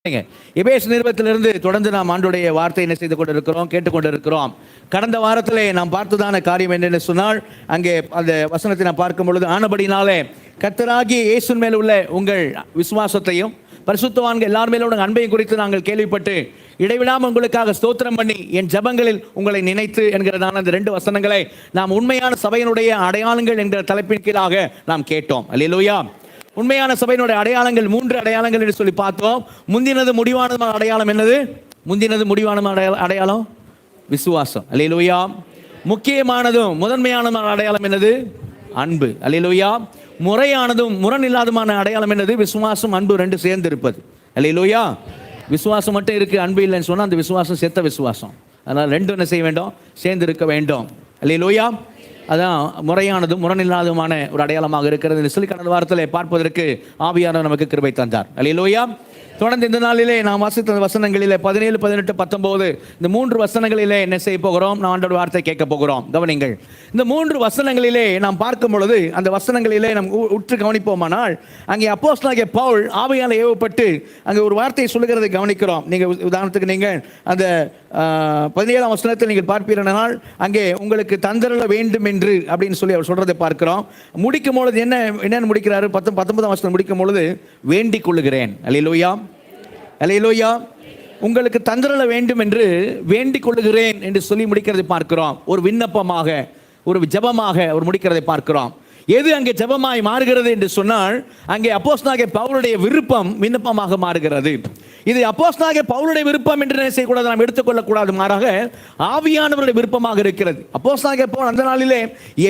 எபேசு நிருபத்திலிருந்து தொடர்ந்து நாம் ஆண்டுடைய வார்த்தை என்ன செய்து கொண்டிருக்கிறோம், கேட்டுக்கொண்டிருக்கிறோம். கடந்த வாரத்திலே நாம் பார்த்ததான காரியம் என்னென்னு சொன்னால், அங்கே அந்த வசனத்தை நாம் பார்க்கும் பொழுது, ஆனபடினாலே கர்த்தராகிய இயேசுவின் மேல் உள்ள உங்கள் விசுவாசத்தையும் பரிசுத்தவான்கள் எல்லார் மேலும் உள்ள அன்பையும் குறித்து நாங்கள் கேள்விப்பட்டு இடைவிடாமல் உங்களுக்காக ஸ்தோத்திரம் பண்ணி என் ஜபங்களில் உங்களை நினைத்து என்கிறதான அந்த 2 வசனங்களை நாம் உண்மையான சபையினுடைய அடையாளங்கள் என்கிற தலைப்பின் கீழாக நாம் கேட்டோம். அல்லேலூயா. உண்மையான சபையினுடைய அடையாளங்கள் 3 அடையாளங்கள் என்று சொல்லி பார்த்தோம். முந்தினது முடிவான அடையாளம் என்னது? முந்தினது முடிவான அடையாளம் விசுவாசம். அல்லேலூயா. முக்கியமானதும் முதன்மையான அடையாளம் என்னது? அன்பு. அல்லேலூயா. முறையானதும் முரண் இல்லாதமான அடையாளம் என்னது? விசுவாசம் அன்பு 2 சேர்ந்து இருப்பது. அல்லேலூயா. விசுவாசம் மட்டும் இருக்கு, அன்பு இல்லைன்னு சொன்னால் அந்த விசுவாசம் செத்த விசுவாசம். அதனால் 2 என்ன செய்ய வேண்டும்? சேர்ந்து இருக்க வேண்டும். அல்லேலூயா. அதான் முறையானதும் முரணில்லாததுமான ஒரு அடையாளமாக இருக்கிறது சொல்லி கடந்த வாரத்தில் பார்ப்பதற்கு ஆவியானவர் நமக்கு கிருபை தந்தார். அல்லேலூயா. தொடர்ந்து இந்த நாளிலே நாம் வாசித்த வசனங்களிலே 17, 18, 19 இந்த 3 வசனங்களிலே என்ன செய்ய போகிறோம்? நாம் ஆண்டவருடைய வார்த்தை கேட்க போகிறோம். கவனிங்கள். இந்த 3 வசனங்களிலே நாம் பார்க்கும் பொழுது, அந்த வசனங்களிலே நாம் உற்று கவனிப்போமானால், அங்கே அப்போஸ்தலனாகிய பவுல் ஆவியால் ஏவப்பட்டு அங்கே ஒரு வார்த்தையை சொல்லுகிறதை கவனிக்கிறோம். நீங்கள் உதாரணத்துக்கு நீங்கள் அந்த 17ஆம் வசனத்தில் நீங்கள் பார்ப்பீர்கள், அங்கே உங்களுக்கு தந்தரல வேண்டும் என்று அப்படின்னு சொல்லி அவர் சொல்றதை பார்க்கிறோம். முடிக்கும் பொழுது என்னன்னு முடிக்கிறாரு? 19ஆம் வசனம் முடிக்கும் பொழுது வேண்டிக் கொள்ளுகிறேன். அல்லேலூயா. அல்லேலூயா. உங்களுக்கு தந்தரல வேண்டும் என்று வேண்டிக் கொள்ளுகிறேன் என்று சொல்லி முடிக்கிறதை பார்க்கிறோம். ஒரு விண்ணப்பமாக, ஒரு ஜெபமாக அவர் முடிக்கிறதை பார்க்கிறோம். எது அங்கே ஜெபமாய் மாறுகிறது என்று சொன்னால், அங்கே அப்போஸ்தலனாகிய பவுலுடைய விருப்பம் விண்ணப்பமாக மாறுகிறது. இது அப்போஸ்தலனாகிய பவுலுடைய விருப்பம் என்று என்ன செய்யக்கூடாது? நாம் எடுத்துக்கொள்ளக்கூடாது. மாறாக ஆவியானவருடைய விருப்பமாக இருக்கிறது. அப்போஸ்தலனாகிய பவுல் அந்த நாளிலே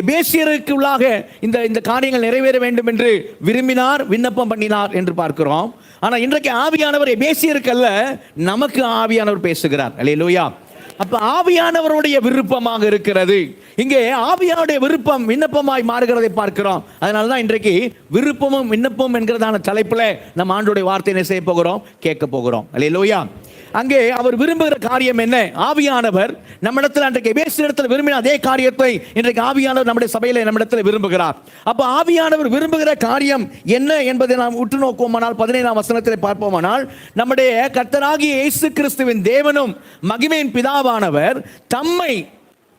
எபேசியருக்கு உள்ளாக இந்த காரியங்கள் நிறைவேற வேண்டும் என்று விரும்பினார், விண்ணப்பம் பண்ணினார் என்று பார்க்கிறோம். ஆனால் இன்றைக்கு ஆவியானவர் எபேசியருக்கு அல்ல, நமக்கு ஆவியானவர் பேசுகிறார். அல்லேலூயா. அப்ப ஆவியானவருடைய விருப்பமாக இருக்கிறது. இங்கே ஆவியானுடைய விருப்பம் விண்ணப்பமாய் மாறுகிறதை பார்க்கிறோம். அதனாலதான் இன்றைக்கு விருப்பமும் விண்ணப்பமும் என்கிறதான தலைப்புல நம்ம ஆண்டவருடைய வார்த்தையை செய்ய போகிறோம், கேட்க போகிறோம். அல்லேலூயா. அங்கே அவர் விரும்புகிற காரியம் என்ன? ஆவியானவர் நம்மிடத்தில் அன்றைக்கு எபேசியரிடத்தில் விரும்பின அதே காரியத்தை இன்றைக்கு ஆவியானவர் நம்முடைய சபையில நம்மிடத்தில் விரும்புகிறார். அப்ப ஆவியானவர் விரும்புகிற காரியம் என்ன என்பதை நாம் உற்று நோக்குவோமானால், 17ஆம் வசனத்தில் பார்ப்போமானால், நம்முடைய கர்த்தராகிய இயேசு கிறிஸ்துவின் தேவனும் மகிமையின் பிதாவானவர் தம்மை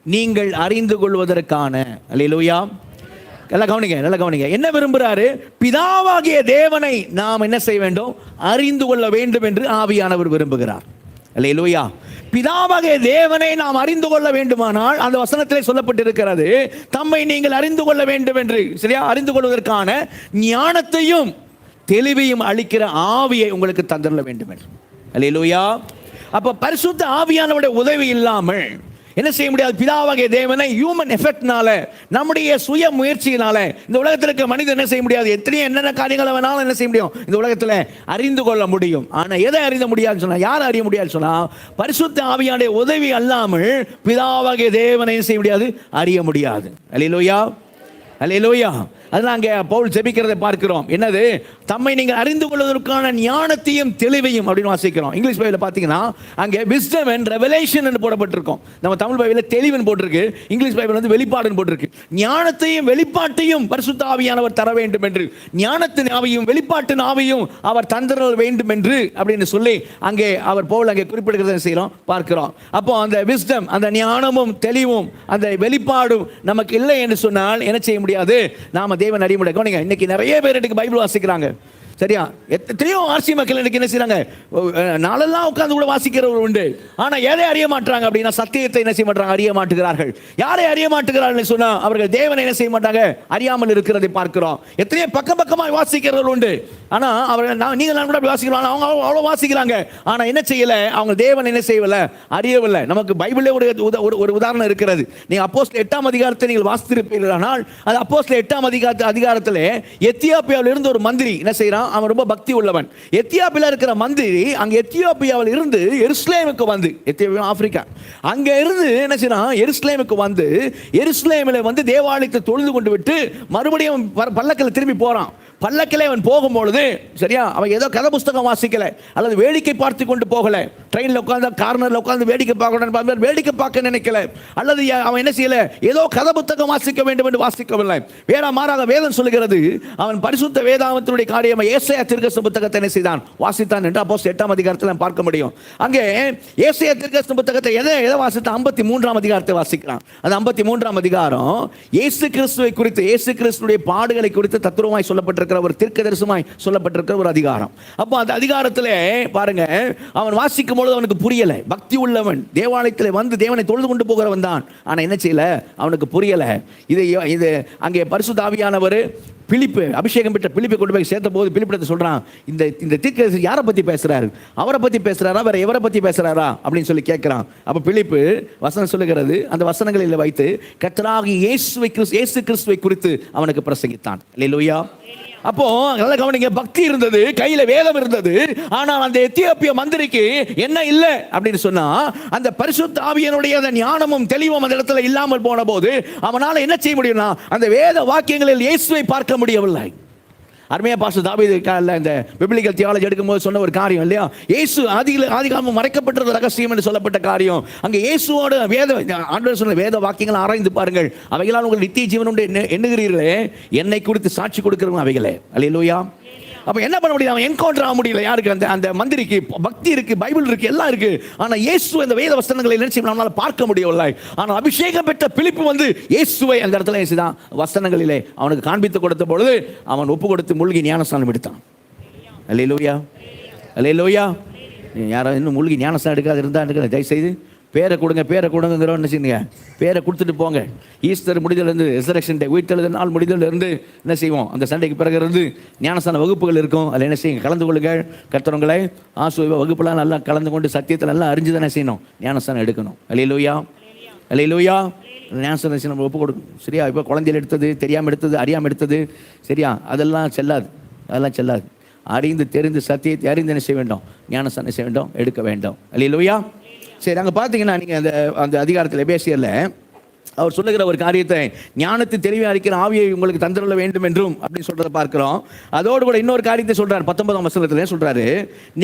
நீங்கள் அறிந்து கொள்வதற்கான. அல்லேலூயா. நல்லா கவனிங்க, நல்லா கவனிங்க. என்ன விரும்புகிறாரு? பிதாவாகிய தேவனை நாம் என்ன செய்ய வேண்டும்? அறிந்து கொள்ள வேண்டும் என்று ஆவியானவர் விரும்புகிறார். அல்லேலூயா. பிதாவாகிய தேவனை நாம் அறிந்து கொள்ள வேண்டுமானால், அந்த வசனத்திலே சொல்லப்பட்டிருக்கிறது, தம்மை நீங்கள் அறிந்து கொள்ள வேண்டும் என்று. சரியா? அறிந்து கொள்வதற்கான ஞானத்தையும் தெளிவையும் அளிக்கிற ஆவியை உங்களுக்கு தந்தரல வேண்டும் என்று. அல்லேலூயா. அப்ப பரிசுத்த ஆவியானவருடைய உதவி இல்லாமல் என்ன செய்ய முடியாது? பிதாவாகிய தேவனை ஹியூமன் எஃபெக்ட்னால, நம்முடைய சுய முயற்சியினால இந்த உலகத்தில் இருக்க மனிதன் என்ன செய்ய முடியாது? என்னென்ன காரியங்களை வேணாலும் என்ன செய்ய முடியும்? இந்த உலகத்தில் அறிந்து கொள்ள முடியும். ஆனால் எதை அறிய முடியாதுன்னு சொன்னா, யாரை அறிய முடியாது சொன்னா, பரிசுத்த ஆவியானுடைய உதவி அல்லாமல் பிதாவாகிய தேவனை செய்ய முடியாது, அறிய முடியாது. அல்லேலூயா. அல்லேலூயா. அதனால அங்கே பவுல் ஜெபிக்கிறதை பார்க்கிறோம். என்னது? தம்மை நீங்கள் அறிந்து கொள்வதற்கான ஞானத்தையும் தெளிவையும் அப்படின்னு வாசிக்கிறோம். இங்கிலீஷ் பைபிளில் பார்த்தீங்கன்னா அங்கே விஸ்டம் அண்ட் ரெவலேஷன் என்று போடப்பட்டிருக்கும். நம்ம தமிழ் பைபிளில் தெளிவுன்னு போட்டிருக்கு, இங்கிலீஷ் பைபிள் வந்து வெளிப்பாடுன்னு போட்டிருக்கு. ஞானத்தையும் வெளிப்பாட்டையும் பரிசுத்த ஆவியானவர் தர வேண்டும் என்று, ஞானத்தின் ஆவியும் வெளிப்பாட்டின் ஆவியும் அவர் தந்தர வேண்டும் என்று அப்படின்னு சொல்லி அங்கே அவர் பவுல் அங்கே குறிப்பிடுகிறத செய்கிறோம், பார்க்கிறோம். அப்போ அந்த விஸ்டம், அந்த ஞானமும் தெளிவும் அந்த வெளிப்பாடும் நமக்கு இல்லை என்று சொன்னால் என்ன செய்ய முடியாது? நாம தேவன் அறிய முடியாது. இன்னைக்கு நிறைய பேர் இன்னைக்கு பைபிள் வாசிக்கிறாங்க. சரியா? எத்தனையோ ஆர்சி மக்கள் இன்னைக்கு என்ன செய்யறாங்க? நாளெல்லாம் உட்கார்ந்து கூட வாசிக்கிறவர் உண்டு. ஆனா எதை அறிய மாட்டாங்க அப்படின்னா, சத்தியத்தை என்ன செய்ய மாட்டாங்க? அறிய மாட்டுகிறார்கள். யாரை அறிய மாட்டுகிறார்கள் சொன்னா, அவர்கள் தேவனை என்ன செய்ய மாட்டாங்க? அறியாமல் இருக்கிறதை பார்க்கிறோம். எத்தனையோ பக்கமாக வாசிக்கிறவர்கள் உண்டு. ஆனா அவர்கள் நான் கூட வாசிக்கலாம், அவங்க அவ்வளவு வாசிக்கிறாங்க. ஆனா என்ன செய்யல? அவங்க தேவன் என்ன செய்யல? அறியவில்லை. நமக்கு பைபிளே ஒரு உதாரணம் இருக்கிறது. நீங்க அப்போஸ்தலர் 8ஆம் அதிகாரத்தை நீங்கள் வாசித்திருப்பீர்கள். ஆனால் அது அப்போஸ்தலர் 8ஆம் அதிகாரத்தில் எத்தியோப்பியாவில் இருந்து ஒரு மந்திரி என்ன செய்யறான்? அவன் ரொம்ப பக்தி உள்ளவன். எத்தியோப்பியாவில் இருக்கிற மந்திரி அங்க எத்தியோப்பியாவில் இருந்து எருசலேமுக்கு வந்து, எத்தியோப்பியா ஆப்பிரிக்கா, அங்க இருந்து என்ன செய்யறான்? எருசலேமுக்கு வந்து எருசலேமில் வந்து தேவாலயத்தை தொழுது கொண்டு விட்டு மறுபடியும் பல்லக்கில் திரும்பி போறான். பல்லக்கிலே அவன் போகும்பொழுது சரியா, அவன் ஏதோ கதை புஸ்தகம் வாசிக்கல அல்லது வேடிக்கை பார்த்து கொண்டு போகல, ட்ரெயினில் உட்காந்து கார்னரில் உட்காந்து வேடிக்கை பார்க்க வேடிக்கை பார்க்க நினைக்கல, அல்லது அவன் என்ன செய்யல, ஏதோ கதை புத்தகம் வாசிக்க வேண்டும் என்று வாசிக்கவில்லை. வேற மாறாக வேதம் சொல்லுகிறது, அவன் பரிசுத்த வேதாகமத்தினுடைய காரியம் ஏசாயா தீர்க்கதரிசன புத்தகத்தை என்ன செய்தான், வாசித்தான் என்று அப்போஸ்தலர் 8ஆம் அதிகாரத்தில் பார்க்க முடியும். அங்கே ஏசாயா தீர்க்கதரிசன புத்தகத்தை எதை வாசித்தான், 53ஆம் அதிகாரத்தை வாசிக்கிறான். அது 53ஆம் அதிகாரம் இயேசு கிறிஸ்துவை குறித்து, இயேசு கிறிஸ்துடைய பாடுகளை குறித்து தத்துவமாய் சொல்லப்பட்டிருக்கிற ஒரு தீர்க்கதரிசனமாய் சொல்லப்பட்டிருக்கிற ஒரு அதிகாரம். அப்போ அந்த அதிகாரத்திலே பாருங்க, அவன் வாசிக்கும் பொழுது அவனுக்கு புரியல. பக்தி உள்ளவன், தேவாலயத்தில் வந்து தேவனை தொழுது கொண்டு போகிறவன் தான். ஆனா என்ன செய்யல, அவனுக்கு புரியல. இது அங்கே பரிசுத்த ஆவியானவர் பிலிப்பு, அபிஷேகம் பெற்ற பிலிப்பை கொண்டு போய் சேர்த்த போது பிலிப்பிடத்தை சொல்றான், இந்த தீர்க்கதரிசி யாரை பத்தி பேசுறாரு, அவரை பத்தி பேசுறாரா வேற எவரை பத்தி பேசுறாரா அப்படின்னு சொல்லி கேட்கிறான். அப்ப பிலிப்பு வசனம் சொல்லுகிறது, அந்த வசனங்களில் வைத்து கர்த்தராகிய இயேசு கிறிஸ்துவை குறித்து அவனுக்கு பிரசங்கித்தான். அல்லேலூயா. அப்போ நல்ல கவனிங்க, பக்தி இருந்தது, கையில வேதம் இருந்தது. ஆனால் அந்த எத்தியோப்பிய மந்திரிக்கு என்ன இல்லை அப்படின்னு சொன்னா, அந்த பரிசுத்த ஆவியினுடைய அந்த ஞானமும் தெளிவும் அந்த இடத்துல இல்லாமல் போன போது அவனால என்ன செய்ய முடியும்னா, அந்த வேத வாக்கியங்களில் இயேசுவை பார்க்க முடியவில்லை. அருமையா பாஸ்டர் தாவீது இந்த பிப்ளிக்கல் தியாலஜி எடுக்கும்போது சொன்ன ஒரு காரியம் இல்லையா, இயேசு ஆதிகாமம் மறைக்கப்பட்டது ரகசியம் என்று சொல்லப்பட்ட காரியம். அங்கே இயேசுவோட ஆண்டவர் சொன்ன வேத வாக்கியங்களை ஆராய்ந்து பாருங்கள், அவைகளால் உங்கள் நித்திய ஜீவன் உண்டு எண்ணுகிறீர்களே, என்னை குறித்து சாட்சி கொடுக்கிறவங்க அவைகளே. அல்லேலூயா. அப்ப என்ன பண்ண முடியல, அவன் என்கவுண்டர் ஆக முடியல. யாருக்கு, அந்த மந்திரிக்கு பக்தி இருக்கு, பைபிள் இருக்கு, எல்லாம் இருக்கு. ஆனா இயேசு அந்த வேத வசனங்களை நினைச்சு நம்மளால பார்க்க முடியவில்லை. ஆனால் அபிஷேகம் பெற்ற பிலிப்பு வந்து இயேசுவை அந்த இடத்துல தான் வசனங்களிலே அவனுக்கு காண்பித்து கொடுத்த பொழுது அவன் ஒப்பு கொடுத்து மூழ்கி ஞானஸ்நானம் எடுத்தான். அல்லேலூயா, அல்லேலூயா. யாரும் இன்னும் மூழ்கி ஞானஸ்நானம் எடுக்காது இருந்தா தயவு செய்து பேரை கொடுங்கிறோம் என்ன செய்யுங்க, பேரை கொடுத்துட்டு போங்க. ஈஸ்டர் முடிதலிருந்து, ரெசரக்ஷன் டே, உயிர்த்தெழுதல் நாள் முடிதலிருந்து என்ன செய்வோம், அந்த சண்டைக்கு பிறகு இருந்து ஞானஸ்தான வகுப்புகள் இருக்கும். அதில் என்ன செய்யுங்க, கலந்து கொள்ளுங்கள். கர்த்தரவங்களை ஆசுவ வகுப்புலாம் நல்லா கலந்து கொண்டு சத்தியத்தை நல்லா அறிஞ்சு தானே செய்யணும், ஞானஸ்தானம் எடுக்கணும். அல்லேலூயா, அல்லேலூயா. ஞானஸ்தானம் நம்ம ஒப்பு கொடுக்கணும். சரியா, இப்போ குழந்தைகள் எடுத்தது, தெரியாமல் எடுத்தது, அறியாமல் எடுத்தது, சரியா, அதெல்லாம் செல்லாது, அதெல்லாம் செல்லாது. அறிந்து தெரிந்து சத்தியத்தை அறிந்து என்ன செய்ய வேண்டும், ஞானஸ்தானம் செய்ய வேண்டும், எடுக்க வேண்டும். அல்லேலூயா. சரி, அங்கே பார்த்தீங்கன்னா நீங்கள் அந்த அதிகாரத்தில் எபேசியரில் அவர் சொல்லுகிற ஒரு காரியத்தை, ஞானத்தை தெளிவாக அளிக்கிற ஆவியை உங்களுக்கு தந்திரல வேண்டும் என்றும் அப்படின்னு சொல்றதை பார்க்கிறோம். அதோடு கூட இன்னொரு காரியத்தை சொல்றாரு 19ஆம் வசனத்தில் சொல்றாரு,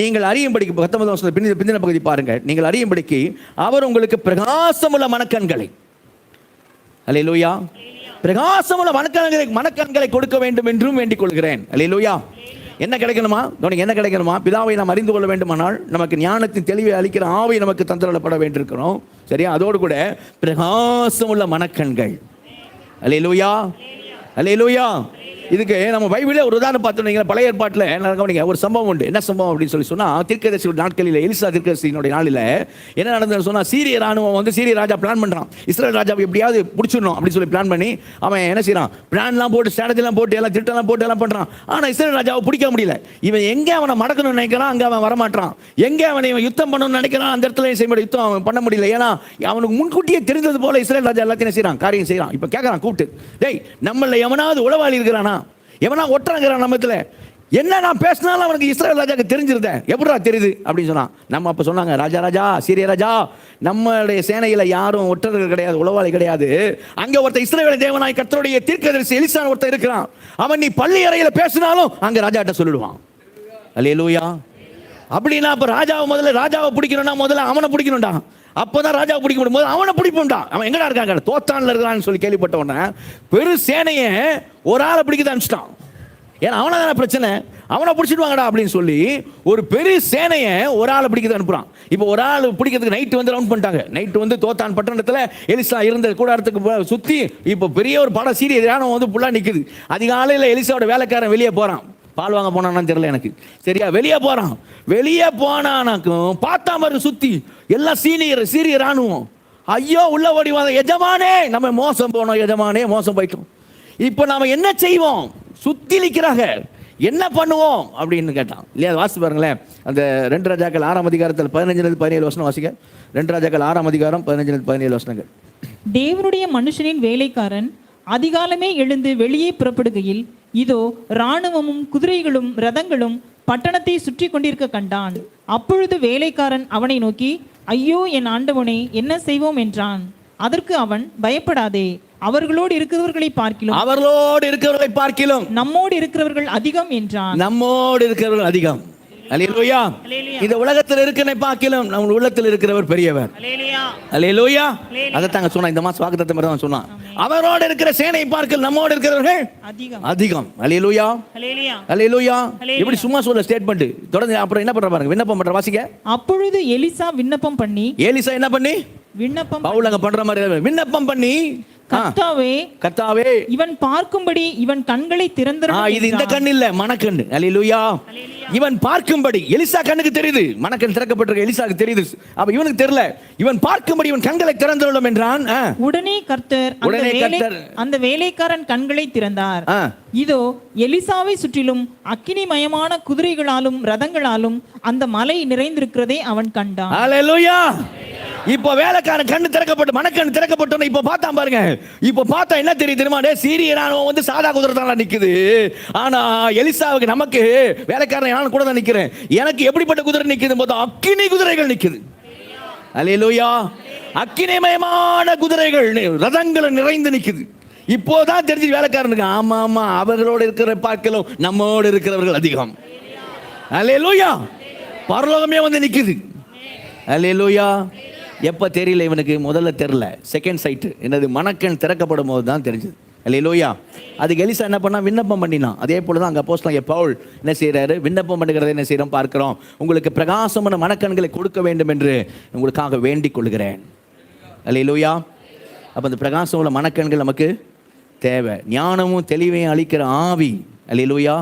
நீங்கள் அறியும்படிக்கு, 19ஆம் வசனத்தில் பிந்தின பகுதி பாருங்க, நீங்கள் அறியும்படிக்கு அவர் உங்களுக்கு பிரகாசமுள்ள மனக்கண்களை, அல்லேலூயா, பிரகாசமுள்ள மனக்கண்களை கொடுக்க வேண்டும் என்றும் வேண்டிக் கொள்கிறேன். அல்லேலூயா. என்ன கிடைக்கணுமா, என்ன கிடைக்கணுமா, பிதாவை நாம் அறிந்து கொள்ள வேண்டுமானால் நமக்கு ஞானத்தின் தெளிவை அளிக்கிற ஆவை நமக்கு தந்திரப்பட வேண்டியிருக்கிறோம். சரியா, அதோடு கூட பிரகாசமுள்ள மனக்கண்கள். அல்லேலூயா, அல்லேலூயா. இதுக்கு நம்ம பைபிளே ஒரு உதாரணம் பார்த்தோம். பழைய ஏற்பாட்டில் ஒரு சம்பவம் உண்டு. என்ன சம்பவம் அப்படின்னு சொல்லி சொன்னா, தீர்க்கதரிசி நாட்களில், எலிசா தீர்க்கதரிசியினுடைய நாளில் என்ன நடந்ததுன்னு சொன்னா, சீரிய ராணுவம் வந்து சீரிய ராஜா பிளான் பண்றான், இஸ்ரேல் ராஜாவை எப்படியாவது பிடிச்சிடணும் அப்படின்னு சொல்லி பிளான் பண்ணி அவன் என்ன செய்யறான், பிளான்லாம் போட்டு, ஸ்ட்ராட்டஜிலாம் போட்டு, எல்லாம் திட்டம்லாம் போட்டு எல்லாம் பண்றான். ஆனா இஸ்ரேல் ராஜாவை பிடிக்க முடியல. இவன் எங்க அவனை மடக்கணும்னு நினைக்கிறான், அங்க அவன் வரமாட்டான். எங்க அவனை யுத்தம் பண்ணணும்னு நினைக்கிறான், அந்த இடத்துல செய்ய முடியும், யுத்தம் அவன் பண்ண முடியல. ஏன்னா அவனுக்கு முன்கூட்டியே தெரிந்தது போல இஸ்ரேல் ராஜா எல்லாத்தையும் செய்யறான், காரியம் செய்யறான். இப்ப கேட்கறான் கூப்பிட்டு, டேய் நம்மள எவனாவது உளவாளி இருக்கிறானா, எவனா ஒட்டுறாங்கிறான் நம்மத்துல, என்ன நான் பேசினாலும் அவனுக்கு இஸ்ரேல் ராஜாக்கு தெரிஞ்சிருந்தேன், எப்படா தெரியுது அப்படின்னு சொன்னான். நம்ம அப்ப சொன்னாங்க, ராஜா சீரிய ராஜா, நம்மளுடைய சேனையில யாரும் ஒற்றர்கள் கிடையாது, உளவாளி கிடையாது. அங்க ஒருத்தர் இஸ்ரவேல் தேவனாய் கர்த்தருடைய தீர்க்கதரிசி எலிசா ஒருத்தர் இருக்கிறான், அவன் நீ பள்ளி அறையில பேசினாலும் அங்க ராஜாட்ட சொல்லிடுவான். அல்லேலூயா. அப்படின்னா அப்ப ராஜாவை பிடிக்கணும்னா முதல்ல அவனை பிடிக்கணும்டா, அப்பதான் ராஜாவை பிடிக்க முடியும். அவனை பிடிப்போம்டா, அவன் எங்கடா இருக்காங்க, தோத்தான்ல இருக்கிறான்னு சொல்லி கேள்விப்பட்ட உடனே பெரு சேனையை ஒரு ஆளை பிடிக்க அனுப்பிச்சிட்டான். ஏன்னா அவனை தானே பிரச்சனை, அவனை பிடிச்சிடுவாங்கடா அப்படின்னு சொல்லி ஒரு பெரிய சேனையை ஒரு ஆளை பிடிக்க அனுப்புறான். இப்போ ஒரு ஆள் பிடிக்கிறதுக்கு நைட்டு வந்து ரவுண்ட் பண்ணிட்டாங்க. நைட்டு வந்து தோத்தான் பட்டணத்தில் எலிசா இருந்த கூடாரத்துக்கு சுற்றி இப்போ பெரிய ஒரு படம் சீரிய ராணுவம் வந்து ஃபுல்லாக நிற்குது. அதிகாலையில் எலிசாவோட வேலைக்காரன் வெளியே போகிறான், பால் வாங்க போனான்னு தெரியல எனக்கு, சரியா, வெளியே போறான். வெளியே போனானாக்கும் பார்த்தா மாதிரி சுத்தி எல்லாம் சீரிய ராணுவம். ஐயோ உள்ள ஓடி வாங்க, எஜமானே நம்ம மோசம் போனோம், எஜமானே மோசம் போயிட்டோம், இப்போ நாம என்ன செய்வோம், சுத்தி நிற்கிறாங்க, என்ன பண்ணுவோம் அப்படின்னு கேட்டான் இல்லையா. வாசித்து பாருங்களேன், அந்த 2 ராஜாக்கள் 6ஆம் அதிகாரத்தில் 15-17 வசனம் வாசிக்க. 2 ராஜாக்கள் 6ஆம் அதிகாரம் 15-17 வசனங்கள். தேவனுடைய மனுஷனின் வேலைக்காரன் அதிகாலமே எழுந்து வெளியே புறப்படுகையில் இதோ இராணுவமும் குதிரைகளும் ரதங்களும் பட்டணத்தை சுற்றி கொண்டிருக்க கண்டான். அப்பொழுது வேலைக்காரன் அவனை நோக்கி, ஐயோ என் ஆண்டவனே, என்ன செய்வோம் என்றான். அதற்கு அவன், பயப்படாதே, அவர்களோடு இருக்கிறவர்களை பார்க்கிலும் அவர்களோடு இருக்கிறவர்களை பார்க்கிலும் நம்மோடு இருக்கிறவர்கள் அதிகம் என்றான். நம்மோடு இருக்கிறவர்கள் அதிகம். அல்லேலூயா. இந்த உலகத்தில் இருக்கிறனை பார்க்கிலும் நம்ம உள்ளத்தில் இருக்கிறவர் பெரியவர். அல்லேலூயா. அதைத்தாங்க சொன்னா, இந்த மாசம் வாக்குத்தத்தம் மாதிரி தான் சொன்னான். அவரோடு இருக்கிற சேனை பார்க்கல் நம்மோடு இருக்கிறவர்கள் அதிகம். அல்லேலூயா. அல்லேலூயா. இப்படி சும்மா சொல்ல ஸ்டேட்மெண்ட் தொடர்ந்து அப்புறம் என்ன பண்ற பாருங்க, விண்ணப்பம் பண்ற வாசிக்க. அப்பொழுது எலிசா விண்ணப்பம் பண்ணி, எலிசா என்ன பண்ணி விண்ணப்பம் பவுல் அங்க பண்ற மாதிரி விண்ணப்பம் பண்ணி, கர்த்தாவே இவன் பார்க்கும்படி இவன் கண்களை திறந்தருளும். இது இந்த கண் இல்ல, மனக்கண். அல்லேலூயா. இவன் பார்க்கும்படி, எலிசா கண்ணுக்கு தெரியுது, மனக்கண் திறக்கப்பட்டிருக்க எலிசாக்கு தெரியுது, அப்ப இவனுக்கு தெரியல. இவன் பார்க்கும்படி இவன் கண்களை திறந்தருளும் என்றான். உடனே கர்த்தர் அந்த வேலைக்காரன் கண்களை திறந்தார். இதோ எலிசாவை சுற்றிலும் அக்கினிமயமான குதிரைகளாலும் ரதங்களாலும் அந்த மலை நிறைந்திருக்கிறதை அவன் கண்டான். அல்லேலூயா. இப்போ வேலைக்காரன் கண்ணு திறக்கப்பட்டு, மனக்கண் திறக்கப்பட்டோன்னு இப்போ பார்த்தான் பாருங்க. இப்போ பார்த்தா என்ன தெரியும் தெரியுமா? சீரிய ராணுவம் வந்து சாதா குதிரை தான் நிக்குது. ஆனா எலிசாவுக்கு, நமக்கு வேலைக்காரன் நான் கூட தான் நிக்கிறேன், எனக்கு எப்படிப்பட்ட குதிரை நிக்குது போது அக்கினி குதிரைகள் நிக்குது. அல்லேலூயா. அக்கினிமயமான குதிரைகள், ரதங்கள் நிறைந்து நிக்குது. இப்போதான் தெரிஞ்சு வேலைக்காரனுக்கு, ஆமா ஆமா அவர்களோடு இருக்கிற பார்க்கலாம் நம்மோடு இருக்கிறவர்கள் அதிகம். அல்லேலூயா. பரலோகமே வந்து நிக்குது. அல்லேலூயா. எப்போ தெரியல இவனுக்கு, முதல்ல தெரியல, செகண்ட் சைட்டு என்னது, மனக்கண் திறக்கப்படும் போது தான் தெரிஞ்சது. அல்லேலூயா. அதுக்கு எலிசா என்ன பண்ணா, விண்ணப்பம் பண்ணினான். அதே போல தான் அங்கே அப்போஸ்தலன் பவுல் என்ன செய்யறாரு, விண்ணப்பம் பண்ணுகிறத என்ன செய்யறோம் பார்க்கிறோம். உங்களுக்கு பிரகாசமான மனக்கண்களை கொடுக்க வேண்டும் என்று உங்களுக்காக வேண்டிக் கொள்கிறேன். அல்லேலூயா. அப்போ அந்த பிரகாசம் உள்ள மனக்கண்கள் நமக்கு தேவை. ஞானமும் தெளிவையும் அளிக்கிற ஆவி. அல்லேலூயா.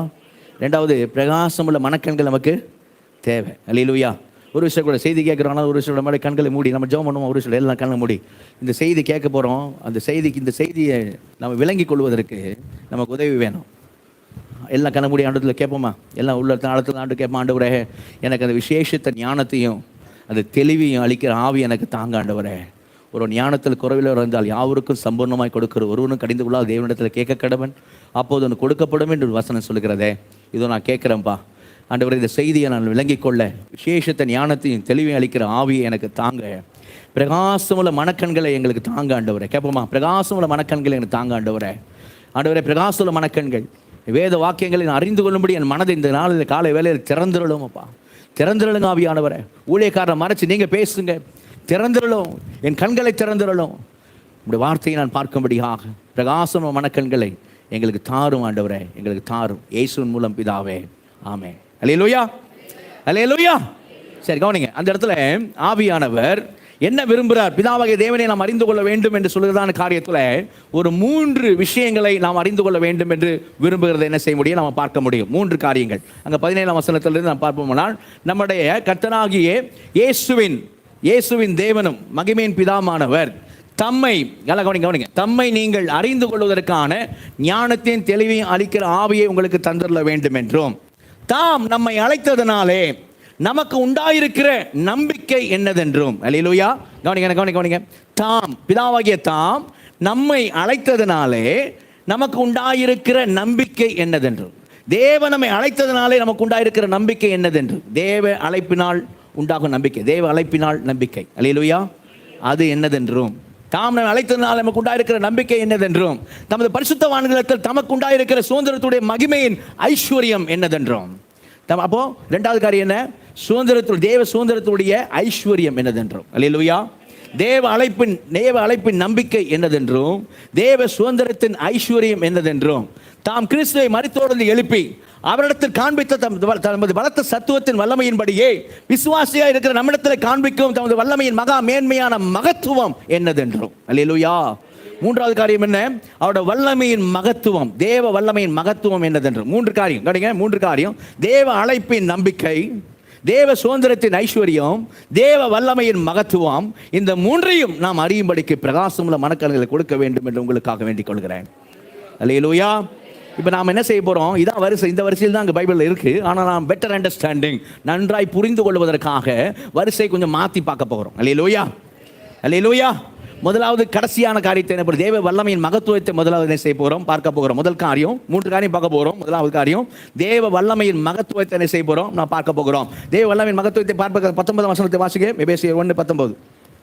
ரெண்டாவது, பிரகாசம் உள்ள மனக்கண்கள் நமக்கு தேவை. அல்லேலூயா. ஒரு விஷயம் கூட செய்தி கேட்குறோம்னா ஒரு விஷயம் மாதிரி கண்களை மூடி நம்ம ஜெபம் பண்ணுவோம். ஒரு விஷயம் எல்லாம் கண்ணை மூடி இந்த செய்தி கேட்க போகிறோம். அந்த செய்திக்கு, இந்த செய்தியை நம்ம விளங்கி கொள்வதற்கு நமக்கு உதவி வேணும். எல்லாம் கண்ணை மூடி ஆண்டத்தில் கேட்போமா? எல்லாம் உள்ள ஆழத்தில் ஆண்டு கேட்போம். ஆண்டவரே, எனக்கு அந்த விசேஷத்தை ஞானத்தையும் அந்த தெளிவையும் அளிக்கிற ஆவி எனக்கு தாங்க ஆண்டவரே. ஒரு ஞானத்தில் குறைவில் இருந்தால் யாவருக்கும் சம்பூர்ணமாய் கொடுக்கிற ஒருவனும் கடிந்து கொள்ளாத தேவனிடத்தில் கேட்க கடவன், அப்போது ஒன்று கொடுக்கப்படும் என்று ஒரு வசனம் சொல்லுகிறதே. இதோ நான் கேட்குறேன்ப்பா ஆண்டவரே, இந்த செய்தியை நான் விளங்கிக் கொள்ள விசேஷத்தை ஞானத்தையும் தெளிவையும் அளிக்கிற ஆவியை எனக்கு தாங்க. பிரகாசமுள்ள மனக்கண்களை எங்களுக்கு தாங்க ஆண்டவரே. கேட்போமா? பிரகாசமுள்ள மனக்கண்களை எனக்கு தாங்க ஆண்டவரே. ஆண்டவரே, பிரகாசமுள்ள மனக்கண்கள், வேத வாக்கியங்களை நான் அறிந்து கொள்ளும்படி என் மனதை இந்த நாளில் காலை வேலையில் திறந்துடலும். அப்பா திறந்துடலுங்க ஆவியானவரே. ஊழியக்காரரை மறைச்சு நீங்கள் பேசுங்க. திறந்துடலும், என் கண்களை திறந்துடலும். உங்களுடைய வார்த்தையை நான் பார்க்கும்படியாக பிரகாசமுள்ள மனக்கண்களை எங்களுக்கு தாரும் ஆண்டவரே, எங்களுக்கு தாரும். இயேசுவின் மூலம் பிதாவே, ஆமென். அல்லேலூயா. அல்லேலூயா. சரி கவனிங்க, அந்த இடத்துல ஆவியானவர் என்ன விரும்புகிறார்? பிதாவாகிய தேவனை நாம் அறிந்து கொள்ள வேண்டும் என்று சொல்கிறதான காரியத்தில் ஒரு 3 விஷயங்களை நாம் அறிந்து கொள்ள வேண்டும் என்று விரும்புகிறத என்ன செய்ய முடியும், நம்ம பார்க்க முடியும். 3 காரியங்கள் அங்கே 17ஆம் வசனத்திலிருந்து நாம் பார்ப்போம்னால், நம்முடைய கர்த்தனாகிய இயேசுவின் தேவனும் மகிமையின் பிதாமானவர் தம்மை, கவனிங்க, தம்மை நீங்கள் அறிந்து கொள்வதற்கான ஞானத்தின் தெளிவையும் அளிக்கிற ஆவியை உங்களுக்கு தந்துள்ள வேண்டும் என்றும், தாம் நம்மை அழைத்ததனாலே நமக்கு உண்டாயிருக்கிற நம்பிக்கை என்னதென்றும். அல்லேலூயா. கவனிங்க. தாம், பிதாவாகிய தாம் நம்மை அழைத்ததனாலே நமக்கு உண்டாயிருக்கிற நம்பிக்கை என்னதென்றும். தேவ நம்மை அழைத்ததனாலே நமக்கு உண்டாயிருக்கிற நம்பிக்கை என்னதென்று. தேவ அழைப்பினால் உண்டாகும் நம்பிக்கை, தேவ அழைப்பினால் நம்பிக்கை. அல்லேலூயா. அது என்னதென்றும், தாம் நம்மை அழைத்ததனால் நமக்கு உண்டாயிருக்கிற நம்பிக்கை என்னதென்றும், தமது பரிசுத்தவான்களிடத்தில் தமக்கு உண்டாயிருக்கிற சுதந்திரத்துடைய மகிமையின் ஐஸ்வர்யம் என்னதென்றும். அப்போ 2வது காரியம் என்ன? தேவ சுதந்திரத்துடைய ஐஸ்வர்யம் என்னதென்றும். அல்லேலூயா. தேவ அழைப்பின் நம்பிக்கை என்னதென்றும், தேவ சுதந்திரத்தின் ஐஸ்வர்யம் என்னதென்றும், தாம் கிறிஸ்துவை மரித்தோரிலிருந்து எழுப்பி அவரிடத்தில் காண்பித்த தமது பலத்த சத்துவத்தின் வல்லமையின்படியே விசுவாசியா இருக்கிற நம்மிடத்தில் காண்பிக்கும் தமது வல்லமையின் மகா மேன்மையான மகத்துவம் என்னதென்றும். அல்லேலூயா. 3வது காரியம் என்ன? அவருடைய வல்லமையின் மகத்துவம், தேவ வல்லமையின் மகத்துவம் என்னதென்று. 3 காரியம். 3 காரியம்: தேவ அழைப்பின் நம்பிக்கை, தேவ சுதந்திரத்தின் ஐஸ்வர்யம், தேவ வல்லமையின் மகத்துவம். இந்த 3ஐயும் நாம் அறியும்படிக்கு பிரகாசமுள்ள மனக்கண்களை கொடுக்க வேண்டும் என்று உங்களுக்காக வேண்டிக் கொள்கிறேன். அல்லேலூயா. இப்போ நாம் என்ன செய்ய போகிறோம்? இதான் வரிசை, இந்த வரிசையில் தான் அங்கே பைபிளில் இருக்குது. ஆனால் நாம் பெட்டர் அண்டர்ஸ்டாண்டிங், நன்றாய் புரிந்து கொள்வதற்காக வரிசை கொஞ்சம் மாற்றி பார்க்க போகிறோம். அல்லேலூயா. அல்லேலூயா. முதலாவது கடைசியான காரியத்தை என்ன? தேவ வல்லமையின் மகத்துவத்தை முதலாவது என்ன செய்ய போகிறோம்? பார்க்க போகிறோம். முதல் காரியம், 3 காரியம் பார்க்க போகிறோம். முதலாவது காரியம், தேவ வல்லமையின் மகத்துவத்தை என்ன செய்ய போகிறோம்? நான் பார்க்க போகிறோம். தேவ வல்லமையின் மகத்துவத்தை பார்க்க 19ஆம் வசனத்தை வாசிக்க. எபேசியர் 1:19.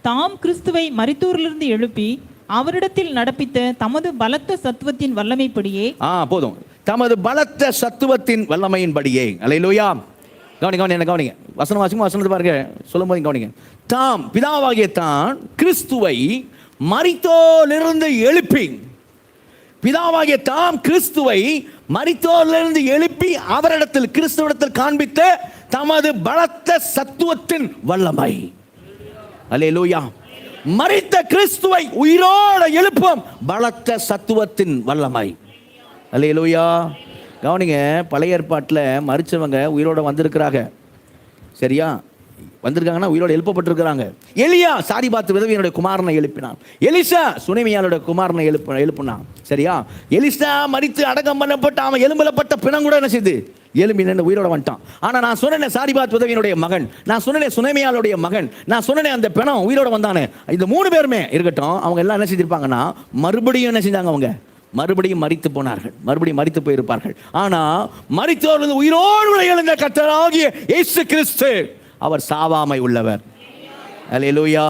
தாம் கிறிஸ்துவை மரித்தோரிலிருந்து எழுப்பி அவரிடத்தில் நடப்பித்த தமது பலத்த சத்துவத்தின் வல்லமைப்படியே போதும், தமது பலத்த சத்துவத்தின் வல்லமையின்படியே. அல்லேலூயா. கவனிங்க, வசனம் வாசிக்கும், வசனத்தை பாருங்க, சொல்லும் போது கவனிங்க. தாம் பிதாவாகிய தான் கிறிஸ்துவை மரித்தோரிலிருந்து எழுப்பி, பிதாவாகிய தாம் கிறிஸ்துவை மரித்தோரிலிருந்து எழுப்பி அவரிடத்தில், கிறிஸ்துவிடத்தில் காண்பித்த தமது பலத்த சத்துவத்தின் வல்லமை. அல்லேலூயா. மரித்த கிறிஸ்துவை உயிரோடு எழுப்பும் பலத்த சத்துவத்தின் வல்லமை. அல்லேலூயா. கவனிங்க, பழைய ஏற்பாட்டில் மரிச்சவங்க உயிரோட வந்திருக்கிறாங்க, சரியா? வந்திருக்காங்கன்னா உயிரோடு எழுப்பப்பட்டிருக்கிறாங்க. எலியா சாரிபாத் விதவையினுடைய குமாரனை எழுப்பினான். எலிசா சுனேமியாளுடைய குமாரனை எழுப்பினான், சரியா? எலிசா மரித்து அடக்கம் பண்ணப்பட்ட அவன் எலும்பலப்பட்ட பிணம் கூட என்ன செய்து எலும்பி நின்று உயிரோட வந்துட்டான். ஆனால் நான் சொன்னேன் சாரிபாத் விதவையினுடைய மகன், நான் சொன்னேன் சுனேமியாளுடைய மகன், நான் சொன்னேன் அந்த பிணம் உயிரோட வந்தானே. இந்த 3 பேருமே இருக்கட்டும், அவங்க எல்லாம் என்ன செஞ்சிருப்பாங்கன்னா மறுபடியும் என்ன செஞ்சாங்க, அவங்க மறுபடியும் மரித்து போனார்கள், மறுபடியும் மரித்து போயிருப்பார்கள். ஆனா மரித்தோர் உயிரோடு எழுந்த கர்த்தராகிய இயேசு கிறிஸ்து அவர் சாவாமை உள்ளவர். அல்லேலூயா,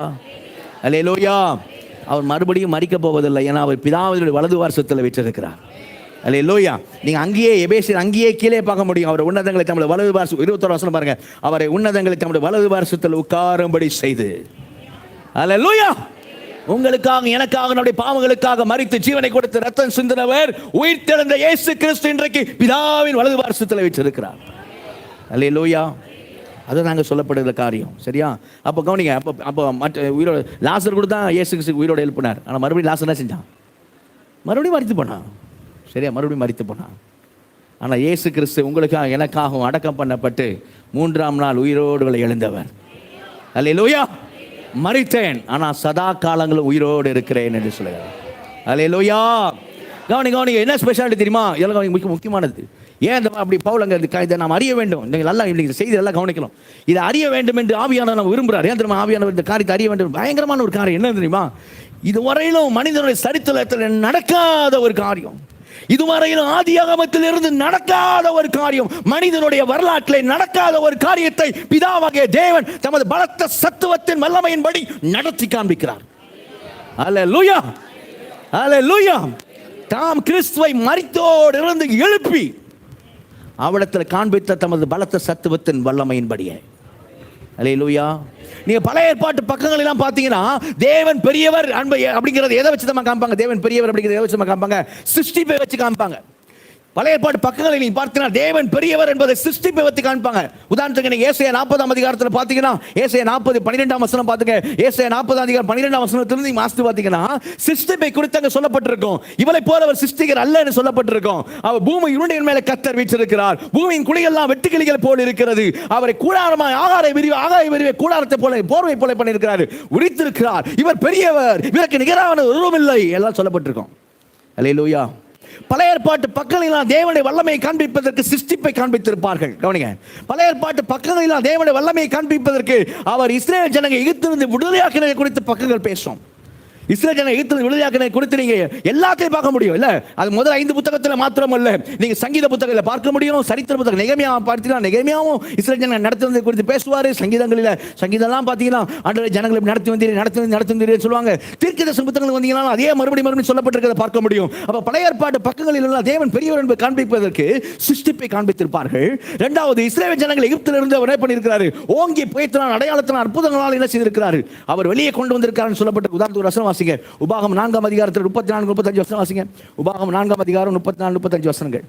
அல்லேலூயா. அவர் மறுபடியும் மரிக்க போவதில்லை, ஏன்னா அவர் பிதாவினுடைய வலது வாரசத்தில் வீற்றிருக்கிறார். அல்லேலூயா. நீங்க அங்கேயே எபேசியர் அங்கேயே கீழே பார்க்க முடியும். அவர் உன்னதங்களை தம்முடைய வலது வாரசு 21 வசனம் பாருங்க. அவரை உன்னதங்களை தம்முடைய வலது வாரசத்தில் உட்காரும்படி செய்து, அல்லேலூயா, உங்களுக்காக எனக்காக நம்முடைய பாவங்களுக்காக மரித்து ஜீவனை கொடுத்து ரத்தம் சிந்தினவர் உயிர்த்தெழுந்த இயேசு கிறிஸ்து இன்றைக்கு பிதாவின் வலது வாரசத்தில் வீற்றிருக்கிறார். அல்லேலூயா. அது நாங்கள் சொல்லப்படுகிற காரியம், சரியா? அப்போ கவனிங்க, அப்போ மற்ற உயிரோட லாசர் கூட தான் இயேசு கிறிஸ்து உயிரோடு எழுப்பினார். ஆனால் மறுபடியும் லாசர் என்ன செஞ்சான்? மறுபடியும் மரித்து போனான், சரியா? மறுபடியும் மரித்து போனான். ஆனால் இயேசு கிறிஸ்து உங்களுக்காக எனக்காகவும் அடக்கம் பண்ணப்பட்டு 3ஆம் நாள் உயிரோடு எழுந்தவர். அல்லேலூயா. மரித்தேன், ஆனால் சதா காலங்களும் உயிரோடு இருக்கிறேன் என்று சொல்லுகிறார். அல்லேலூயா. கவனிங்க, என்ன ஸ்பெஷாலிட்டி தெரியுமா? இதெல்லாம் முக்கியமானது. ஏன் அப்படி பவுல் அங்கே இதை நாம் அறிய வேண்டும். நீங்கள் நல்லா இந்த செய்தி எல்லாம் கவனிக்கணும். இதை அறிய வேண்டும் என்று ஆவியானவர் நம்ம விரும்புகிறார். ஏன் தெரியுமா? ஆவியானவர் இந்த காரியத்தை அறிய வேண்டும். பயங்கரமான ஒரு காரியம் என்ன தெரியுமா? இதுவரையிலும் மனிதனுடைய சரித்திரத்தில் நடக்காத ஒரு காரியம், இதுவரையிலும் ஆதியாகமத்தில் இருந்து நடக்காத ஒரு காரியம், மனிதனுடைய வரலாற்றில் நடக்காத ஒரு காரியத்தை பிதாவாகிய தேவன் தமது பலத்த சத்துவத்தின் வல்லமையின்படி நடத்தி காண்பிக்கிறார். அல்லேலூயா, அல்லேலூயா. தாம் கிறிஸ்துவை மரித்தோடு இருந்து எழுப்பி அவரிடத்தில் காண்பித்த தமது பலத்த சத்துவத்தின் வல்லமையின்படியே. அல்லேலூயா. நீங்க பழைய ஏற்பாட்டு பக்கங்கள் எல்லாம் பார்த்தீங்கன்னா தேவன் பெரியவர் அன்பை அப்படிங்கிறது எதை வச்சு தான் காமிப்பாங்க? தேவன் பெரியவர் அப்படிங்கிறத எதை வச்சு காமிப்பாங்க? சிருஷ்டிப்பை வச்சு காமிப்பாங்க. பழைய ஏற்பாட்டு பக்கங்களை நீங்க பார்த்தீங்கன்னா தேவன் பெரியவர் என்பதை சிருஷ்டிப்பை வச்சு காமிப்பாங்க. உதாரணத்துக்கு நீங்க ஏசாயா 40ஆம் அதிகாரத்தில் பார்த்தீங்கன்னா ஏசாயா 40 12ஆம் வசனம் பார்த்துங்க. ஏசாயா 40ஆம் அதிகாரம் 12ஆம் வசனத்திலிருந்து நீங்க வாசித்து பார்த்தீங்கன்னா சிருஷ்டிப்பை குறித்து அங்க சொல்லப்பட்டிருக்கும். இவளை போல அவர் சிருஷ்டிகர் அல்ல என்று சொல்லப்பட்டிருக்கும். அவர் பூமி இருண்டையின் மேலே கர்த்தர் வீற்றிருக்கிறார், பூமியின் குழியெல்லாம் வெட்டுக்கிளிகள் போல் இருக்கிறது, அவரை கூடாரமாய் ஆகாய விரிவை கூடாரத்தை போல போர்வை போல பண்ணியிருக்கிறார், உரித்திருக்கிறார், இவர் பெரியவர், இவருக்கு நிகரான ஒருவரும் இல்லை எல்லாம் சொல்லப்பட்டிருக்கும். அல்லேலூயா. பழைய ஏற்பாட்டு பக்கங்களெல்லாம் தேவனுடைய வல்லமையை காண்பிப்பதற்கு சிருஷ்டிப்பை காண்பித்திருப்பார்கள். கவனிங்க, பழைய ஏற்பாட்டு பக்கங்களெல்லாம் தேவனுடைய வல்லமையை காண்பிப்பதற்கு அவர் இஸ்ரேல் ஜனங்களை எகிப்திலிருந்து விடுதலையாக்கினதை குறித்து பக்கங்கள் பேசும். இஸ்ரேல் ஜனங்களை எகிப்திலிருந்து விடுதலையாக்கினதை குறித்து நீங்க எல்லாத்தையும் பார்க்க முடியும் இல்ல? அது முதல் 5 புத்தகத்தில் மாத்திரம் அல்ல, நீங்க சங்கீத புத்தகத்தில் பார்க்க முடியும், சரித்திர புத்தகம் நெகேமியா பார்த்தீங்கன்னா நெகேமியாவும் இஸ்ரேல் ஜனங்களை நடத்துவதை குறித்து பேசுவார். சங்கீதங்களில் சங்கீதம்லாம் பார்த்தீங்கன்னா ஆண்டவரே ஜனங்களை நடத்தி வந்தீர் சொல்லுவாங்க. தீர்க்கதரிசன புத்தகங்கள் வந்தீங்கன்னா அதே மறுபடியும் சொல்லப்பட்டிருக்கிறத பார்க்க முடியும். அப்ப பழைய ஏற்பாட்டு பக்கங்களில் எல்லாம் தேவன் பெரியவர் என்பதை காண்பிப்பதற்கு சிருஷ்டிப்பை காண்பித்திருப்பார்கள். இரண்டாவது, இஸ்ரேல் ஜனங்களை எகிப்திலிருந்து அவர் என்ன பண்ணியிருக்கிறாரு? ஓங்கி புயத்தினால் அடையாளத்தினால் அற்புதங்களால் என்ன செய்திருக்கிறாரு? அவர் வெளியே கொண்டு வந்திருக்கிறார் சொல்லப்பட்ட உதாரணத்துக்கு வசனம் வாசிங்க. உபாகம் 4ஆம் அதிகாரத்தில் 34 35 வசனம் வாசிங்க. உபாகம் 4ஆம் அதிகாரம் 34 35 வசனங்கள்.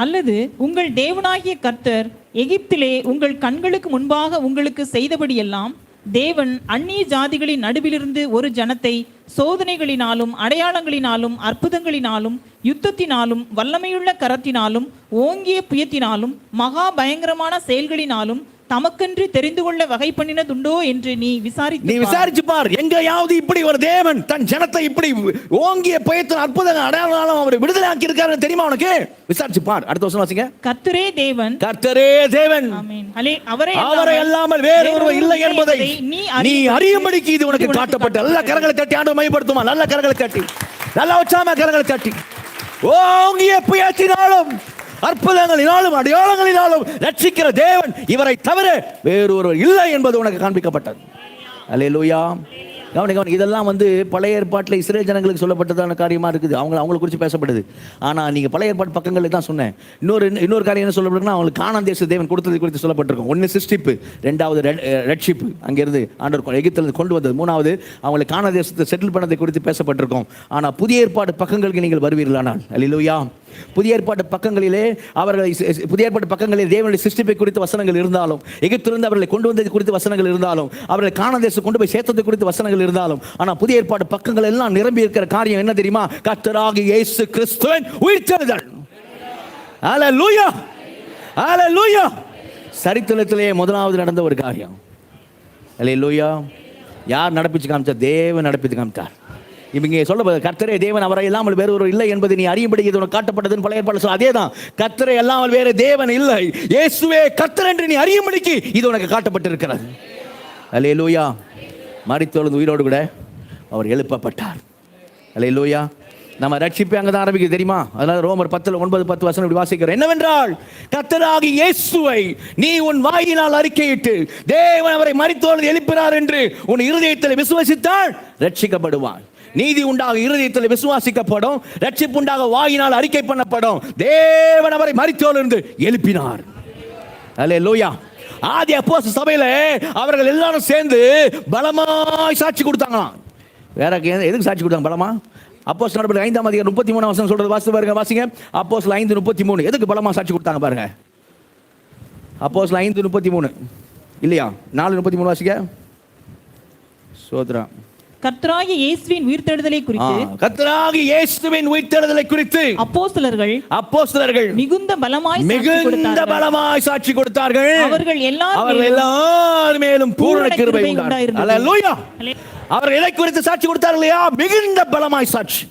அல்லது உங்கள் தேவனாகிய கர்த்தர் எகிப்திலே உங்கள் கண்களுக்கு முன்பாக உங்களுக்கு செய்தபடியெல்லாம் தேவன் அந்நிய ஜாதிகளின் நடுவிலிருந்து ஒரு ஜனத்தை சோதனைகளினாலும் அடையாளங்களினாலும் அற்புதங்களினாலும் யுத்தத்தினாலும் வல்லமையுள்ள கரத்தினாலும் ஓங்கிய புயத்தினாலும் மகா பயங்கரமான செயல்களினாலும் தமக்கென்று தெரிந்து கொள்ள வகை பண்ணினதுண்டோ என்று நீ விசாரிச்சு பார். எங்கேயாவது இப்படி ஒரு தேவன் தன் ஜனத்தை இப்படி ஓங்கிய புயத்தின் அற்புதங்கள் அடையாளம் அவரை விடுதலை ஆக்கி இருக்காரு தெரியுமா உனக்கு? விசாரிச்சு பார். அடுத்த வசனம் வாசிங்க. கர்த்தரே தேவன், கர்த்தரே தேவன், அவரை அல்லாமல் வேறு ஒருவர் இல்லை என்பதை நீ அறியும்படிக்கு இது உனக்கு காட்டப்பட்ட. நல்ல கரங்களை தட்டி ஆண்டவரை மையப்படுத்துமா? நல்ல கரங்களை தட்டி, நல்ல உற்சாகமா கரங்களை தட்டி. ஓங்கிய புயத்தினாலும் அற்புதங்களினாலும் அடையாளங்களினாலும் ரட்சிக்கிற தேவன் இவரை தவிர வேறு ஒருவர் இல்லை என்பது உனக்கு காண்பிக்கப்பட்டது. அல்லேலூயா. கவனி, இதெல்லாம் பழைய ஏற்பாட்டில் இஸ்ரேல் ஜனங்களுக்கு சொல்லப்பட்டதான காரியமாக இருக்குது. அவங்களை குறித்து பேசப்படுது. ஆனால் நீங்கள் பழைய ஏற்பாட்டு பக்கங்களில் தான் சொன்னேன். இன்னொரு காரியம் என்ன சொல்லப்படுதுன்னா, அவங்களுக்கு கானான் தேச தேவன் கொடுத்தது குறித்து சொல்லப்பட்டிருக்கும். ஒன்று சிருஷ்டிப்பு, ரெண்டாவது ரட்சிப்பு, அங்கேருந்து ஆண்டவர் எகிப்திலிருந்து கொண்டு வந்தது, மூணாவது அவங்களுக்கு கானான் தேசத்தை செட்டில் பண்ணதை குறித்து பேசப்பட்டிருக்கும். ஆனால் புதிய ஏற்பாடு பக்கங்களுக்கு நீங்கள் வருவீர்களானால், அல்லேலூயா, புதிய ஏற்பாட்டு பக்கங்களிலே தேவனுடைய சிருஷ்டிப்பை குறித்த வசனங்கள் இருந்தாலும், எகிப்திலிருந்து அவர்களை கொண்டு வந்தது குறித்த வசனங்கள் இருந்தாலும், அவர்களை கானான் தேசம் கொண்டு போய் சேர்த்தது குறித்த வசனங்கள் இருந்தாலும், ஆனால் புதிய ஏற்பாட்டு பக்கங்கள் எல்லாம் நிரம்பி இருக்கிற காரியம் என்ன தெரியுமா? கர்த்தராகிய இயேசு கிறிஸ்துவின் உயிர்த்தெழுதல். ஹல்லேலூயா, ஹல்லேலூயா. சரித்திரத்திலே முதலாவது நடந்த ஒரு காரியம். ஹல்லேலூயா. யார் நடப்பிச்சு காமிச்சார்? தேவன் நடப்பித்து காமித்தார். இங்கே சொல்லப்படுது, கர்த்தரே தேவன், அவரை இல்லாமல் வேறு ஒரு இல்லை என்பது நீ அறியும்படி இது உனக்கு காட்டப்பட்டதுன்னு பழைய ஏற்பாட்டில் சொல்ல. அதே தான், கர்த்தரை இல்லாமல் வேறு தேவன் இல்லை, இயேசுவே கர்த்தர் என்று நீ அறியும்படிக்கு இது உனக்கு காட்டப்பட்டிருக்கிறது. அல்லேலூயா. மரித்தெழுந்து உயிரோடு கூட அவர் எழுப்பப்பட்டார். அல்லேலூயா. நம்ம ரட்சிப்பு அங்கே தான் ஆரம்பிக்குது தெரியுமா? அதனால ரோமர் 10:9-10 வசனம் இப்படி வாசிக்கிறோம். என்னவென்றால், கர்த்தராகிய இயேசுவை நீ உன் வாயினால் அறிக்கையிட்டு தேவன் அவரை மரித்தோர் எழுப்பினார் என்று உன் இருதயத்தில் விசுவாசித்தால் ரட்சிக்கப்படுவான். நீதி உண்டாக இருதயத்தில் விசுவாசிக்கப்படும், ரட்சிப்பு உண்டாக வாயினால் அறிக்கை பண்ணப்படும். தேவன் அவரை மரித்தோரிலிருந்து எழுப்பினார். அல்லேலூயா. ஆதி அப்போஸ்தல சபையில அவர்கள் எல்லாரும் சேர்ந்து பலமாய் சாட்சி கொடுத்தாங்களாம். வேற எதுக்கு சாட்சி கொடுத்தாங்க? பலமா. அப்போஸ்தலர் நடவடிக்கைகள் 5ஆம் அதிகாரம் 33ஆம் வசனம் சொல்றது வாசிங்க. அப்போஸ்தலர் 5:33 எதுக்கு பலமா சாட்சி கொடுத்தாங்க பாருங்க. அப்போஸ்தலர் 5:33 இல்லையா? 4:33 வாசிங்க. சோத்ரா. கர்த்தராகிய இயேசுவின் உயிர்த்தெழுதலை குறித்து அப்போஸ்தலர்கள் மிகுந்த பலமாய் சாட்சி கொடுத்தார்கள். அவர்கள் எல்லார் மேலும் பூரண கிருபை உண்டாயிருந்தது. அல்லேலூயா. அவர்கள் எதை குறித்து சாட்சி கொடுத்தார்கள்? இல்லையா? மிகுந்த பலமாய் சாட்சி.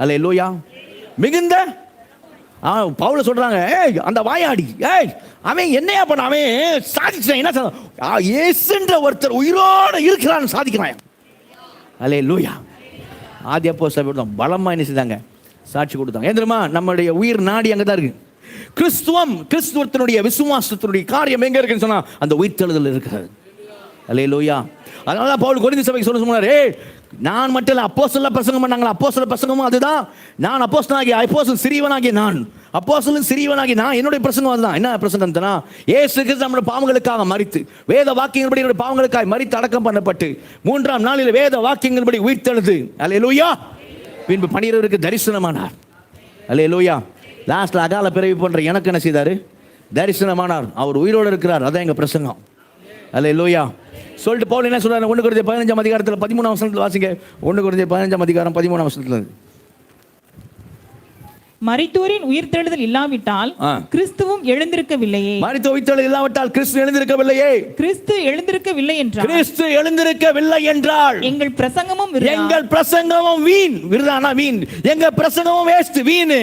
அல்லேலூயா. மிகுந்த பவுல் சொல்றாங்க, அந்த வாயாடி அவன் என்னையா பண்ண, அவன் சாதிச்சான். என்ன இயேசுன்ற ஒருத்தர் உயிரோடு இருக்கிறான்னு சாதிக்கிறான். அல்லேலூயா. ஆதி அப்போஸ்தலர் பலமா என்ன செய்தாங்க? சாட்சி கொடுத்தாங்க. ஏன் தெரியுமா? நம்மளுடைய உயிர் நாடி அங்கே தான் இருக்கு. கிறிஸ்துவத்தினுடைய விசுவாசத்தினுடைய காரியம் எங்க இருக்குன்னு சொன்னா அந்த உயிர்த்தெழுதல் இருக்கிறது. அல்லேலூயா. அதனால பவுல் கொரிந்து சபைக்கு சொன்னாரு, நான் மட்டும் இல்லை, அப்போஸ்தலர் பிரசங்கம் பண்ணாங்களா, அப்போஸ்தலர் பிரசங்கமும் அதுதான். நான் அப்போஸ்தலன் சிறியவனாகிய நான் என்னுடைய பிரசங்கம் அதுதான். என்ன பிரசங்கம் தானா? இயேசு கிறிஸ்து நம்முடைய பாவங்களுக்காக மரித்து, வேத வாக்கியங்களின்படி என்னுடைய பாவங்களுக்காக மரித்து அடக்கம் பண்ணப்பட்டு 3ஆம் நாளில் வேத வாக்கியங்களின்படி உயிர்த்தெழுந்து, அல்லேலூயா, பின்பு 12 தரிசனமானார். அல்லேலூயா. லாஸ்ட்ல அகால பிறவி போன்ற எனக்கு என்ன செய்தாரு? தரிசனமானார். அவர் உயிரோடு இருக்கிறார். அதான் எங்க பிரசங்கம். அல்லேலூயா. சொல்லிட்டு பவுல் என்ன சொல்றாரு? 1 கொரிந்தியர் 15ஆம் அதிகாரத்தில் 13ஆம் வசனத்தில் வாசிங்க. 1 கொரிந்தியர் 15ஆம் அதிகாரம் 13ஆம் வசனத்தில், மரித்தோரின் உயிர்த்தெழுதல் இல்லாவிட்டால் கிறிஸ்துவும் எழுந்திருக்கவில்லையே. மரித்தோர் உயிர்த்தெழுதல் இல்லாவிட்டால் கிறிஸ்து எழுந்திருக்கவில்லையே. கிறிஸ்து எழுந்திருக்கவில்லை என்றால் எங்கள் பிரசங்கமும் வீண். விருதானா வீண். எங்க பிரசங்கமும் வேஸ்ட், வீண்.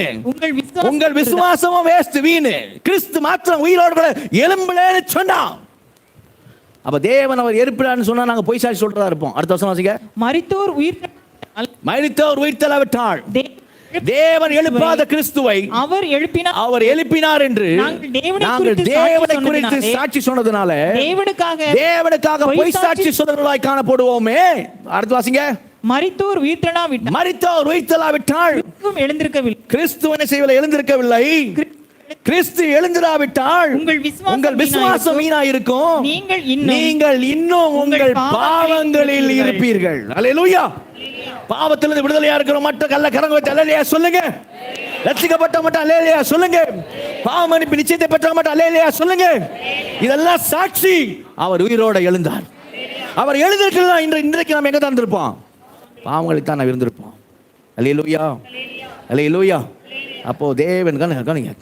உங்கள் விசுவாசமும் வேஸ்ட், வீண். கிறிஸ்து மாத்திரம் உயிரோடு கூட எழும்பலன்னு சொன்னா, அப்ப தேவன் அவர் எழுப்பினார்னு சொன்னா நாங்க பொய் சாட்சி சொல்றதா இருப்போம். அடுத்த வசனம் வாசிங்க. மரித்தோர் உயிர்த்தெழாவிட்டால் தேவன் எழுப்பாத கிறிஸ்துவை அவர் எழுப்பினார் என்று நாங்கள் தேவனை குறித்து சாட்சி சொன்னதுனால தேவனுக்காக பொய் சாட்சி சொன்னவர்களாய் காணப்படுவோமே. அடுத்து வாசிங்க. மரித்தோர் உயிர்த்தெழாவிட்டால் கிறிஸ்து என்ன செய்யவில்லை? எழுந்திருக்கவில்லை. கிறிஸ்து எழுந்திராவிட்டால் உங்கள் விசுவாசம் வீணாயிருக்கும். நீங்கள் இன்னும் உங்கள் பாவங்களில் இருப்பீர்கள். அல்லேலூயா. பாவத்திலிருந்து விடுதலையா இருக்கிற மட்டும் கல்ல கரங்க வச்சு அல்லேலூயா சொல்லுங்க. ரட்சிக்கப்பட்ட மட்டும் அல்லேலூயா சொல்லுங்க. பாவ மன்னிப்பு நிச்சயத்தை பெற்ற மட்டும் அல்லேலூயா சொல்லுங்க. இதெல்லாம் சாட்சி. அவர் உயிரோட எழுந்தார். அவர் எழுந்திருக்கிறதா இன்றைக்கு நாம் எங்க தான் இருந்திருப்போம்? பாவங்களுக்கு தான் நாம் இருந்திருப்போம். அல்லேலூயா, அல்லேலூயா. அப்போ தேவன்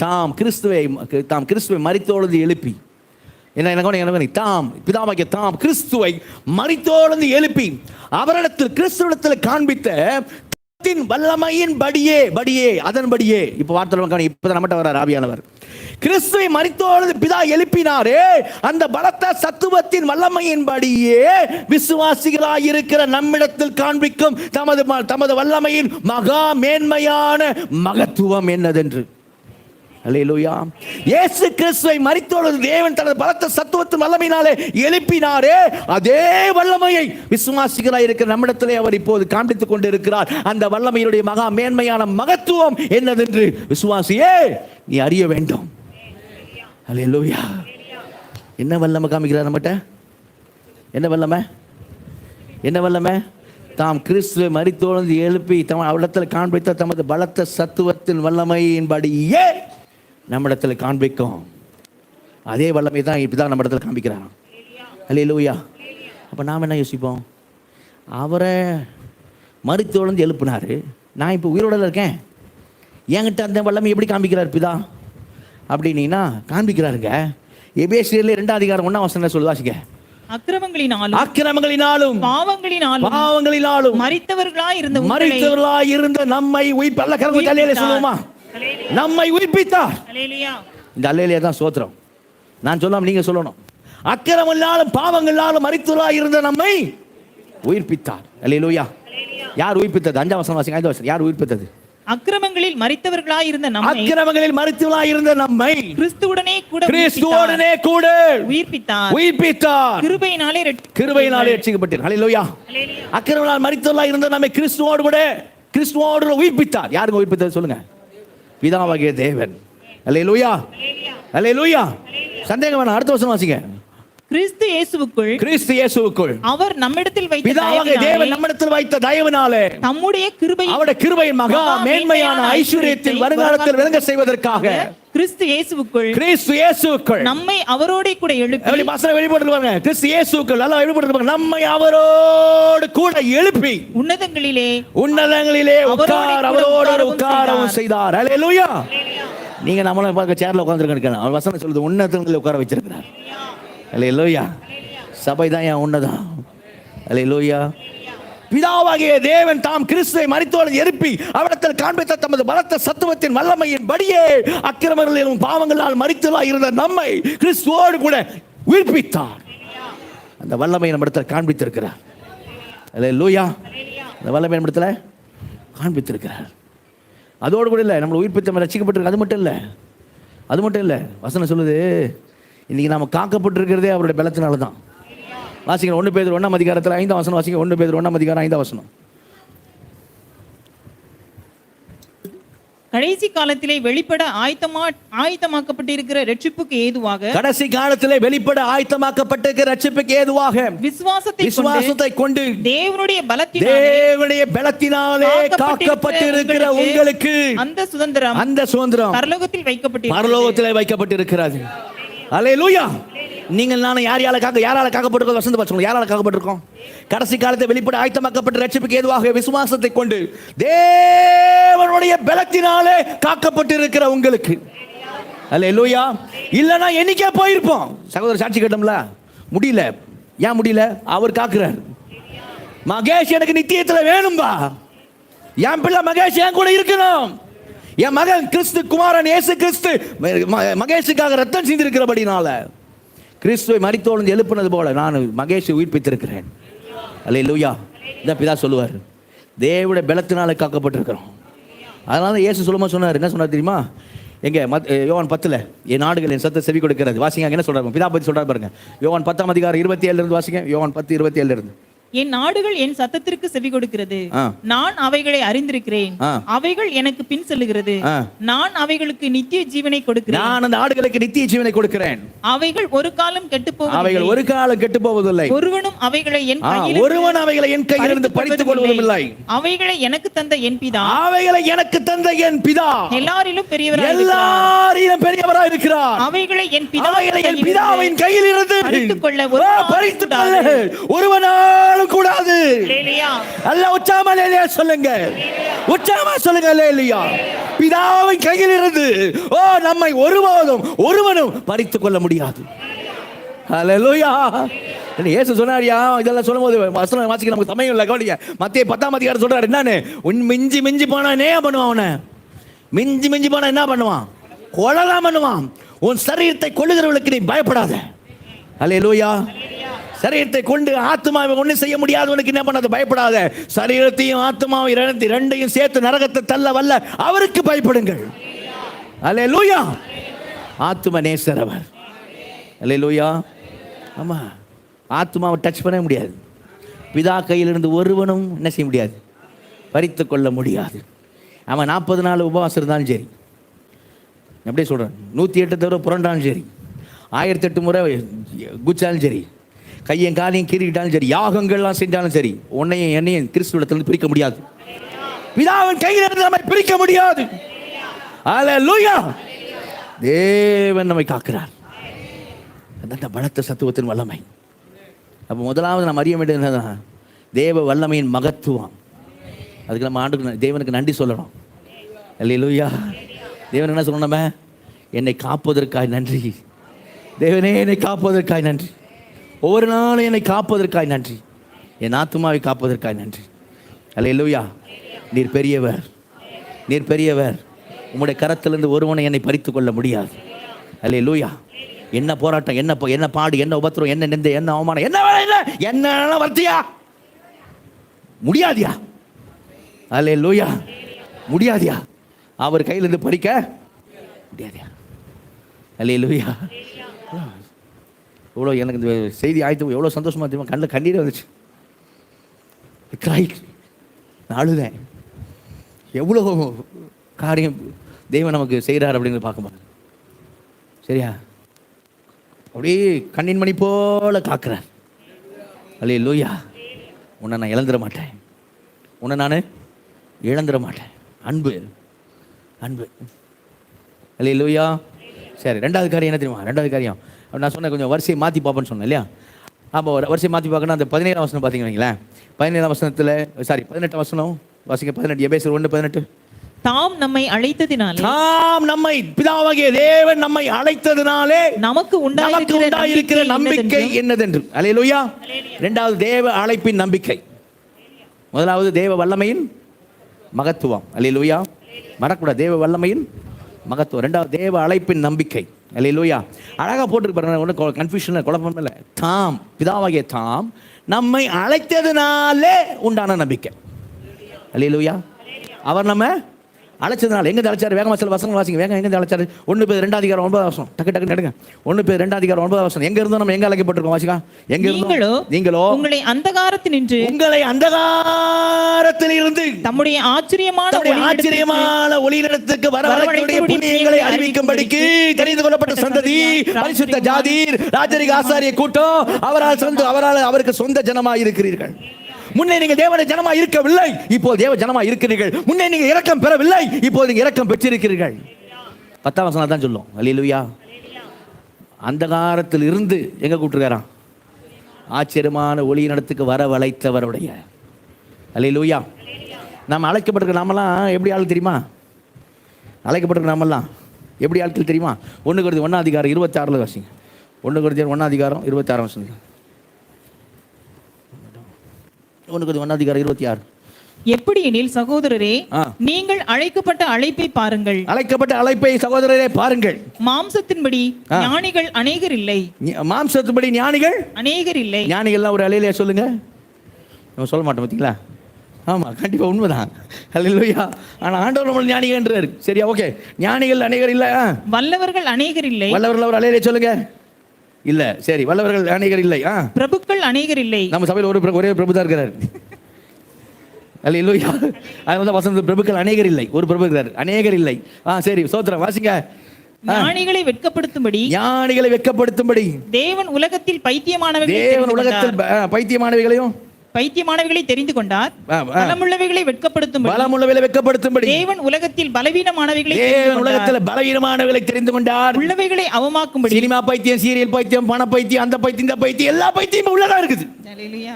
தாம் கிறிஸ்துவை மரித்தோடு எழுப்பி, தாம் பிதாவாகிய தாம் கிறிஸ்துவை மரித்தோடு எழுப்பி அவரிடத்தில் கிறிஸ்துவிடத்தில் காண்பித்த வல்லமையின் படியே அதன்படியே. இப்ப வார்த்தை இப்பதான் நம்மகிட்ட வர்றார் ஆவியானவர். கிறிஸ்துவை மரித்தோடு பிதா எழுப்பினாரே, அந்த பலத்த சத்துவத்தின் வல்லமையின் படியே விசுவாசிகளாயிருக்கிற நம்மிடத்தில் காண்பிக்கும் தமது வல்லமையின் மகா மேன்மையான மகத்துவம் என்னதென்று. அல்லேலூயா. இயேசு கிறிஸ்துவை மரித்தோடு தேவன் தனது பலத்த சத்துவத்தின் வல்லமையினாலே எழுப்பினாரே, அதே வல்லமையை விசுவாசிகளாய் இருக்கிற நம்மிடத்திலே அவர் இப்போது காண்பித்துக் கொண்டிருக்கிறார். அந்த வல்லமையுடைய மகா மேன்மையான மகத்துவம் என்னதென்று விசுவாசியே நீ அறிய வேண்டும். அல்லேலூயா. என்ன வல்லமை காமிக்கிறார் நம்மகிட்ட? என்ன வல்லமை? என்ன வல்லமை? தாம் கிறிஸ்துவை மரித்தோடு எழுப்பி அவரிடத்தில் காண்பித்த தமது பலத்த சத்துவத்தின் வல்லமையின்படியே நம்மிடத்தில் காண்பிக்கும். அதே வல்லமை தான் இப்படிதான் நம்ம இடத்துல காண்பிக்கிறான். அல்லேலூயா. அப்போ நாம் என்ன யோசிப்போம்? அவரை மரித்தோடு எழுப்பினாரு, நான் இப்போ உயிரோட இருக்கேன், என்கிட்ட அந்த வல்லமை எப்படி காண்பிக்கிறார் பிதா அப்படின்னா காண்பிக்கிறாருங்க. எபேசியர்ல 2 அதிகாரம் 1 வசனம் சொல்லுது, வாசிங்க. அக்கிரமங்களினாலும் பாவங்களினாலும் மரித்தவர்களாய் இருந்த நம்மை சொல்லுமா, நம்மை உயிர்ப்பித்தார். இந்த அல்லேலூயா தான் ஸ்தோத்திரம். நான் சொல்லாம நீங்க சொல்லணும். அக்கிரமங்களினாலும் பாவங்களினாலும் மரித்தவர்களாய் இருந்த நம்மை உயிர்ப்பித்தார். அல்லேலூயா. யார் உயிர்ப்பித்தது? 5 வசனம் வாசிங்க. 5 வசனம். யார் உயிர்ப்பித்தது? அக்கிரமங்களில் மரித்தவர்களாய் இருந்த நம்மை கிறிஸ்துவுடனே கூட உயிர்ப்பித்தார். கிருபையினாலே ரட்சிக்கப்பட்டீர்கள். ஹல்லேலூயா. அக்கிரமங்களால் மரித்தவர்களாய் இருந்த நம்மை கிறிஸ்துவோடு உயிர்ப்பித்தார். யாருக்கு உயிர்ப்பித்தது சொல்லுங்க? பிதாவாகிய தேவன். ஹல்லேலூயா. ஹல்லேலூயா. சந்தேகம் வேணாம். அடுத்த வசனம் வாசிங்க. கிறிஸ்து இயேசுவுக்குள் அவர் நம்மிடத்தில் வைத்த தயவினாலே அவருடைய கிருபையின் மகா மேன்மையான ஐஸ்வரியத்தில் வருங்காலத்தில் விளங்க செய்வதற்காக கிறிஸ்து இயேசுவுக்குள் நம்மை அவரோடு கூட எழுப்பி வெளிப்படுத்துவாங்க. கிறிஸ்து இயேசுவுக்குள் எல்லாம் வெளிப்படுத்துவாங்க. நம்மை அவரோடு கூட எழுப்பி உன்னதங்களிலே அவரோடு உட்காரவும் செய்தார். அல்லேலூயா. நீங்க நம்மள பார்க்க சேர்ல உட்கார்ந்திருக்கீங்க. அவர் வசனம் சொல்லுது, உன்னதங்களிலே உட்கார வச்சிருக்கிறார். அல்லேலூயா. சபை தான் என் உன்னதம். அல்லேலூயா. பிதாவாகிய தேவன் தாம் கிறிஸ்துவை மரித்தோடு எழுப்பி அவரிடத்தில் காண்பித்த தமது பலத்த சத்துவத்தின் வல்லமையின்படியே அக்கிரமங்களிலும் பாவங்களால் மரித்தவர்களாய் இருந்த நம்மை கிறிஸ்துவோடு கூட உயிர்ப்பித்தார். அந்த வல்லமையை நம்மிடத்தில் காண்பித்திருக்கிறார். அல்லேலூயா. அந்த வல்லமையை நம்மிடத்தில் காண்பித்திருக்கிறார். அதோடு கூட இல்லை, நம்மளை உயிர்ப்பித்த ரட்சிக்கப்பட்டிருக்கு. அது மட்டும் இல்லை. வசனம் சொல்லுது, இன்னைக்கு நாம காக்கப்பட்டிருக்கிறதே அவருடைய பலத்தினால தான். வாசிங்க 1 பேதுரு 1 அதிகாரத்தில் 5 வசனம் வாசிங்க. 1 பேதுரு 1 அதிகாரம் 5 வசனம். கடைசி காலத்திலே வெளிப்பட ஆயத்தமாக்கப்பட்டிருக்கிற ரட்சிப்புக்கு ஏதுவாக விசுவாசத்தை கொண்டு தேவனுடைய பலத்தினாலே காக்கப்பட்டிருக்கிற உங்களுக்கு அந்த சுதந்திரம் பரலோகத்தில் வைக்கப்பட்டிருக்கிறது. அல்லேலூயா. நீங்கள் நானும் யாரால காக்கப்பட்டிருக்கோம்? வசந்த பட்சம் யாரால காக்கப்பட்டிருக்கோம்? கடைசி காலத்தை வெளிப்பட ஆயத்தமாக்கப்பட்ட ரட்சிப்புக்கு ஏதுவாக விசுவாசத்தை கொண்டு தேவனுடைய பலத்தினாலே காக்கப்பட்டிருக்கிற உங்களுக்கு. அல்லேலூயா. இல்லைன்னா என்னைக்கே போயிருப்போம். சகோதரர் சாட்சி கேட்டோம்ல, முடியல. ஏன் முடியல? அவர் காக்குறார். மகேஷ் எனக்கு நித்தியத்தில் வேணும்பா. என் பிள்ளை மகேஷ் என் கூட இருக்கணும். என் மகன் கிறிஸ்து குமாரன் இயேசு கிறிஸ்து மகேஷுக்காக ரத்தம் சிந்திருக்கிறபடினால கிறிஸ்துவை மரித்தோடு எழுப்பினது போல நான் மகேஷை உயிர்ப்பித்திருக்கிறேன். அல்லேலூயா. இதான் பிதா சொல்லுவார், தேவனுடைய பலத்தினால காக்கப்பட்டிருக்கிறோம். அதனால இயேசு சொல்லும்போது சொன்னார், என்ன சொன்னார் தெரியுமா? எங்க யோவான் 10 என் நாடுகள் என் சத்தத்தை செவி கொடுக்கிறது. வாசிங்க, என்ன சொல்றாரு? பிதா பத்தி சொல்றாரு பாருங்க. யோவான் 10 அதிகாரம் 27 இருந்து வாசிங்க. யோவான் 10:27 இருந்து. என் நாடுகள் என் சத்தத்திற்கு செவி கொடுக்கிறது. நான் அவைகளை அறிந்திருக்கிறேன். அவைகள் எனக்கு பின் செல்லுகிறது. நான் அவைகளுக்கு நித்திய ஜீவனை கொடுக்கிறேன். நான் அந்த ஆடுகளுக்கு நித்திய ஜீவனை கொடுக்கிறேன். அவைகள் ஒரு காலம் கெட்டு போவதில்லை. ஒருவன் அவைகளை என் கையிலிருந்து பறித்துக் கொள்வதில்லை. அவைகளை எனக்கு தந்த என் பிதா எல்லாரிலும் பெரியவராய் இருக்கிறார். அவைகளை என் பிதாவின் கையில் இருந்து பறித்துக் கொள்ள ஒருவனாலும் கூடாது. அல்ல உச்சாமா லேலியா சொல்லுங்க. உச்சாமா சொல்லுங்க லேலியா. பிதாவின் கையில் இருந்து நம்மை ஒருவனும் பறித்துக் கொள்ள முடியாது. ஹல்லேலூயா. இயேசு சொன்னாரியா, இதெல்லாம் சொல்லும்போது வசனம் வாசிக்க நமக்கு சமயம் இல்லை. கவனிங்க, மத்தேயு 10 அதிகாரம் சொல்றாரு, என்னன்னு மிஞ்சி போனா என்ன பண்ணுவான்? அவனை மிஞ்சி போனா என்ன பண்ணுவான்? கொலைதான் பண்ணுவான். உன் சரீரத்தை கொல்லுகிறவர்களுக்கு நீ பயப்படாத. ஹல்லேலூயா. சரீரத்தை கொண்டு ஆத்மாவை ஒன்றும் செய்ய முடியாதவனுக்கு என்ன பண்ணாத, பயப்படாத. சரீரத்தையும் ஆத்மாவை ரெண்டையும் சேர்த்து நரகத்தை தள்ள வல்ல அவருக்கு பயப்படுங்கள். அல்லேலூயா. ஆத்தும நேசர் அவர். அல்லேலூயா. ஆமா, ஆத்துமாவை டச் பண்ண முடியாது. பிதா கையிலிருந்து ஒருவனும் என்ன செய்ய முடியாது, பறித்து கொள்ள முடியாது. அவன் 40 நாள் உபவாசம் இருந்தாலும் சரி, அப்படியே சொல்கிறேன், 108 தவிர புரண்டாலும் சரி, 1008 முறை குச்சாலும் சரி, கையும் காலையும் கீறிக்கிட்டாலும் சரி, யாகங்கள்லாம் செஞ்சாலும் சரி, உன்னையும் என்னையும் கிறிஸ்துவிடத்திலிருந்து பிரிக்க முடியாது. பிதாவின் கையிலிருந்து நம்மை பிரிக்க முடியாது. அல்லேலூயா. தேவன் நம்மை காக்கிறார். அந்த பலத்த சத்துவத்தின் வல்லமை. அப்போ முதலாவது நாம் அறிய வேண்டியது என்னன்னா, தேவ வல்லமையின் மகத்துவம். அதுக்கு நம்ம ஆண்டுக்கு தேவனுக்கு நன்றி சொல்லணும். அல்லேலூயா. தேவன் என்ன சொல்லணும், நம்ம என்னை காப்பதற்காய் நன்றி. தேவனே என்னை காப்பதற்காய் நன்றி. ஒவ்வொரு நாளும் என்னை காப்பதற்காய் நன்றி. என் ஆத்துமாவை காப்பதற்காய் நன்றி. அல்லேலூயா. நீர் பெரியவர், நீர் பெரியவர். உம்முடைய கரத்திலிருந்து ஒருவனை என்னை பறித்து கொள்ள முடியாது. அல்லேலூயா. என்ன போராட்டம், என்ன பாடு, என்ன உபத்திரம், என்ன நிந்தை, என்ன அவமானம், என்ன வர்த்தியா முடியாதியா. அல்லேலூயா. முடியாதியா. அவர் கையிலிருந்து பறிக்க முடியாதியா. அல்லேலூயா. எவ்வளோ எனக்கு இந்த செய்தி ஆயிடுத்து, எவ்வளோ சந்தோஷமா தெரியுமா, கண்ணில் கண்ணீரே வந்துச்சு. நான் அழுதேன். எவ்வளோ காரியம் தெய்வம் நமக்கு செய்கிறார் அப்படின்னு பார்க்கும்போது, சரியா, அப்படியே கண்ணின் மணி போல காக்கிறார். அல்லேலூயா. உன்னை நான் இழந்துட மாட்டேன், உன்னை நான் இழந்துட மாட்டேன். அன்பு, அன்பு. அல்லேலூயா. சரி, ரெண்டாவது காரியம் என்ன தெரியுமா? ரெண்டாவது காரியம் நான் சொன்னேன், கொஞ்சம் வரிசையை மாற்றி பார்ப்பேன்னு சொன்னேன் இல்லையா? அப்போ வரிசையை மாற்றி பார்க்கணும். அந்த 17ஆம் வசனம் பார்த்தீங்கன்னா, 17ஆம் வசனத்தில் 18ஆம் வசனம் வாசிங்க. 18 எபேசியர் 1:18. தாம் நம்மை அழைத்ததினாலே, தாம் நம்மை, பிதாவாகிய தேவன் நம்மை அழைத்ததினாலே நமக்கு உண்டாயிருக்கிற நம்பிக்கை என்னதென்று. அல்லேலூயா. இரண்டாவது தேவ அழைப்பின் நம்பிக்கை. முதலாவது தேவ வல்லமையின் மகத்துவம். அல்லேலூயா. மறக்கூடாது, தேவ வல்லமையின் மகத்துவம். இரண்டாவது தேவ அழைப்பின் நம்பிக்கை. அல்லேலூயா. அழகாக போட்டுருக்கு பாருங்க, ஒன்றும் கன்ஃபியூஷன் குழப்பம் இல்லை. தாம், பிதாவாகிய தாம் நம்மை அழைத்ததினாலே உண்டான நம்பிக்கை. அல்லேலூயா. அவர் நம்ம அழைச்சதுனால. எங்கே அழைச்சார்? வேகமாக சில வசனம் வாசிங்க, வேகம். எங்கே அழைச்சார்? 1 பேர் 2 அதிகாரம் 9 வசனம். டக்கு டக்கு நடுங்க. 1 பேர் 2 அதிகாரம் 9 வசனம். எங்க இருந்தோம் நம்ம, எங்க அழைக்கப்பட்டிருக்கோம்? வாசிக்கா. எங்க இருந்தோம்? நீங்களோ உங்களை அந்தகாரத்தினின்று, உங்களை அந்தகாரத்தில் இருந்து தம்முடைய ஆச்சரியமான ஒளியிடத்துக்கு வரவழைக்கக்கூடிய புண்ணியங்களை அறிவிக்கும்படிக்கு தெரிந்து கொள்ளப்பட்ட சந்ததி, பரிசுத்த ஜாதிர், ராஜரிக ஆசாரிய கூட்டம், அவரால் அவருக்கு சொந்த ஜனமாய் இருக்கிறீர்கள். முன்னே நீங்கள் தேவனுடைய ஜனமா இருக்கவில்லை, இப்போது தேவ ஜனமா இருக்கிறீர்கள். முன்னே நீங்கள் இரக்கம் பெறவில்லை, இப்போது நீங்கள் இரக்கம் பெற்றிருக்கிறீர்கள். 10ஆம் வசனம் தான் சொல்லும். அல்லேலூயா. அந்தகாரத்தில் இருந்து எங்க கூப்பிட்டுருக்காராம்? ஆச்சரியமான ஒளி நடத்துக்கு வரவழைத்தவருடைய. அல்லேலூயா. நாம் அழைக்கப்பட்டிருக்க நாமெல்லாம் எப்படி ஆள் தெரியுமா? அழைக்கப்பட்டிருக்க நாமெல்லாம் எப்படி ஆட்கள் தெரியுமா? 1 Corinthians 1 அதிகாரம் 26 வாசிங்க. 1 Corinthians 1 அதிகாரம் 26 வசனம். 1 Corinthians 1 அதிகாரம் 26. எப்படி எனில் சகோதரரே, நீங்கள் அழைக்கப்பட்ட அழைப்பை பாருங்கள். அழைக்கப்பட்ட அழைப்பை சகோதரரே பாருங்கள். மாம்சத்தின்படி ஞானிகள் அநேகர் இல்லை. மாம்சத்தின்படி ஞானிகள் அநேகர் இல்லை. ஞானிகள்லாம் ஒரு அலையிலே சொல்லுங்க. நம்ம சொல்ல மாட்டோம், பார்த்தீங்களா? ஆமா, கண்டிப்பா உண்மைதான். அல்லேலூயா. ஆனா ஆண்டவர் நம்ம ஞானிகன்றார். சரியா? ஓகே. ஞானிகள் அநேகர் இல்லை. வல்லவர்கள் அநேகர் இல்லை. வல்லவர்கள் ஒரு அலையிலே சொல்லுங்க. இல்ல. சரி, வல்லவர்கள் அநேகர் இல்லை. பிரபுக்கள் அநேகர் இல்லை. நம்ம சபையில் ஒரே பிரபு தான் இருக்கிறார். அல்லேலூயா. அதனால வசந்த பிரபுக்கள் அநேகர் இல்லை, ஒரு பிரபு இருக்கிறார், அநேகர் இல்லை. சரி, ஸ்தோத்திரம். வாசிங்க. ஞானிகளை வெட்கப்படுத்தும்படி, ஞானிகளை வெட்கப்படுத்தும்படி தேவன் உலகத்தில் பைத்தியமானவைகளை தெரிந்து கொண்டார். பலமுள்ளவைகளை வெட்கப்படுத்தும்படி தேவன் உலகத்தில் பலவீனமானவைகளை தெரிந்து கொண்டார். உள்ளவைகளை அவமாக்கும்படி. சினிமா பைத்தியம், சீரியல் பைத்தியம், பண பைத்தியம், அந்த பைத்தியம், இந்த பைத்தியம், எல்லா பைத்தியமும் உள்ளதா இருக்குது. அல்லேலூயா.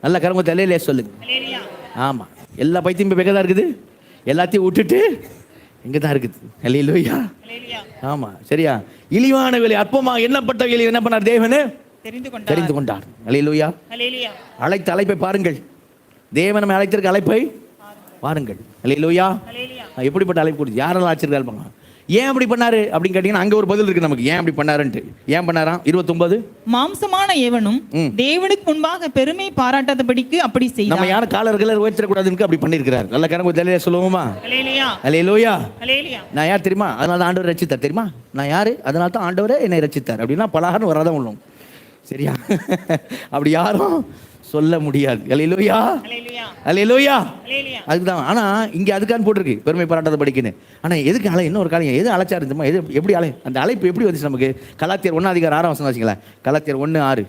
நல்ல கரங்க தலையிலே சொல்லுங்க. அல்லேலூயா. ஆமா, எல்லா பைத்தியம் இப்ப எங்கதான் இருக்குது? எல்லாத்தையும் விட்டுட்டு எங்கதான் இருக்குது? அல்லேலூயா. ஆமா, சரியா? இழிவானவைகளை அற்பமாக எண்ணப்பட்டவைகளை என்ன பண்ணார்? தேவனே தெரிந்து கொண்டார். அல்லேலூயா. அழைத்த அழைப்பை பாருங்கள். தேவன் நம்மை அழைத்திருக்க அழைப்பை பாருங்கள். அல்லேலூயா. எப்படிப்பட்ட அழைப்பு கொடுத்து யாரெல்லாம் அழைச்சிருக்காரு? ஏன் அப்படி பண்ணாரு அப்படின்னு கேட்டீங்கன்னா அங்க ஒரு பதில் இருக்கு நமக்கு. ஏன் அப்படி பண்ணாருன்ட்டு. ஏன் பண்ணாராம்? 29. மாம்சமான எவனும் தேவனுக்கு முன்பாக பெருமை பாராட்டாதபடிக்கு அப்படி நம்ம செய்தார். யாரும் காலர்களை உயர்த்தக்கூடாதுன்னு அப்படி பண்ணிருக்கிறார். நல்ல கரங்க தலையில சொல்லுவோமா? அல்லேலூயா. நான் யார் தெரியுமா? அதனால தான் ஆண்டவர் ரட்சித்தார் தெரியுமா? நான் யாரு? அதனால தான் ஆண்டவரே என்னை ரட்சித்தார் அப்படின்னா பலகாரம் வராதான் உள்ளோம். சரியா? அப்படி யாரும் சொல்ல முடியாது. அல்லேலூயா. அல்லேலூயா. அதுதான். ஆனா இங்க அதுக்கான போட்டிருக்கு பெருமை பாராட்டாத படிக்கணும். ஆனா எதுக்கு அலை? இன்னொரு காரியம் எது அழைச்சாரு தெரியுமா? எது எப்படி அலை? அந்த அழைப்பு எப்படி வந்துச்சு நமக்கு? கலாத்தியர் 1:6 வாசிங்களேன். கலாத்தியர் 1:6.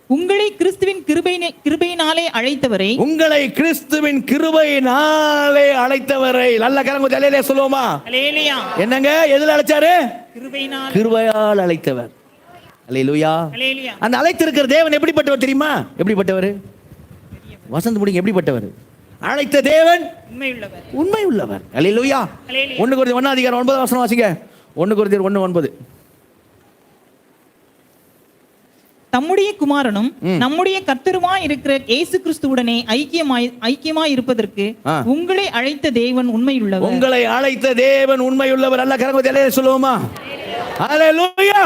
உங்களை கிறிஸ்துவின் கிருபையினாலே அழைத்தவரை, உங்களை கிறிஸ்துவின் கிருபையினாலே அழைத்தவரை. நல்ல கரங்க தலையிலே சொல்லுவோமா? என்னங்க எதுல அழைச்சாரு? கிருபையால் அழைத்தவர். அல்லேலூயா. அந்த அழைத்திருக்கிற தேவன் எப்படிப்பட்டவர் தெரியுமா? எப்படிப்பட்டவர்? வசந்த முடிங்க. எப்படிப்பட்டவர்? அழைத்த தேவன் உண்மை உள்ளவர். அல்லேலூயா. 1 கொரிந்தியர் 1:9 வாசிங்க. 1 கொரிந்தியர் 1:9. தம்முடைய குமாரனும் நம்முடைய கர்த்தருமாய் இருக்கிற இயேசு கிறிஸ்துவுடனே ஐக்கியமாய் இருப்பதற்கு உங்களை அழைத்த தேவன் உண்மையுள்ளவர். உங்களை அழைத்த தேவன் உண்மையுள்ளவர். அல்ல கரங்கத்திலே சொல்லுவோமா? அல்லேலூயா.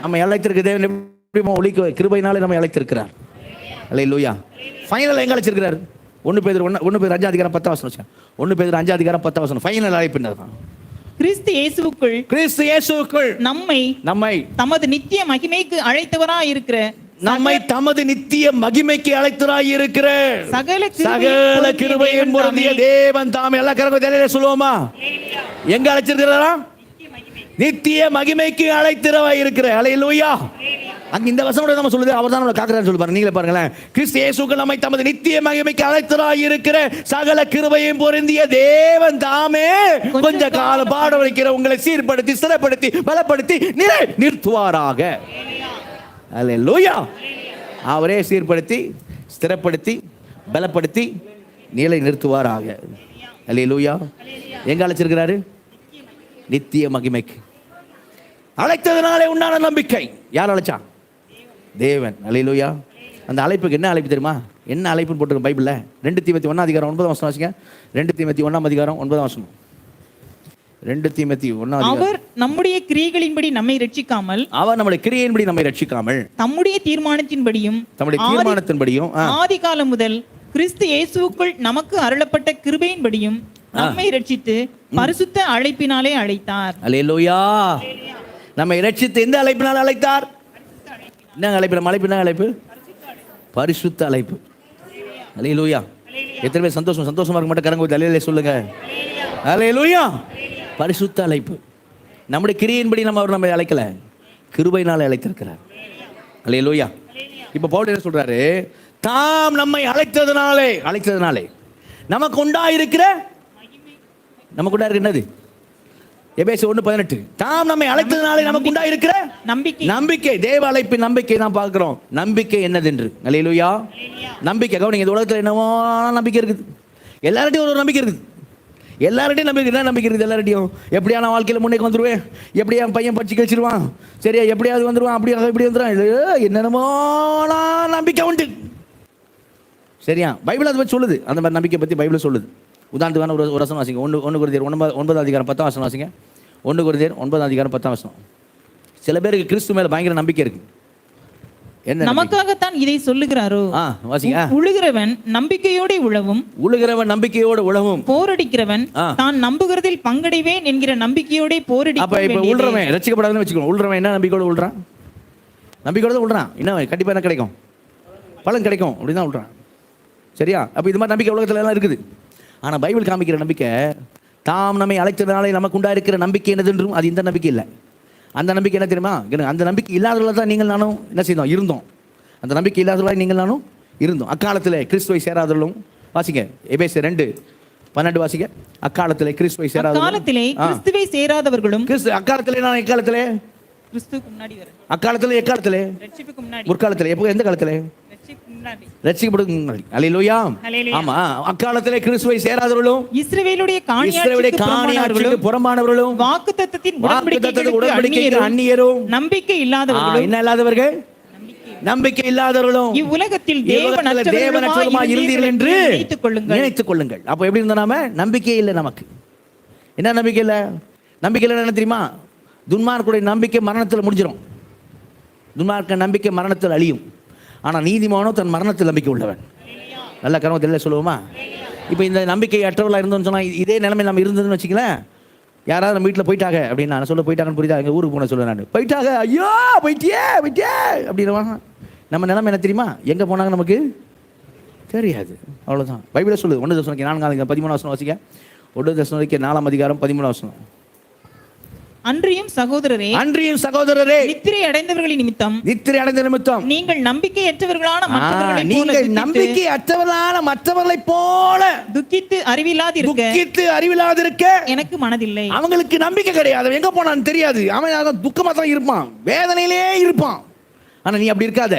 நம்ம அழைத்திருக்க தேவன் எப்படி ஒளிக்க கிருபையினாலே நம்ம அழைத்திருக்கிறார். அல்லேலூயா. ஃபைனல் எங்க அழைச்சிருக்கிறார்? 1 பேதுரு 5:10 1 பேதுரு 5:10 ஃபைனல் அழைப்பினர். கிறிஸ்து இயேசுவுக்குள் நம்மை தமது நித்திய மகிமைக்கு அழைத்தவராய் இருக்கிற தமது நித்திய மகிமைக்கு அழைத்தவராய் இருக்கிற சகல கிருபையின் பொருந்திய தேவன் தாமே. எல்லா கரங்களை சொல்லுவோமா? எங்க அழைச்சிருக்கிறாரா? நித்திய மகிமைக்கு அழைத்தவராய் இருக்கிற. அல்லேலூயா. அங்க இந்த வசனோட நம்ம சொல்லுது அவர் தான் நம்மளை காக்குறாரு சொல்லி பாருங்க. நீங்களே பாருங்களேன். கிறிஸ்து இயேசுவுக்குள் நம்மை தமது நித்திய மகிமைக்கு அழைத்தவராய் இருக்கிற சகல கிருபையும் பொருந்திய தேவன் தாமே கொஞ்ச காலம் பாட வைக்கிற உங்களை சீர்படுத்தி ஸ்திரப்படுத்தி பலப்படுத்தி நிலை நிறுத்துவாராக. அல்லேலூயா. அவரே சீர்படுத்தி ஸ்திரப்படுத்தி பலப்படுத்தி நிலை நிறுத்துவாராக. அல்லேலூயா. எங்க அழைச்சிருக்கிறாரு? நித்திய மகிமைக்கு அழைத்ததனாலே உண்டான நம்பிக்கை. யார் அழைச்சா? தேவன். அல்லேலூயா. அந்த அழைப்புக்கு என்ன அழைப்பு தெரியுமா? என்ன அழைப்புன்னு போட்டுருக்க பைபிள்ல? 2 தீமோத்தேயு 1:9 வாசிங்க. 2 தீமோத்தேயு 1:9 2 தீமோத்தேயு 1. அவர் நம்முடைய கிரியைகளின்படி நம்மை ரட்சிக்காமல், அவர் நம்முடைய கிரியையின்படி நம்மை ரட்சிக்காமல் தம்முடைய தீர்மானத்தின்படியும் ஆதிகாலம் முதல் கிறிஸ்து இயேசுவுக்குள் நமக்கு அருளப்பட்ட கிருபையின்படியும் நம்மை ரட்சித்து பரிசுத்த அழைப்பினாலே அழைத்தார். அல்லேலூயா. நம்மை ரட்சித்து எந்த அழைப்பினால் அழைத்தார்? என்ன அழைப்பு? நம்ம அழைப்பு என்ன அழைப்பு? பரிசுத்த அழைப்பு. அல்லேலூயா. எத்தனை பேர் சந்தோஷமா இருக்க மாட்டேன்? கரங்க தலையிலே சொல்லுங்க. அல்லேலூயா. பரிசுத்த அழைப்பு. நம்முடைய கிரியையின்படி அவர் நம்மை அழைக்கல, கிருபையினாலே அழைத்திருக்கிறார். அல்லேலூயா. இப்ப பவுல் என்ன சொல்றாரு? தாம் நம்மை அழைத்ததனாலே நமக்கு உண்டாயிருக்கிற என்னது? எபேசியர் 1:18. தாம் நம்மை அழைத்ததனாலே நமக்கு உண்டாயிருக்கிற நம்பிக்கை. தேவ அழைப்பின் நம்பிக்கை தான் பார்க்கிறோம். நம்பிக்கை என்னதென்று. அல்லேலூயா. நம்பிக்கை. கவனிங்க. இந்த உலகத்தில் என்னவோ நம்பிக்கை இருக்குது. எல்லார்ட்டையும் ஒரு நம்பிக்கை இருக்குது. எல்லார்ட்டையும் நம்பிக்கை இருக்குது. எல்லார்ட்டையும் எப்படியான வாழ்க்கையில் முன்னேக்கு வந்துடுவேன், எப்படியா பையன் படிச்சு கழிச்சிருவான், சரியா எப்படியாவது வந்துடுவான், அப்படியாக இப்படி வந்துடுவான், என்னென்னமோ நம்பிக்கை உண்டு. சரியா? பைபிள் அதை பற்றி சொல்லுது. அந்த மாதிரி நம்பிக்கை பற்றி பைபிள் சொல்லுது. உதாரணத்துக்கான ஒரு வசனம் வாசிங்க. 1 கொரிந்தியர் 9:10 1 கொரிந்தியர் 9:10. சில பேருக்கு கிறிஸ்து மேல பயங்கர நம்பிக்கை இருக்கு. என்ன? நமக்காகத்தான் இதை சொல்லுகிறாரோ? வாசிங்க. உழுகிறவன் நம்பிக்கையோடு உழவும், போரடிக்கிறவன் தான் நம்புகிறதில் பங்கடைவேன் என்கிற நம்பிக்கையோட போரடி. அப்ப இப்ப உள்றவன் ரட்சிக்கப்படாதுன்னு வச்சுக்கோ. உள்றவன் என்ன நம்பிக்கையோட உள்றான்? நம்பிக்கையோட உள்றான். என்ன கண்டிப்பா என்ன கிடைக்கும்? பலன் கிடைக்கும் அப்படிதான் உள்றான். சரியா? அப்ப இது மாதிரி நம்பிக்கை உலகத்துல எல்லாம் இருக்குது. ஆனா பைபிள் காமிக்கிற நம்பிக்கை, தாம் நம்மை அழைத்ததனாலே நமக்கு உண்டாயிருக்கிற நம்பிக்கை என்னதுன்றும் அது இந்த நம்பிக்கை இல்லை. அந்த நம்பிக்கை என்ன தெரியுமா? அந்த நம்பிக்கை இல்லாதவர்களாக தான் நீங்கள் நானும் என்ன செய்தோம்? இருந்தோம். அந்த நம்பிக்கை இல்லாதவர்களாக நீங்கள் நானும் இருந்தோம். அக்காலத்தில் கிறிஸ்துவை சேராதவர்களும். வாசிங்க. எபேசியர் 2:12 வாசிங்க. அக்காலத்தில் கிறிஸ்துவை சேராதவர்களும். அக்காலத்திலே நான் எக்காலத்திலே? கிறிஸ்துவுக்கு முன்னாடி வர. அக்காலத்திலே எக்காலத்திலே? ரட்சிப்புக்கு முன்னாடி. முற்காலத்திலே. எப்போ? எந்த காலத்திலே? ரட்சிக்கப்படுவதற்கு முன்னாடி. அல்லேலூயா. ஆமா. அக்காலத்திலே கிறிஸ்துவை சேராதவர்களும், இஸ்ரவேலுடைய காணியாட்சிக்கு புறம்பானவர்களும், வாக்குத்தத்தத்தின் உடன்படிக்கைக்கு அந்நியரும், நம்பிக்கை இல்லாதவர்களும். என்ன இல்லாதவர்கள்? நம்பிக்கை இல்லாதவர்களும் இவ்வுலகத்தில் தேவனற்றவருமாய் இருந்தீர்கள் என்று நினைத்துக் கொள்ளுங்கள். அப்ப எப்படி இருந்தோம்? நாம நம்பிக்கை இல்லை. நமக்கு என்ன நம்பிக்கை இல்லை? நம்பிக்கையில் என்ன தெரியுமா? துன்மார்க்குடைய நம்பிக்கை மரணத்தில் முடிஞ்சிடும். துன்மார்க்க நம்பிக்கை மரணத்தில் அழியும். ஆனால் நீதிமானோ தன் மரணத்தில் நம்பிக்கை உள்ளவன். நல்ல கர்மத்தில் சொல்லுவோமா? இப்போ இந்த நம்பிக்கை அற்றவர்களாக இருந்தோம்னு சொன்னால், இதே நிலைமை நம்ம இருந்ததுன்னு வச்சுக்கலாம். யாராவது நம்ம வீட்டில் போயிட்டாங்க அப்படின்னு நான் சொல்ல, போயிட்டாங்கன்னு புரியுதா? எங்கள் ஊருக்கு போன சொல்லுவேன் நான், போயிட்டாங்க, ஐயோ போயிட்டியே அப்படின்னு. நம்ம நிலைமை என்ன தெரியுமா? எங்கே போனாங்க நமக்கு தெரியாது. அவ்வளோதான். பைபிளை சொல்லுது. 1 Thessalonians 4:13 வாசிக்க. 1 Thessalonians 4:13. அன்றியும் சகோதரரே, நித்திரை அடைந்தவர்களின் நிமித்தம் நீங்கள் நம்பிக்கையற்றவர்களான மற்றவர்களைப் போல துக்கித்து அறிவில்லாதிருக்க எனக்கு மனதில்லை. அவங்களுக்கு நம்பிக்கை கிடையாது. எங்க போனான்னு தெரியாது. அவன் துக்கமா தான் இருப்பான், வேதனையிலே இருப்பான். ஆனா நீ அப்படி இருக்காத.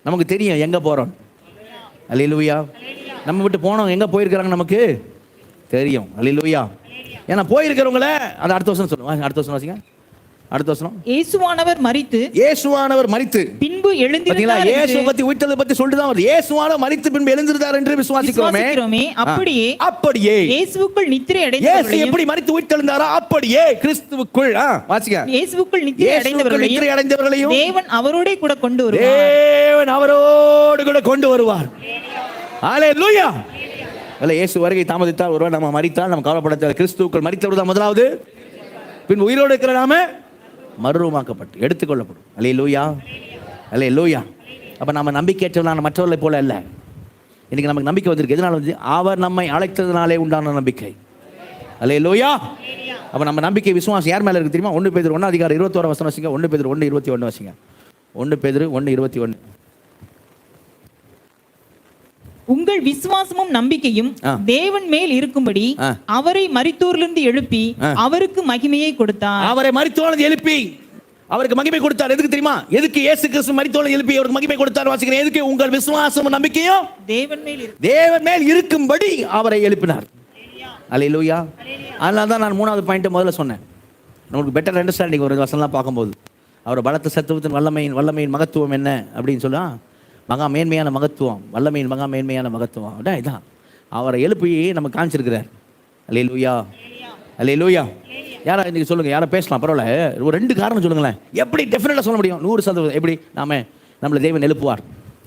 நமக்கு தெரியும் எங்க போறோம். அல்லேலூயா. நம்ம விட்டு போனோம் எங்க போயிருக்கிறாங்க நமக்கு தெரியும். அல்லேலூயா. ஏன்னா போயிருக்கிறவங்கள அது அடுத்த வசனம் சொல்லுவாங்க. அடுத்த வசனம் வாசிங்க. அடுத்த வசனம். இயேசுவானவர் மரித்து பின்பு எழுந்திருந்தார். இயேசு பத்தி உயிர்த்தெழுதலை பத்தி சொல்லிட்டு தான் வருது. இயேசுவானவர் மரித்து பின்பு எழுந்திருந்தார் என்று விசுவாசிக்கிறோமே. அப்படியே இயேசுவுக்குள் நித்திரை அடைந்தவர்களையும், இயேசு எப்படி மரித்து உயிர்த்தெழுந்தாரோ அப்படியே கிறிஸ்துவுக்குள் வாசிங்க. இயேசுவுக்குள் நித்திரை அடைந்தவர்களையும் தேவன் அவரோடு கூட கொண்டு வருவார். ஹல்லேலூயா. அல்ல, இயேசு வருகை தாமதித்தால், ஒருவர் நம்ம மரித்தால் நம்ம கவலைப்பட தேவை. கிறிஸ்துவுக்குள் மரித்தவர் தான் முதலாவது. பின் உயிரோடு இருக்கிற நாம மறுரூபமாக்கப்பட்டு எடுத்துக்கொள்ளப்படும். அல்லேலூயா, அல்லேலூயா. அப்ப நம்ம நம்பிக்கையற்றவர்களான மற்றவர்களை போல அல்ல. இன்னைக்கு நமக்கு நம்பிக்கை வந்திருக்கு. எதனால வந்து? அவர் நம்மை அழைத்ததுனாலே உண்டான நம்பிக்கை. அல்லேலூயா. அப்ப நம்ம நம்பிக்கை விசுவாசம் யார் மேல இருக்கு தெரியுமா? 1 பேதுரு 1:21 வாசிங்க. 1 பேதுரு 1:21 வாசிங்க. 1 பேதுரு 1:21. உங்கள் விசுவாசமும் நம்பிக்கையும் தேவன் மேல் இருக்கும்படி அவரை மரித்தோரிலிருந்து எழுப்பி அவருக்கு மகிமையை கொடுத்தார். அவரை மரித்தோரிலிருந்து எழுப்பி அவருக்கு மகிமை கொடுத்தார். எதுக்கு தெரியுமா? எதுக்கு இயேசு கிறிஸ்து மரித்தோரிலிருந்து எழுப்பி அவருக்கு மகிமை கொடுத்தார் வாசிக்கிறேன். எதுக்கு? உங்கள் விசுவாசமும் நம்பிக்கையும் தேவன் மேல் இருக்கும்படி அவரை எழுப்பினார். அல்லேலூயா. அதனால தான் நான் 3வது பாயிண்ட் முதல்ல சொன்னேன். நமக்கு பெட்டர் அண்டர்ஸ்டாண்டிங் ஒரு வசனம்லாம் பார்க்கும்போது, அவர் பலத்த சத்துவத்தின் வல்லமையின் மகத்துவம் என்ன அப்படின்னு சொல்லா, மகா மேன்மையான மகத்துவம், வல்லமையின் மகா மேன்மையான மகத்துவம். இதான் அவரை எழுப்பி நம்ம காமிச்சிருக்கிறார். அல்லேலூயா, அல்லேலூயா. யாரா இன்னைக்கு சொல்லுங்க, யாரை பேசலாம் பரவாயில்ல. ஒரு 2 காரணம் சொல்லுங்களேன். எப்படி டெஃபினட்டாக சொல்ல முடியும்? 100% எப்படி நம்மளை தேவன் எழுப்புவார்?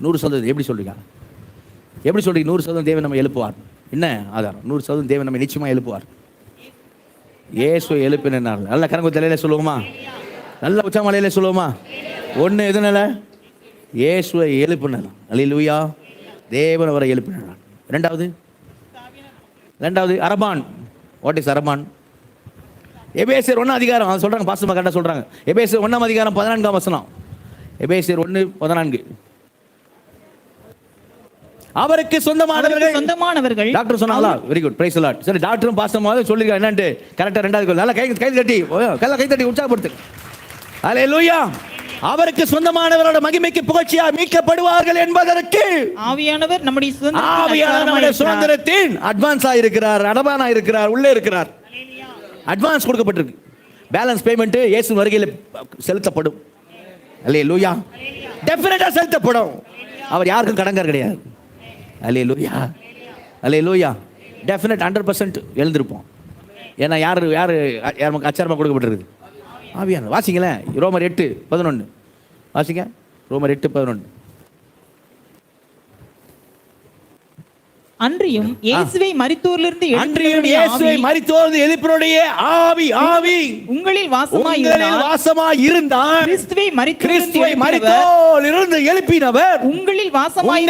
100% எப்படி சொல்றீங்க? எப்படி சொல்றீங்க 100% தேவன் நம்ம எழுப்புவார்? என்ன ஆதாரம்? 100% தேவன் நம்ம நிச்சயமா எழுப்புவார். இயேசு எழுப்பினார். நல்ல கரங்க தலையில சொல்லுவோமா? நல்ல உச்சமலையில சொல்லுவோமா? ஒன்று எதுனால? இயேசுவை எழுப்பினார். அல்லேலூயா. தேவன் அவரை எழுப்பினார். ரெண்டாவது அரபான். What is அரபான்? எபேசியர் 1 அதை சொல்றாங்க. பாஸ்டர் கரெக்டாக சொல்றாங்க. எபேசியர் 1 14 வசனம். எபேசியர் 1:14. அவருக்கு சொந்தமானவர்கள். டாக்டர் சொன்னாங்களா? Very good, praise the Lord. சரி, டாக்டரும் பாஸ்டரும் சொல்லிருக்காங்க என்னன்னு கரெக்டா. 2வது நல்லா கை தட்டி உற்சாகப்படுத்து. அல்லேலூயா. அவருக்கு சொந்தமானவரோட மகிமைக்கு புகழ்ச்சியா மீட்கப்படுவார்கள் என்பதற்கு ஆவியானவர் நம்முடைய சுதந்திரத்தின் அட்வான்ஸா இருக்கிறார், அடவானா இருக்கிறார், உள்ளே இருக்கிறார். அட்வான்ஸ் கொடுக்கப்பட்டிருக்கு. பேலன்ஸ் பேமெண்ட் இயேசு வருகையில் செலுத்தப்படும். அல்லேலூயா. டெஃபினட்டா செலுத்தப்படும். அவர் யாருக்கும் கடன்கார் கிடையாது. அல்லேலூயா, அல்லேலூயா. டெஃபினட் 100% எழுந்திருப்போம். ஏன்னா யார் நமக்கு அச்சாரமாக கொடுக்கப்பட்டிருக்கு? ஆவியானவர். வாசிங்களேன், ரோமர் 8:11 வாசிங்க. ரோமர் 8:11. அன்றியும் இயேசுவை மரித்தோரிலிருந்து எழுப்பினுடைய ஆவி உங்களில் வாசமாய் இருந்தார். கிறிஸ்துவை மரித்தோரிலிருந்து எழுப்பினவர் உங்களில் வாசமாய்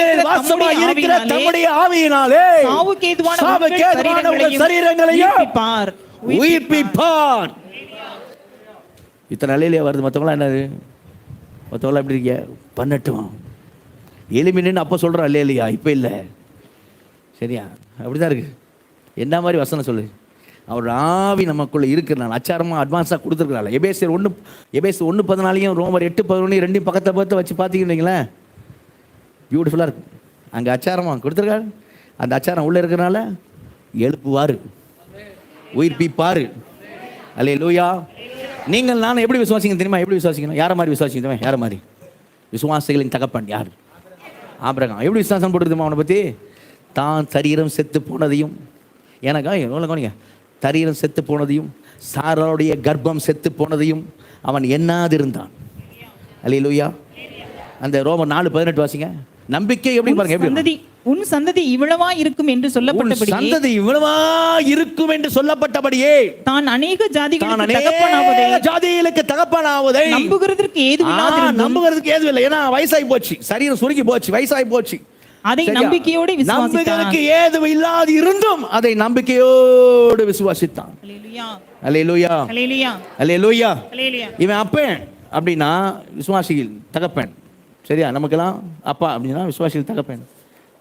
இருக்கிற தம்முடைய ஆவியினாலே சாவுக்கு ஏதுவான உங்கள் சரீரங்களையும் உயிர்ப்பிப்பார். இத்தனை நிலையிலே வருது. மற்றவங்களாம் என்னது? மற்றவங்களாம் எப்படி இருக்க? பண்ணட்டும் எளிமின்னு அப்போ சொல்கிறோம் இல்லையா? இப்போ இல்லை. சரியா? அப்படிதான் இருக்கு. என்ன மாதிரி வசனம் சொல்லு? அவரோட ஆவி நமக்குள்ளே இருக்கிறனால, அச்சாரமாக அட்வான்ஸாக கொடுத்துருக்கனால. எபேசியர் 1:14 ரோமர் 8:11 2 பக்கத்தை வச்சு பார்த்தீங்கன்னீங்களேன், பியூட்டிஃபுல்லாக இருக்கு. அங்கே அச்சாரமாக கொடுத்துருக்காரு. அந்த அச்சாரம் உள்ளே இருக்கிறனால எழுப்புவார், உயிர்ப்பிப்பார். அல்லேலூயா. நீங்கள் நான் எப்படி விசுவாசிங்க தெரியுமா? எப்படி விசுவாசிக்கணும்? யாரை மாதிரி விசுவாசிங்க? யாரை மாதிரி? விசுவாசிகளின் தகப்பன் யார்? ஆபிரகாம். எப்படி விசுவாசம் போட்டுருக்குமா அவனை பற்றி? தான் சரீரம் செத்து போனதையும், எனக்கா எவ்வளோ கவனிங்க, சரீரம் செத்து போனதையும் சாராளுடைய கர்ப்பம் செத்து போனதையும் அவன் எண்ணாதிருந்தான். அல்லேலூயா. அந்த ரோமர் 4:18 வாசிங்க. நம்பிக்கை எப்படி பாருங்க, எப்படி உன் சந்ததி இவ்வளவா இருக்கும் என்று சொல்லப்பட்டபடியே, சந்ததி இவ்வளவா இருக்கும் என்று சொல்லப்பட்டபடியே, தான் அநேக ஜாதிகளுக்கு தகப்பனாவதை நம்புகிறதுக்கு ஏதுவில்லை. ஏன்னா வயசாகி போச்சு, சரீரம் சுருங்கி போச்சு, வயசாகி போச்சு. அதை நம்பிக்கையோடு நம்புகிறதுக்கு ஏது இல்லாது இருந்தும் அதை நம்பிக்கையோடு விசுவாசித்தான். அல்லேலூயா, அல்லேலூயா. இவன் அப்பன் அப்படின்னா விசுவாசிகள் தகப்பன். சரியா? நமக்கெல்லாம் அப்பா அப்படின்னா விசுவாசிகள் தகப்பன்.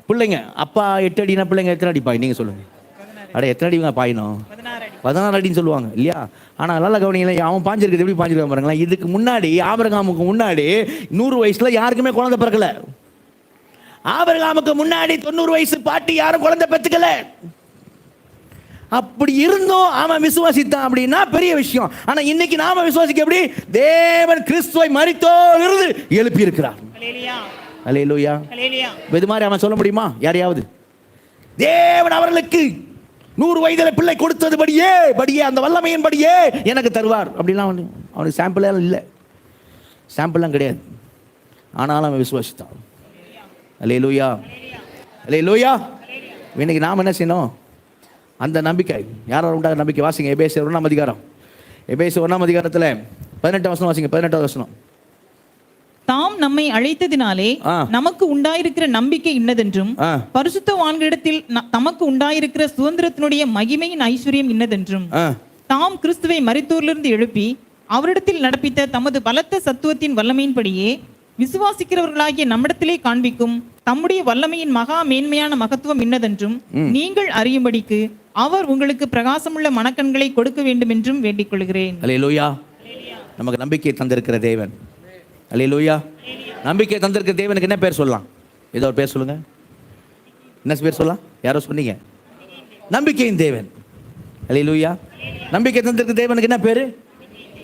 பிள்ளைங்க அப்பா 8 அடினா பிள்ளைங்க எத்தனை அடி பாய் நீங்க சொல்லுங்க. அட எத்தனை அடி பாயினோம்? 16 அடின்னு சொல்லுவாங்க இல்லையா? ஆனால் நல்லா கவனிங்களா, அவன் பாஞ்சிருக்கிறது எப்படி பாஞ்சிருக்கான் பாருங்களேன். இதுக்கு முன்னாடி ஆபிரகாமுக்கு முன்னாடி 100 வயசுல யாருக்குமே குழந்தை பிறக்கல. ஆபிரகாமுக்கு முன்னாடி 90 வயசு பாட்டி யாரும் குழந்தை பெற்றுக்கல. அப்படி இருந்தும் அவன் விசுவாசித்தான் அப்படின்னா பெரிய விஷயம். ஆனா இன்னைக்கு நாம விசுவாசிக்க எப்படி? தேவன் கிறிஸ்துவை மரித்தோரிலிருந்து எழுப்பி இருக்கிறார். அல்லேலூயா. இது மாதிரி அவன் சொல்ல முடியுமா யாரையாவது? தேவன் அவர்களுக்கு 100 வயதுல பிள்ளை கொடுத்தது படியே அந்த வல்லமையின் படியே எனக்கு தருவார் அப்படிலாம் அவனுக்கு சாம்பிள் எல்லாம் இல்லை, சாம்பிள்லாம் கிடையாது. ஆனாலும் அவன் விசுவாசித்தான். அல்லேலூயா, அல்லேலூயா. இன்னைக்கு நாம் என்ன செய்யணும்? அந்த நம்பிக்கை யாரால் உண்டாக நம்பிக்கை வாசிங்க. எபேசியர் 1ஆம் அதிகாரம், எபேசியர் 1ஆம் அதிகாரத்தில் 18 வசனம் வாசிங்க. 18 வசனம். தாம் நம்மை அழைத்ததினாலே நமக்கு உண்டாயிருக்கிற நம்பிக்கை இன்னதென்றும், பரிசுத்தவான்களிடத்தில் தமக்கு உண்டாயிருக்கிற சுதந்திரத்தினுடைய மகிமையின் ஐஸ்வர்யம் இன்னதென்றும், தாம் கிறிஸ்துவை மரித்தோரிலிருந்து எழுப்பி அவரிடத்தில் நடப்பித்த தமது பலத்த சத்துவத்தின் வல்லமையின்படியே விசுவாசிக்கிறவர்களாகிய நம்மிடத்திலே காண்பிக்கும் தம்முடைய வல்லமையின் மகா மேன்மையான மகத்துவம் இன்னதென்றும் நீங்கள் அறியும்படிக்கு அவர் உங்களுக்கு பிரகாசமுள்ள மனக்கண்களை கொடுக்க வேண்டும் என்றும் வேண்டிக் கொள்கிறேன். அல்லேலூயா. நமக்கு நம்பிக்கை தந்திருக்கிற தேவன். அல்லேலூயா. நம்பிக்கை தந்திருக்கிற தேவனுக்கு என்ன பேர் சொல்லலாம்? ஏதோ ஒரு பேர் சொல்லுங்க. என்ன பேர் சொல்லலாம்? யாரோ சொன்னீங்க, நம்பிக்கையின் தேவன். அல்லேலூயா. நம்பிக்கை தந்திருக்கிற தேவனுக்கு என்ன பேரு?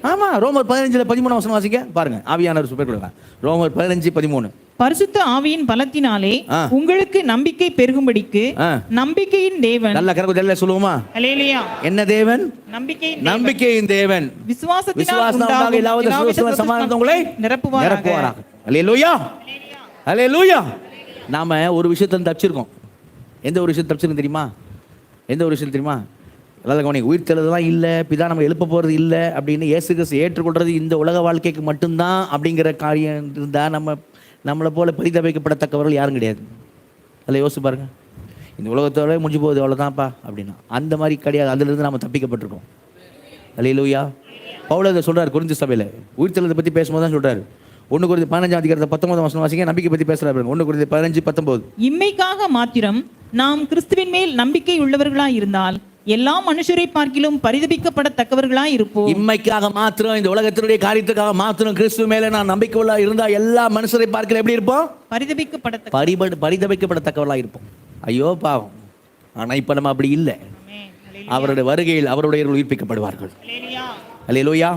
ஆமா, ரோமர் 15:13 வசனம் வாசிக்க பாருங்க. ஆவியானவர் சூப்பர் கொடுங்க. ரோமர் 15:13. பரிசுத்த ஆவியின் பலத்தினாலே உங்களுக்கு நம்பிக்கை பெருகும்படிக்கு நம்பிக்கையின் தேவன். நல்ல கரகொல்ல சொல்லுவோமா? அல்லேலூயா. என்ன தேவன்? நம்பிக்கையின் தேவன். விசுவாசத்தினால் எல்லாவித சமாதானங்களை நிரப்புவாராக. அல்லேலூயா, அல்லேலூயா. நாம ஒரு விஷயத்தை தப்பிச்சிருக்கோம். எந்த ஒரு விஷயத்தை தப்பிச்சிருக்கோம் தெரியுமா? எந்த ஒரு விஷயம் தெரியுமா? அதாவது கவனி, உயிர் தெழுதெல்லாம் இல்லை, பிதா நம்ம எழுப்ப போகிறது இல்லை அப்படின்னு இயேசு கிறிஸ்து ஏற்றுக்கொள்றது இந்த உலக வாழ்க்கைக்கு மட்டும்தான் அப்படிங்கிற காரியம் இருந்தால் நம்மளை போல பரிதபிக்கப்படத்தக்கவர்கள் யாரும் கிடையாது. அதில் யோசிச்சு பாருங்க. இந்த உலகத்தோட முடிஞ்சு போகுது அவ்வளோதான்ப்பா அப்படின்னா அந்த மாதிரி கிடையாது. அதிலிருந்து நம்ம தப்பிக்கப்பட்டிருக்கோம். அல்லேலூயா. பவுல் அதை சொல்கிறார் கொரிந்து சபையில். உயிர் தெழுதலை பற்றி பேசும்போது தான் சொல்கிறார். 1 கொரிந்தியர் 15ஆம் அதிகாரத்தை 19 வசனம் வாசிங்க. நம்பிக்கை பற்றி பேசுகிறார். 1 கொரிந்தியர் 15:19. இம்மைக்காக மாத்திரம் நாம் கிறிஸ்துவின் மேல் நம்பிக்கை உள்ளவர்களாய் இருந்தால் எல்லா மனுஷரை பார்க்கிலும் பரிதபிக்கப்படத்தக்கவர்களாய் இருப்போம். இம்மைக்காக மாத்திரம், இந்த உலகத்தினுடைய காரியத்துக்காக மாத்திரம் கிறிஸ்துவ மேல நான் நம்பிக்கை உள்ள இருந்தா எல்லா மனுஷரை பார்க்கல எப்படி இருப்போம்? பரிதபிக்கப்படத்தக்கவர்களாய் இருப்போம். ஐயோ பாவம். ஆனா இப்ப நம்ம அப்படி இல்லை. அவருடைய வருகையில் அவருடைய உயிர்ப்பிக்கப்படுவார்கள். அல்லேலூயா.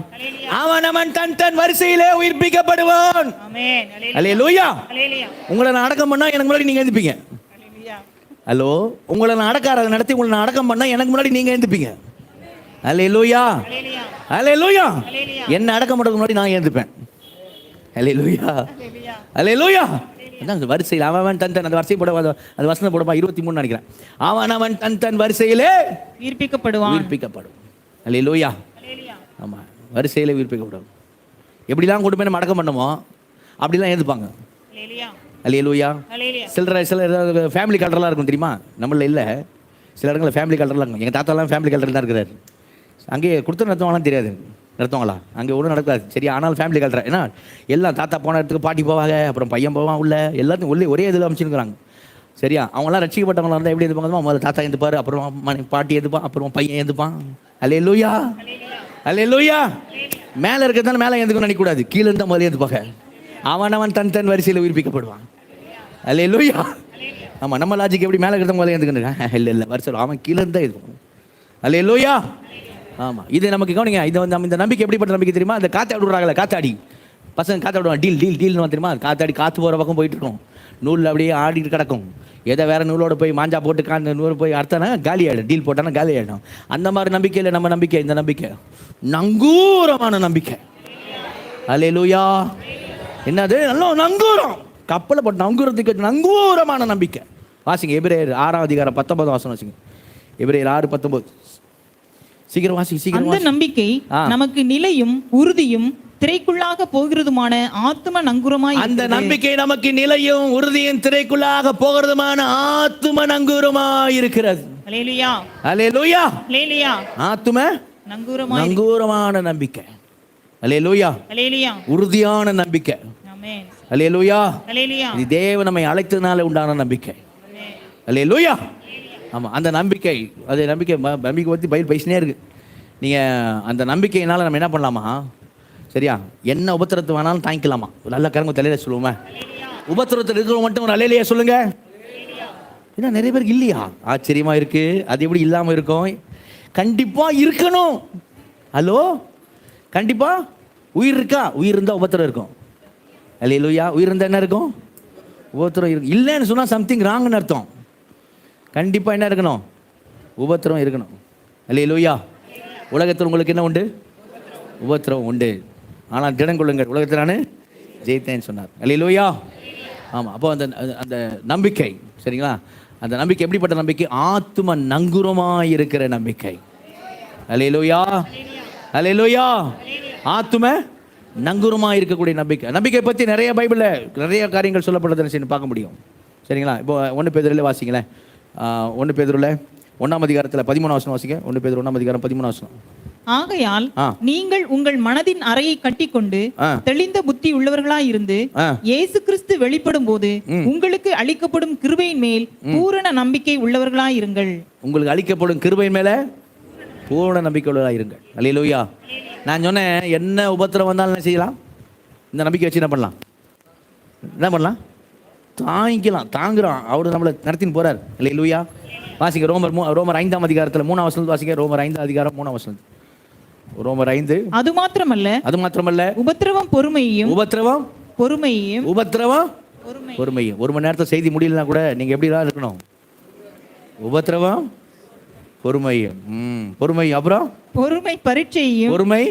அவன் தன் வரிசையிலே உயிர்ப்பிக்கப்படுவான். அல்லேலூயா. உங்களை நான் அடக்கம் பண்ணா எனக்கு முன்னாடி நீங்க எழுந்திருப்பீங்க. ஹலோ, உங்களை நான் அடக்காரதை நடத்தி உங்களை நான் அடக்கம் பண்ணா எனக்கு முன்னாடி நீங்க எழுந்துப்பீங்க. அல்லேலூயா, அல்லேலூயா. என்ன அடக்கம் பண்ணுறதுக்கு முன்னாடி நான் எழுந்துப்பேன். அல்லேலூயா, அல்லேலூயா. அதான் வரிசையில் அவன் தன் அந்த வரிசை போட, அது வசனம் போடப்பா 23 நினைக்கிறேன். அவன் தன் வரிசையிலே உயிர்ப்பிக்கப்படும். அல்லேலூயா. ஆமா, வரிசையிலே உயிர்ப்பிக்கப்படும். எப்படிலாம் கொண்டு போய் நம்ம அடக்கம் பண்ணுமோ அப்படிலாம் எழுந்துப்பாங்க. அல்லேலூயா. சில ஃபேமிலி கல்டர்லாம் இருக்கும் தெரியுமா? நம்மள இல்லை, சில இடங்களில் ஃபேமிலி கல்டர்லாம் இருக்கும். எங்கள் தாத்தாலாம் ஃபேமிலி கல்டர் தான் இருக்கிறாரு. அங்கேயே கொடுத்து நடத்துவாங்களாம் தெரியாது, நடத்துவாங்களா அங்கே ஒன்றும் நடக்காது. சரி, ஆனால் ஃபேமிலி கல்டர் ஏன்னா எல்லாம் தாத்தா போன இடத்துக்கு பாட்டி போவாங்க, அப்புறம் பையன் போவான், உள்ள எல்லாத்தையும் ஒரே இதில் அமைச்சுருக்குறாங்க. சரியா? அவங்களாம் ரட்சிக்கப்பட்டவங்களாம் இருந்தால் எப்படி எதிர்ப்பாங்க? முதல்ல தாத்தா எழுந்துப்பார், அப்புறம் பாட்டி எழுதுப்பான், அப்புறம் பையன் எழுந்துப்பான். அல்லேலூயா, அல்லேலூயா. மேலே இருக்கிறதால மேலே எழுந்துக்கணும்னு நினைக்கக்கூடாது, கீழே இருந்தால் முதல்ல எழுந்துப்பாங்க. அவன் தன் வரிசையில் உயிர்ப்பிக்கப்படுவான். அல்லேலூயா. ஆமாம், நம்ம லாஜிக் எப்படி மேலே இருக்கிறத முதல்ல எழுந்துக்கணும்? இல்லை வரிசை அவன் கீழே இருந்தால் இருக்கும். அல்லேலூயா. ஆமாம், இது நமக்கு கவனிங்க. இது வந்து நம்ம இந்த நம்பிக்கை எப்படிப்பட்ட நம்பிக்கை தெரியுமா? அந்த காற்றாடி விடுறாங்களே, காத்தாடி பசங்க காற்றாடுவாங்க, டீல்னு தெரியுமா? காத்தாடி காற்று போகிற பக்கம் போயிட்டு இருக்கோம், நூலில் அப்படியே ஆடிட்டு கிடக்கும். எதை வேற நூலோட போய் மாஞ்சா போட்டு நூறு போய் அர்த்தம்னா காலி ஆகிடும், டீல் போட்டானா காலி ஆகிடும். அந்த மாதிரி நம்பிக்கையில் நம்ம நம்பிக்கை, இந்த நம்பிக்கை நங்கூரமான நம்பிக்கை. அல்லேலூயா. என்னது? நல்ல நங்கூரம், கப்பலை போட்டு நங்கூரத்துக்கு நங்கூரமான நம்பிக்கை. வாசிங்க எபிரேயர் 6ஆம் அதிகாரம் 19 வசனம் வாசிங்க. எபிரேயர் 6:19. சீக்கிரம் வாசி, சீக்கிரம். அந்த நம்பிக்கை நமக்கு நிலையும் உறுதியும் திரைக்குள்ளாக போகிறதுமான ஆத்ம நங்குரமாய். அந்த நம்பிக்கை நமக்கு நிலையும் உறுதியும் திரைக்குள்ளாக போகிறதுமான ஆத்ம நங்கூரமாய் இருக்கிறது. அல்லேலூயா, அல்லேலூயா, அல்லேலூயா. ஆத்ம நங்கூரமாய், நங்கூரமான நம்பிக்கை. அல்லேலூயா, அல்லேலூயா. உறுதியான நம்பிக்கை. ஆமென். அல்லேலூயா, அல்லேலூயா. இது தேவன் நம்மை அழைத்ததனால உண்டான நம்பிக்கை. அல்லேலூயா. ஆமா, அந்த நம்பிக்கை, அது நம்பிக்கை பற்றி பைபிள் பேசினே இருக்கு. நீங்க அந்த நம்பிக்கையினால நம்ம என்ன பண்ணலாமா? சரியா, என்ன உபத்திரத்து வேணாலும் தாங்கிக்கலாமா? நல்ல கரங்க தலையில சொல்லுவோமே. உபத்திரத்தில் இருக்கிறவங்க மட்டும் ஒரு அல்லேலூயா சொல்லுங்க. ஏன்னா நிறைய பேருக்கு இல்லையா? ஆச்சரியமா இருக்கு. அது எப்படி இல்லாம இருக்கும்? கண்டிப்பா இருக்கணும். ஹலோ, கண்டிப்பா உயிர் இருக்கா? உயிர் இருந்தா உபத்திரம் இருக்கும். அல்லேலூயா. உயிர் இருந்தா என்ன இருக்கும்? உபத்திரம் இருக்கு. இல்லைன்னு சொன்னா சம்திங் ராங்னு அர்த்தம். கண்டிப்பா என்ன இருக்கணும்? உபத்திரம் இருக்கணும். அல்லேலூயா. உலகத்தில் உங்களுக்கு என்ன உண்டு? உபத்திரம் உண்டு. ஆனால் திடம் கொள்ளுங்கள், உலகத்தில் நான் ஜெயித்தேன்னு சொன்னார். அல்லேலூயா. ஆமாம். அப்போ அந்த அந்த நம்பிக்கை, சரிங்களா? அந்த நம்பிக்கை எப்படிப்பட்ட நம்பிக்கை? ஆத்தும நங்குரமாய் இருக்கிற நம்பிக்கை. அல்லேலூயா, அல்லேலூயா. ஆத்தும நங்குரமாய் இருக்கக்கூடிய நம்பிக்கை. நம்பிக்கை பற்றி நிறைய பைபிளில் நிறைய காரியங்கள் சொல்லப்படுறதுன்னு பார்க்க முடியும். சரிங்களா? இப்போ 1 பேதுருல வாசிங்களேன். 1 பேதுருல 1ஆம் அதிகாரத்தில் 13 வசனம் வாசிங்க. 1 பேதுரு 1ஆம் அதிகாரம் 13 வசனம். ஆகையால் நீங்கள் உங்கள் மனதின் அறையை கட்டிக்கொண்டு தெளிந்த புத்தி உள்ளவர்களாய் இருந்து இயேசு கிறிஸ்து வெளிப்படும் போது உங்களுக்கு அளிக்கப்படும் கிருபையின் மேல் பூரண நம்பிக்கை உள்ளவர்களாய் இருங்கள். உங்களுக்கு அளிக்கப்படும் கிருபையின் மேல பூரண நம்பிக்கை உள்ளவர்களாய் இருங்கள். அல்லேலூயா. நான் சொன்னேன், என்ன உபத்திரம் வந்தாலும் என்ன செய்யலாம்? இந்த நம்பிக்கை வச்சு என்ன பண்ணலாம்? என்ன பண்ணலாம்? தாங்கிக்கலாம். தாங்குறோம். அவரு நம்மளை நடத்தின்னு போறார். அல்லேலூயா. வாசிங்க ரோமர் 5ஆம் அதிகாரத்தில் 3ஆம் வசனம் வாசிங்க. ரோமர் 5ஆம் அதிகாரம் 3ஆம் வசனம். ரோமர் 5. அது மாத்திரமல்ல உபத்திரவம் பொறுமையும், உபத்திரவம் பொறுமையும், உபத்திரவம் பொறுமையும். 1 மணி நேரத்தில் செய்தி முடியலனா கூட நீங்க எப்படி தான் இருக்கணும்? உபத்திரவம் பொறுமையும். பொறுமையும். அப்புறம் பொறுமை பரீட்சையும், பொறுமை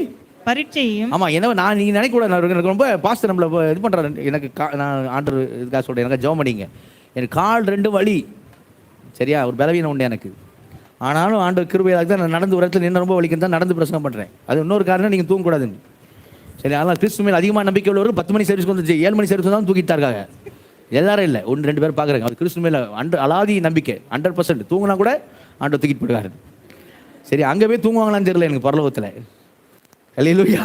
பரீட்சையும். ஆமா, என்ன நான் நீங்க நினைக்க கூடாது. எனக்கு ரொம்ப பாஸ்டர் நம்மள இது பண்றாரு. எனக்கு நான் ஆண்டவர் இதுக்காக சொல்றேன், எனக்கு ஜெபம் பண்ணிங்க. எனக்கு கால் 2 வலி, சரியா? ஒரு பலவீனம் உண்டு எனக்கு. ஆனாலும் ஆண்டவர் கிருபையாக தான் நான் நடந்து ஒரு இடத்துல நின்று ரொம்ப வலிக்கு தான் நடந்து பிரசங்கம் பண்ணுறேன். அது இன்னொரு காரணம், நீங்கள் தூங்கக்கூடாதுன்னு. சரி, அதனால் கிறிஸ்து மேல் அதிகமாக நம்பிக்கை உள்ளவர்கள் 10 மணி சர்வீஸ் வந்துச்சு, 7 மணி சர்வீஸ் தான் தூக்கிட்டு இருக்காங்க. எல்லாரும் இல்லை, 1-2 பேர் பார்க்குறாங்க. அது கிறிஸ்து மேலே அலாதி நம்பிக்கை, 100%. தூங்கினா கூட ஆண்டவர் தூக்கிட்டு போயிடுவாரு. சரி, அங்கே போய் தூங்குவாங்களான்னு தெரியல எனக்கு பரலோகத்தில். அல்லேலூயா.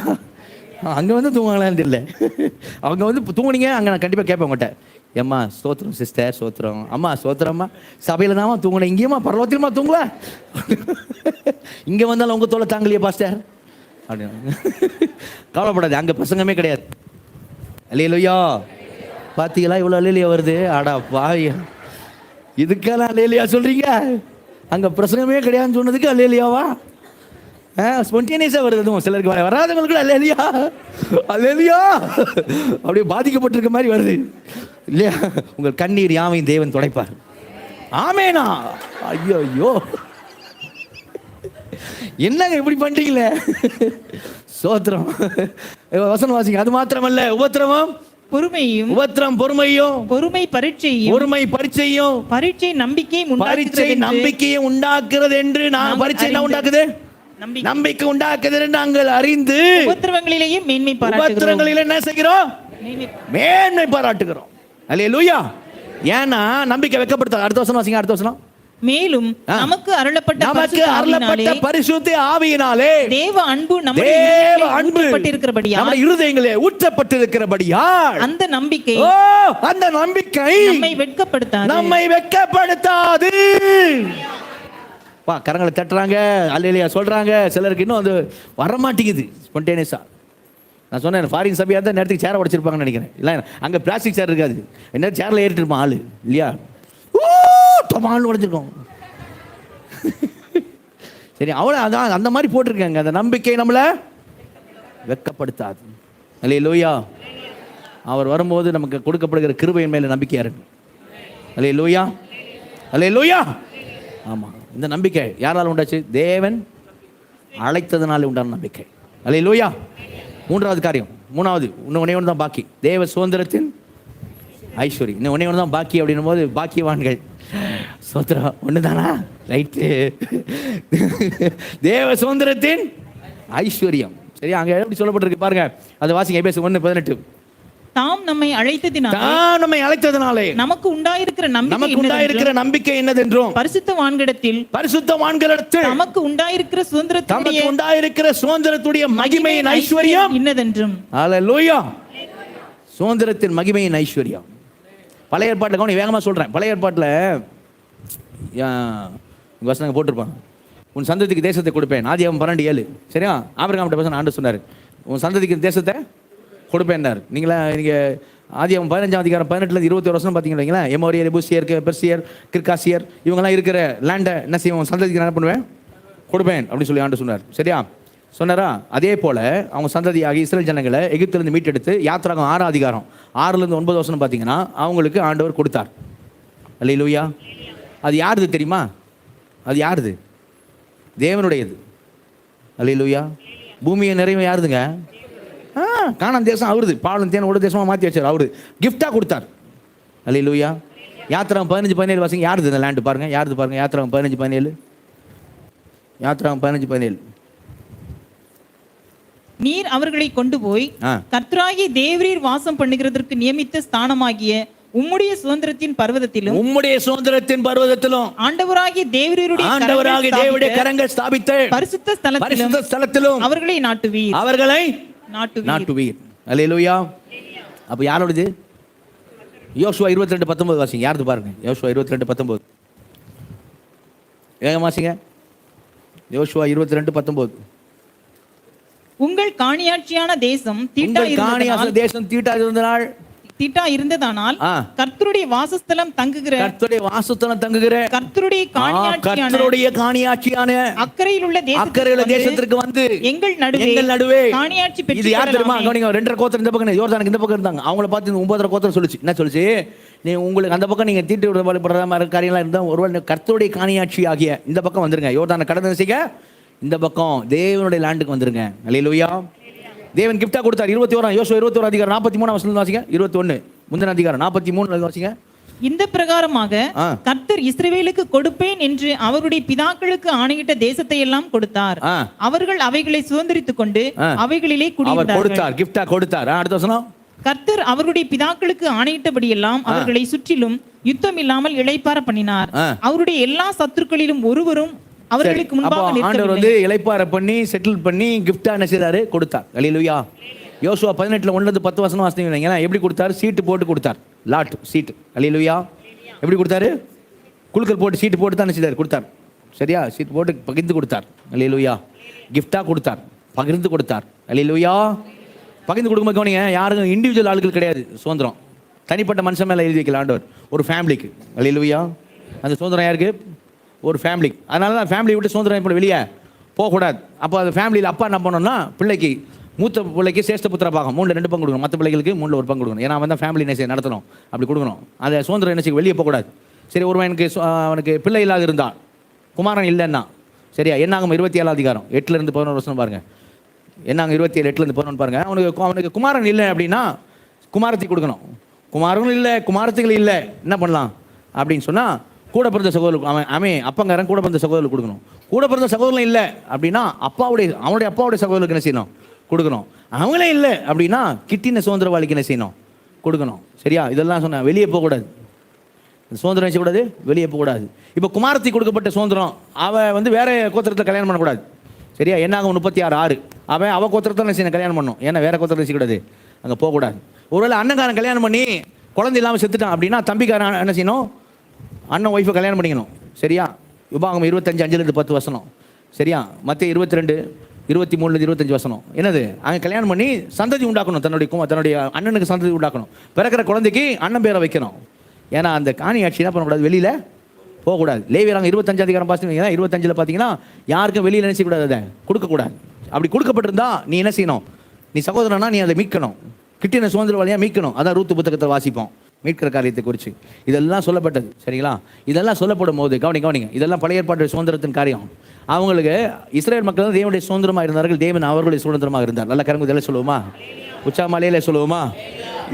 அங்கே வந்து தூங்குவாங்களான்னு தெரியல. அவங்க வந்து தூங்குனீங்க அங்கே நான் கண்டிப்பாக கேட்பேன் உங்கள்கிட்ட, ஏம்மா ஸ்தோத்திரம் சிஸ்டர், ஸ்தோத்திரம் அம்மா, ஸ்தோத்திரம்மா. சபையில் தான்மா தூங்கினேன், இங்கேயுமா பரலோகத்திலுமா தூங்குவ? இங்கே வந்தாலும் உங்கள் தோலை தாங்கலையே பாஸ்டர் அப்படின்னு. கவலைப்படாது, அங்கே பிரசங்கமே கிடையாது. அல்லேலூயா. பார்த்தீங்களா இவ்வளோ அல்லேலூயா வருது? ஆடா பாவியா, இதுக்கெல்லாம் அல்லேலூயா சொல்கிறீங்க? அங்கே பிரசங்கமே கிடையாதுன்னு சொன்னதுக்கு அல்லேலூயாவா? ஸ்பான்டேனியஸாக வருது. அதுவும் சிலருக்கு வராதவங்களுக்கு அல்லேலூயா, அல்லேலூயா அப்படியே பாதிக்கப்பட்டிருக்க மாதிரி வருது இல்லையா? உங்கள் கண்ணீர் யாவையும் தேவன் துடைப்பார். ஆமேனா? ஐயோ ஐயோ, என்னங்க இப்படி பண்றீங்களே? சோத்திரம். வசனம் வாசிங்க. அது மாத்திரமல்ல உபத்திரவம் பொறுமையும், உபத்திரம் பொறுமையும், பொறுமை பரீட்சையும், பொறுமை பரீட்சையும், பரீட்சை நம்பிக்கையை உண்டாக்குறது என்று நான் பரீட்சை என்ன உண்டாக்குது? நம்பிக்கை உண்டாக்குது என்று நாங்கள் அறிந்து உபத்திரவங்களிலேயே மேன்மை பாராட்டுகிறோம். உபத்திரவங்களிலே என்ன செய்கிறோம்? மேன்மை பாராட்டுகிறோம். அல்லேலூயா. ஏன்னா நம்பிக்கை வெட்கப்படுத்தாது. அடுத்த வசனம் வாசிங்க. அடுத்த வசனம். மேலும் நமக்கு அருளப்பட்ட பரிசுத்த ஆவியினாலே தேவ அன்பு நம்முடைய இருதயங்களிலே ஊற்றப்பட்டிருக்கிறபடியால் அந்த நம்பிக்கை நம்மை வெட்கப்படுத்தாது. கரங்களை தட்டுறாங்க, அல்லேலூயா சொல்றாங்க. சிலருக்கு இன்னும் அது வரமாட்டேங்குது ஸ்பான்டேனியஸா. நான் சொன்னேன், ஃபாரின் சபையாக தான் நேரத்துக்கு சேரை உடைச்சிருப்பாங்கன்னு நினைக்கிறேன். இல்லை, அங்கே பிளாஸ்டிக் சேர் இருக்காது. என்ன சேரில் ஏறிட்டு இருப்பான் ஆளு இல்லையா? ஆள் உடைச்சிருக்கோம். சரி, அவ்வளோ அதான் அந்த மாதிரி போட்டிருக்காங்க. அந்த நம்பிக்கை நம்மளை வெட்கப்படுத்தாது. அல்லேலூயா. அவர் வரும்போது நமக்கு கொடுக்கப்படுகிற கிருபையின் மேலே நம்பிக்கையா இருக்கு. அல்லேலூயா. அல்லேலூயா. ஆமா, இந்த நம்பிக்கை யாரால உண்டாச்சு? தேவன் அழைத்ததுனால உண்டான நம்பிக்கை. அல்லேலூயா. மூன்றாவது காரியம், மூணாவது, இன்னும் ஒன்னே ஒன்று தான் பாக்கி. தேவ சுதந்திரத்தின் ஐஸ்வர்யம். இன்னும் ஒன்னே ஒன்று தான் பாக்கி அப்படின்னும் போது பாக்கியவான்கள் சோத்திரம் ஒன்று தானா? ரைட்டு. தேவ சுதந்திரத்தின் ஐஸ்வர்யம். சரி, அங்க எப்படி சொல்லப்பட்டிருக்கு பாருங்க, அது வாசிங்க. எபேசு 1:18. தாம் நம்மை அழைத்ததினாலே நமக்கு உண்டாயிருக்கிற நம்பிக்கை என்னதென்றும் பரிசுத்தவான்களிடத்தில் நமக்கு உண்டாயிருக்கிற சுதந்திரத்துடைய மகிமையின் ஐஸ்வர்யம் இன்னதென்றும். அல்லேலூயா. சுதந்திரத்தின் மகிமையின் ஐஸ்வர்யம். பழைய ஏற்பாட்டில் கவனி, வேகமா சொல்றேன். பழைய ஏற்பாட்டில் வசனங்க போட்டிருப்பாங்க. உன் சந்ததிக்கு தேசத்தை கொடுப்பேன். ஆதியாகமம் 12:7. சரியா? ஆபிரகாம்கிட்ட பேச ஆண்டு சொன்னார், உன் சந்ததிக்கு தேசத்தை கொடுப்பேன்னார். நீங்கள் ஆதியாகமம் 15:18-21 பார்த்தீங்களா? எமோரியர், எபூசியர், பெர்சியர், கிர்காசியர் இவங்கெல்லாம் இருக்கிற லேண்டை என்ன செய்வோம்? சந்ததிக்கு என்ன பண்ணுவேன்? கொடுப்பேன் அப்படின்னு சொல்லி ஆண்டு சொன்னார். சரியா? சொன்னாரா? அதே போல அவங்க சந்ததியாகி இஸ்ரேல் ஜனங்களை எகிப்திலிருந்து மீட்டெடுத்து யாத்திராகம் 6:6-9 பார்த்தீங்கன்னா அவங்களுக்கு ஆண்டவர் கொடுத்தார். அல்லேலூயா. அது யாருது தெரியுமா? அது யாருது? தேவனுடையது. அல்லேலூயா. பூமியை நிறைவு யாருதுங்க? கானான் தேசம் அவருது. பாலும் தேன் ஒரு தேசமாக மாற்றி வச்சார். அவரு கிஃப்டாக கொடுத்தார். அல்லேலூயா. யாத்திராகம் 15:17 வாசிங்க. யாருது இந்த லேண்டு பாருங்க? யாருது பாருங்க? யாத்திராகம் 15:17. யாத்திராகம் 15:17. நீர் அவர்களை கொண்டு போய் கர்த்தராகிய தேவரீர் வாசம் பண்ணுகிறதற்கு நியமித்த ஸ்தானமாகிய உம்முடைய சுதந்திரத்தின் பர்வதத்திலும் ஆண்டவராகிய தேவருடைய கரங்கள் ஸ்தாபித்த பரிசுத்த ஸ்தலத்திலும் அவர்களை நாட்டுவீர். அல்லேலூயா. அப்ப யாரோடது? யோசுவா 22:19 வாசிங்க. யாருது பாருங்க? யோசுவா 22:19. வேகமா வாசிங்க. யோசுவா 22:19. உங்கள் காணியாட்சியான தேசம் தீட்டா இருந்ததானால் கர்த்தருடைய வாசஸ்தலம் தங்குகிற கர்த்தருடைய காணியாட்சியான அக்கறையில் உள்ள தேசத்திற்கு வந்து எங்கள் நடுவே காணியாட்சி பெற்று. இது யார் தெரியுமா? கவனிங்க. 2 கோத்திரம் இந்த பக்கம், யோர்தானுக்கு இந்த பக்கம் இருந்தாங்க. அவங்கள பார்த்து 9 கோத்திரம் சொல்லுச்சு. என்ன சொல்லுச்சு? நீ உங்களுக்கு அந்த பக்கம் நீங்க தீட்டு விடப்படுற மாதிரி காரியம்லாம் இருந்தா ஒருவேளை கர்த்தருடைய காணியாட்சி ஆகிய இந்த பக்கம் வந்துருங்க. யோர்தானை கடந்து செய்ய இந்த பக்கம் தேவனுடைய லேண்டுக்கு வந்துருங்க. அல்லேலூயா. தேவன் கிஃப்டா கொடுத்தார். 21 யோசுவா 21:43 வாசிங்க. 21 முந்தின அதிகாரம் 43 வாசிங்க. இந்த பிரகாரமாக கர்த்தர் இஸ்ரவேலுக்கு கொடுப்பேன் என்று அவருடைய பிதாக்களுக்கு ஆணையிட்ட தேசத்தை எல்லாம் கொடுத்தார். அவர்கள் அவைகளை சுதந்தரித்துக் கொண்டு அவைகளிலே குடியிருந்தார்கள். கிஃப்டா கொடுத்தார். அடுத்த வசனம். கர்த்தர் அவருடைய பிதாக்களுக்கு ஆணையிட்டபடி எல்லாம் அவர்களை சுற்றிலும் யுத்தம் இல்லாமல் இளைப்பாற பண்ணினார். அவருடைய எல்லா சத்துருக்களிலும் ஒருவரும் அவர்களுக்கு முன்பாக ஆண்டவர் வந்து இளைப்பாற பண்ணி செட்டில் பண்ணி கிஃப்டா என்ன செய்தாரு? கொடுத்தார். அல்லேலூயா. யோசுவா 18:1-10 வாசிங்க. எப்படி கொடுத்தாரு? சீட்டு போட்டு கொடுத்தார். லாட் சீட்டு. அல்லேலூயா. எப்படி கொடுத்தாரு? குலுக்கல் போட்டு சீட்டு போட்டு தான் என்ன செய்தார்? கொடுத்தார். சரியா? சீட்டு போட்டு பகிர்ந்து கொடுத்தார். அல்லேலூயா. கிஃப்டா கொடுத்தார், பகிர்ந்து கொடுத்தார். அல்லேலூயா. பகிர்ந்து கொடுக்கும்போது கவனிங்க, யாருக்கும் இண்டிவிஜுவல் ஆளுகள் கிடையாது சுதந்திரம். தனிப்பட்ட மனுஷன் மேலே எழுதி வைக்கல ஆண்டவர். ஒரு ஃபேமிலிக்கு. அல்லேலூயா. அந்த சுதந்திரம் யாருக்கு? ஒரு ஃபேமிலி. அதனால தான் ஃபேமிலி விட்டு சுதந்திரம் இப்போ வெளியே போகக்கூடாது. அப்போ அந்த ஃபேமிலியில் அப்பா என்ன பண்ணணும்னா பிள்ளைக்கு, மூத்த பிள்ளைக்கு சேஷ்ட புத்திர பாகம் 3-2 பங்கு கொடுக்கணும். மற்ற பிள்ளைகளுக்கு 3-1 பங்கு கொடுக்கணும். ஏன்னா அவன் தான் ஃபேமிலி என்ன நடத்தணும், அப்படி கொடுக்கணும். அந்த சுதந்திரம் என்ன வெளியே போகக்கூடாது. சரி, ஒருவனுக்கு அவனுக்கு பிள்ளை இல்லாத இருந்தான், குமாரன் இல்லைன்னா சரியா? என்னாகும் 27 8-11 பாருங்க. என்னாங்க 27 8-11 பாருங்க. அவனுக்கு குமாரன் இல்லை அப்படின்னா குமாரத்தை கொடுக்கணும். குமாரனும் இல்லை, குமாரத்துகள் இல்லை, என்ன பண்ணலாம் அப்படின்னு சொன்னா கூட பிறந்த சகோதரருக்கு அவன் அப்பங்காரன் கூட பிறந்த சகோதரருக்கு கொடுக்கணும். கூட பிறந்த சகோதரன் இல்லை அப்படின்னா அவனுடைய அப்பாவுடைய சகோதரருக்கு என்ன செய்யணும்? கொடுக்கணும். அவங்களே இல்லை அப்படின்னா கிட்டின சுதந்திரவாளிக்கு என்ன செய்யணும்? கொடுக்கணும். சரியா? இதெல்லாம் சொன்ன வெளியே போகக்கூடாது. சுதந்திரம் செய்யக்கூடாது, வெளியே போகக்கூடாது. இப்போ குமாரத்தி கொடுக்கப்பட்ட சுதந்திரம் அவன் வந்து வேற கோத்திரத்தில் கல்யாணம் பண்ணக்கூடாது. சரியா? என்னாகும் 36 அவ கோத்திரத்தில் என்ன செய்யணும்? கல்யாணம் பண்ணணும். ஏன்னா வேற கோத்திரத்தில் செய்யக்கூடாது, அங்கே போகக்கூடாது. ஒருவேளை அண்ணன்காரன் கல்யாணம் பண்ணி குழந்தை இல்லாமல் செத்துட்டான் அப்படின்னா தம்பிக்காரன் என்ன செய்யணும்? அண்ணன் ஒய்ஃபை கல்யாணம் பண்ணிக்கணும். சரியா? உபாகமம் 25:5-10 சரியா? மத்திய 22:23-25 என்னது? அங்கே கல்யாணம் பண்ணி சந்ததி உண்டாக்கணும். தன்னுடைய அண்ணனுக்கு சந்ததி உண்டாக்கணும். பிறக்கிற குழந்தைக்கு அண்ணன் பேரை வைக்கணும். ஏன்னா அந்த காணியாட்சி என்ன பண்ணக்கூடாது? வெளியில் போகக்கூடாது. லேவியராங்க 25 பார்த்தீங்கன்னா 25 பார்த்தீங்கன்னா யாருக்கும் வெளியில் நினைச்சக்கூடாது, அதை கொடுக்கக்கூடாது. அப்படி கொடுக்கப்பட்டிருந்தா நீ என்ன செய்யணும்? நீ சகோதரனா நீ அதை மீட்கணும். கிட்டின சுதந்திரவாளியாக மீட்கணும். அதான் ரூத்து புத்தகத்தை வாசிப்போம். மீட்கிற காரியத்தை குறித்து இதெல்லாம் சொல்லப்பட்டது. சரிங்களா? இதெல்லாம் சொல்லப்படும் போது கவனிங்க, இதெல்லாம் பழைய ஏற்பாட்டு சுதந்திரத்தின் காரியம். அவங்களுக்கு இஸ்ரேல் மக்கள் தான் தேவனுடைய சுதந்திரமாக இருந்தார்கள், தேவன் அவர்களுடைய சுதந்திரமாக இருந்தார். நல்ல கருங்கு இதெல்லாம் சொல்லுவோமா? உச்சாமலையில சொல்லுவோமா?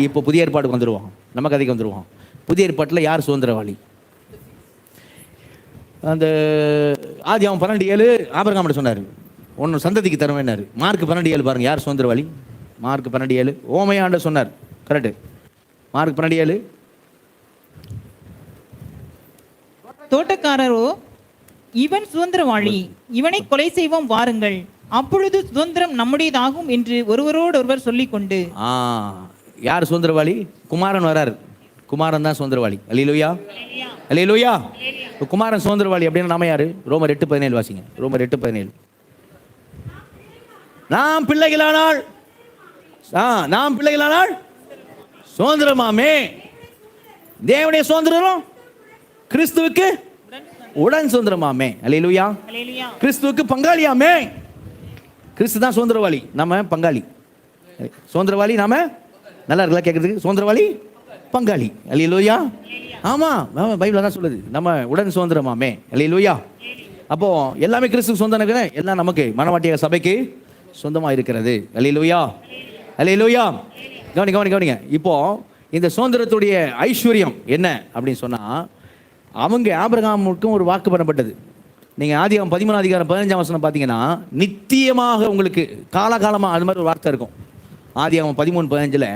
இப்போ புதிய ஏற்பாடுக்கு வந்துடுவோம், நம்ம கதைக்கு வந்துடுவோம். புதிய ஏற்பாட்டில் யார் சுதந்திரவாளி? அந்த ஆதியாகமம் 12:7 ஆபிரகாம் சொன்னார், ஒன்று சந்ததிக்கு தருவேன்னாரு. மார்க் 12:7 பாருங்க, யார் சுதந்திரவாளி? மார்க் 12:7 ஓமையாண்ட சொன்னார். கரெக்டு. மார்க் 12:7 தோட்டக்காரரோ, இவன் சுதந்திரவாளி, இவனை கொலை செய்வோம் வாருங்கள், அப்பொழுது சுதந்திரம் நம்முடையதாகும் என்று ஒருவரோடொருவர் சொல்லிக்கொண்டு. யார் சுதந்திரவாளி? குமாரன் வராரு, குமாரன் தான் சுதந்திரவாளி. அல்லேலூயா, அல்லேலூயா. குமாரன் சுதந்திரவாளி அப்படின்னா நாம யாரு? ரோமர் 8:17 வாசிங்க. ரோமர் 8:17 நாம் பிள்ளைகளானால் சுதந்திரமாமே. தேவனுடைய சுதந்திரம் கிறிஸ்துவுக்கு உடன் சுதந்திரமாமே. அல்லேலூயா. கிறிஸ்துவுக்கு பங்காளியாமே. கிறிஸ்து தான் சுதந்திரவாளி, நம்ம பங்காளி. சுதந்திரவாளி நாம, நல்லா இருக்குல்ல கேட்கறதுக்கு? சுதந்திரவாளி பங்காளி. அல்லேலூயா. ஆமா, பைபிள் தான் சொல்லுது, நம்ம உடன் சுதந்திரமாமே. அல்லேலூயா. அப்போ எல்லாமே கிறிஸ்துக்கு சொந்தம், எல்லாம் நமக்கு மனவாட்டிய சபைக்கு சொந்தமா இருக்கிறது. அல்லேலூயா, அல்லேலூயா. கவனிங்க. இப்போ இந்த சுதந்திரத்துடைய ஐஸ்வர்யம் என்ன அப்படின்னு சொன்னா, அவங்க ஆபிரகாமுக்கும் ஒரு வாக்கு பண்ணப்பட்டது. நீங்க ஆதியாகமம் 13:15 பார்த்தீங்கன்னா, நித்தியமாக உங்களுக்கு காலகாலமாக அது மாதிரி ஒரு வார்த்தை இருக்கும். ஆதியாகமம் 13:15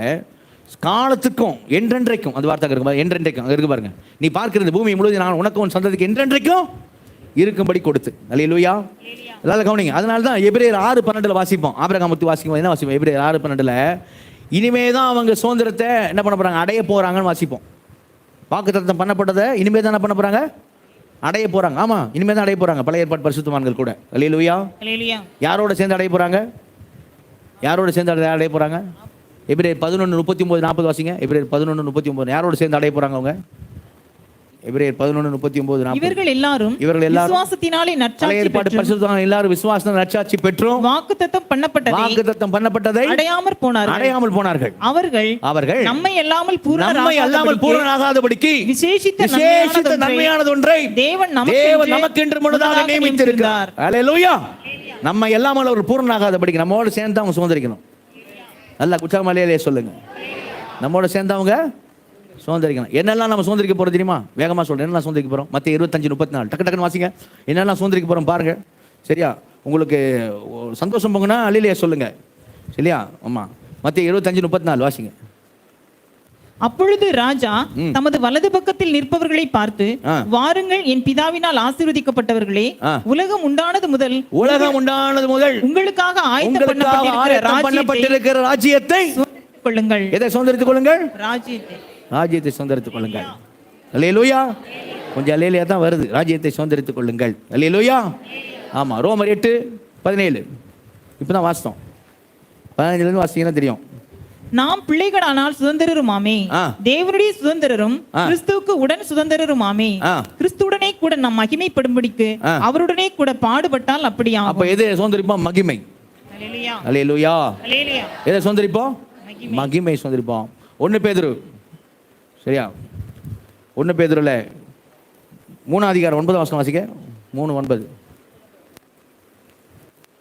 காலத்துக்கும் என்றென்றைக்கும் அந்த வார்த்தை இருக்கு. என்றென்றைக்கும் அங்கே இருக்கு பாருங்க. நீ பார்க்கிறது பூமி முழுவதும் நான் உனக்கு உன் சந்ததிக்கு என்றென்றைக்கும் இருக்கும்படி கொடுத்து. அல்லேலூயா. எல்லாரும் கவனிங்க. அதனால தான் எபிரேயர் 6:12 வாசிப்போம். ஆபிரகாமுக்கு வாசிக்கும் என்ன வாசிப்போம்? எபிரேயர் 6:12 இனிமே தான் அவங்க சுதந்திரத்தை என்ன பண்ண போறாங்க? அடைய போறாங்கன்னு வாசிப்போம். வாக்குத்தத்தம் பண்ணப்பட்டதை இனிமே தான் என்ன பண்ண போறாங்க? அடைய போறாங்க. ஆமா, இனிமே தான் அடைய போறாங்க. பழைய ஏற்பாட்டு பரிசுத்தவான்கள் கூட. அல்லேலூயா. யாரோட சேர்ந்து அடைய போறாங்க? யாரோட சேர்ந்து அடைய போறாங்க? எபிரேயர் 11:39-40 வாசிங்க. எபிரேயர் 11:39 யாரோட சேர்ந்து அடைய போறாங்க அவங்க? எபிரேயர் 11:39-40 இவர்கள் எல்லாரும் விசுவாசத்தினாலே நற்சாட்சி ஏற்பாடு பரிசுத்தவான்கள் எல்லாரும் விசுவாசத்தினாலே நற்சாட்சி பெற்றும் வாக்குத்தத்தம் பண்ணப்பட்டதை அடையாமல் போனார்கள். அவர்கள் நம்மை அல்லாமல் பூரணராகாதபடிக்கு விசேஷித்த நன்மையானது ஒன்றை தேவன் நமக்கென்று முன்னதாக நியமித்திருக்கிறார். அல்லேலூயா. நம்ம எல்லாமல் ஒரு பூரணராகாதபடிக்கு நம்மோட சேர்ந்து அவங்க சுதந்திரிக்கணும். நல்லா குச்சாமலையிலே சொல்லுங்க, நம்மோட சேர்ந்தவங்க சுதந்திரிக்கணும். என்னெல்லாம் நம்ம சுதந்திரிக்க போறோம் தெரியுமா? வேகமா சொல்றேன். என்னெல்லாம் சுதந்திரிக்க போறோம்? மத்திய 25:34 டக்குன்னு வாசிங்க. என்னெல்லாம் சுதந்திரிக்க போறோம் பாருங்க. சரியா? உங்களுக்கு சந்தோஷம் போங்கன்னா அல்லேலூயா சொல்லுங்க. சரியா? ஆமா, மத்திய 25:34 வாசிங்க. அப்பொழுது ராஜா தமது வலது பக்கத்தில் நிற்பவர்களை பார்த்து, வாருங்கள் என் பிதாவினால் ஆசீர்வதிக்கப்பட்டவர்களே, உலகம் உண்டானது முதல் உங்களுக்காக ஆயத்தப்பட்டிருக்கிற ராஜ்யத்தை கொள்ளுங்கள். எதை சுதந்திரித்துக் கொள்ளுங்கள்? ராஜ்யத்தை சுதந்திரித்துக் கொள்ளுங்கள். அல்லேலூயா. கொஞ்சம் அல்லேலூயா தான் வருது. ராஜ்யத்தை சுதந்திரித்துக் கொள்ளுங்கள். அல்லேலூயா. ஆமா, ரோமர் 8:17 இப்பதான் வாசித்தோம். 15 வாசிங்கன்னா தெரியும். நாம் பிள்ளைகளானால் சுதந்திரருமாமே, தேவனுடைய சுதந்திரரும் கிறிஸ்துவுக்கு உடன் சுதந்திரருமாமே, கிறிஸ்துவுடனே கூட நாம் மகிமைப்படும்படிக்கு அவருடனே கூட பாடுபட்டால் அப்படியாகும். அப்ப எதை சுதந்திரிப்போம்? மகிமை. அல்லேலூயா. எதை சுதந்திரிப்போம்? மகிமை சுதந்திரிப்போம். 1 பேதுரு, சரியா? 1 பேதுருல 3:9 வாசிக்க. 3:9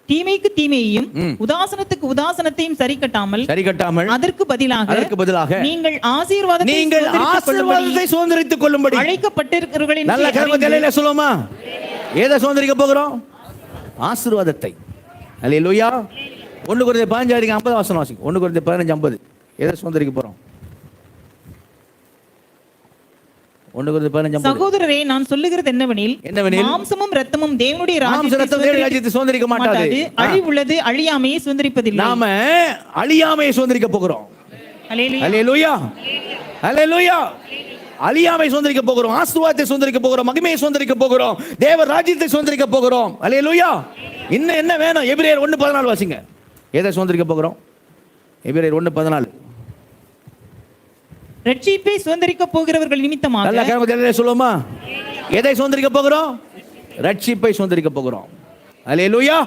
தீமைக்கு தீமையையும் உதாசனத்துக்கு உதாசனத்தையும் சரி கட்டாமல் அதற்கு பதிலாக நீங்கள் ஆசீர்வாதத்தை சுதந்திரித்துக் கொள்ளும்படி அழைக்கப்பட்டிருக்கிறவர்களின் நல்ல கர்மங்களை சொல்லுமா? எதை சுதந்திரிக்க போகிறோம்? ஆசீர்வாதத்தை. அல்லேலூயா. 1 Corinthians 15:50 வாசிங்க. 1 Corinthians 15:50 எதை சுதந்திரிக்க போறோம்? 1 Corinthians 15:50 சகோதரரே, நான் சொல்லுகிறது என்னவெனில் மாம்சமும் இரத்தமும் தேவனுடைய ராஜ்யத்தை சுதந்திரிக்க மாட்டாது. அழிவுள்ளது அழியாமையை சுதந்திரிப்பதில்லை. நாம அழியாமையை சுதந்திரிக்க போகிறோம். அல்லேலூயா. அல்லேலூயா. அழியாமை சுதந்திரிக்க போகிறோம். ஆசீர்வாதத்தை சுதந்திரிக்க போகிறோம். மகிமையை சுதந்திரிக்க போகிறோம். தேவ ராஜ்யத்தை சுதந்திரிக்க போகிறோம். அல்லேலூயா. இன்னும் என்ன வேணும்? எபிரேயர் 1:14 வாசிங்க. எதை சுதந்திரிக்க போகிறோம்? எபிரேயர் 1:14 ரட்சிப்பை சுதந்திரிக்க போகிறவர்கள் நிமித்தமாக. நல்ல கர்மத்தை சொல்லுமா? எதை சுதந்திரிக்க போகிறோம்? ரட்சிப்பை சுதந்திரிக்க போகிறோம். அல்லேலூயா.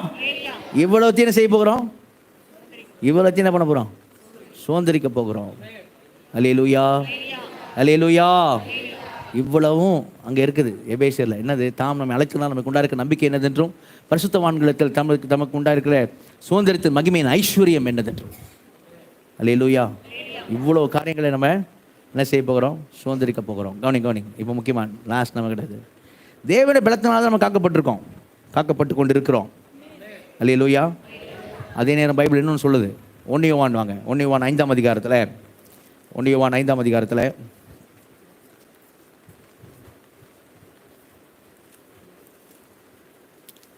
இவ்வளவு என்ன செய்ய போகிறோம்? இவ்வளவு என்ன பண்ண போகிறோம்? சுதந்திரிக்க போகிறோம். அல்லேலூயா. அல்லேலூயா. இவ்வளவும் அங்கே இருக்குது எபேசியரில். என்னது? தாம் நம்மை அழைத்தனால் நமக்கு உண்டாயிருக்க நம்பிக்கை என்னதென்றும் பரிசுத்தவான்களத்தில் நமக்கு உண்டாயிருக்கிற சுதந்திரத்தின் மகிமையின் ஐஸ்வர்யம் என்னதென்றும். அல்லேலூயா. இவ்வளோ காரியங்களை நம்ம என்ன செய்ய போகிறோம்? சுதந்திரிக்க போகிறோம். கவனி. இப்போ முக்கியமான லாஸ்ட் நம்ம கிடையாது. தேவனுடைய பலத்தினால நம்ம காக்கப்பட்டிருக்கோம், காக்கப்பட்டு கொண்டு இருக்கிறோம். அல்லேலூயா. அதே நேரம் பைபிள் இன்னொன்று சொல்லுது. 1 யோவான் வாங்க, 1 யோவான் 5ஆம் அதிகாரத்தில், 1 யோவான் 5ஆம் அதிகாரத்தில்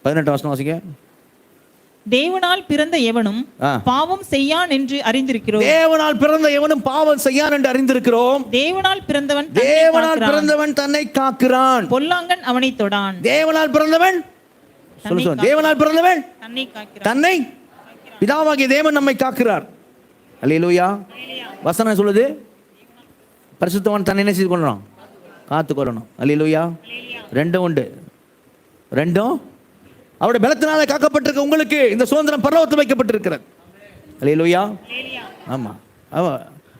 18 வசனம் வாசிங்க. தேவனால் பிறந்த எவனும் பாவம் செய்யான் என்று அறிந்திருக்கிறோம். தேவனால் பிறந்த எவனும் பாவம் செய்யான் என்று அறிந்திருக்கிறோம். தேவனால் பிறந்தவன் தன்னை காக்கிறான், பொல்லாங்கன் அவனை தொடான். தேவனால் பிறந்தவன், தேவனால் பிறந்தவன் தன்னை, பிதாவாகிய தேவன் நம்மை காக்கிறார். அல்லேலூயா. வசனம் சொல்லுது, பரிசுத்தவான் தன்னை என்ன செய்து கொள்ளணும்? காத்து கொள்ளணும். அல்லேலூயா. ரெண்டும் உண்டு, ரெண்டும் அவருடைய பலத்தினால காக்கப்பட்டிருக்க உங்களுக்கு இந்த சுதந்திரம் பரலோகத்தில் வைக்கப்பட்டிருக்கிறது. அல்லேலூயா. ஆமா,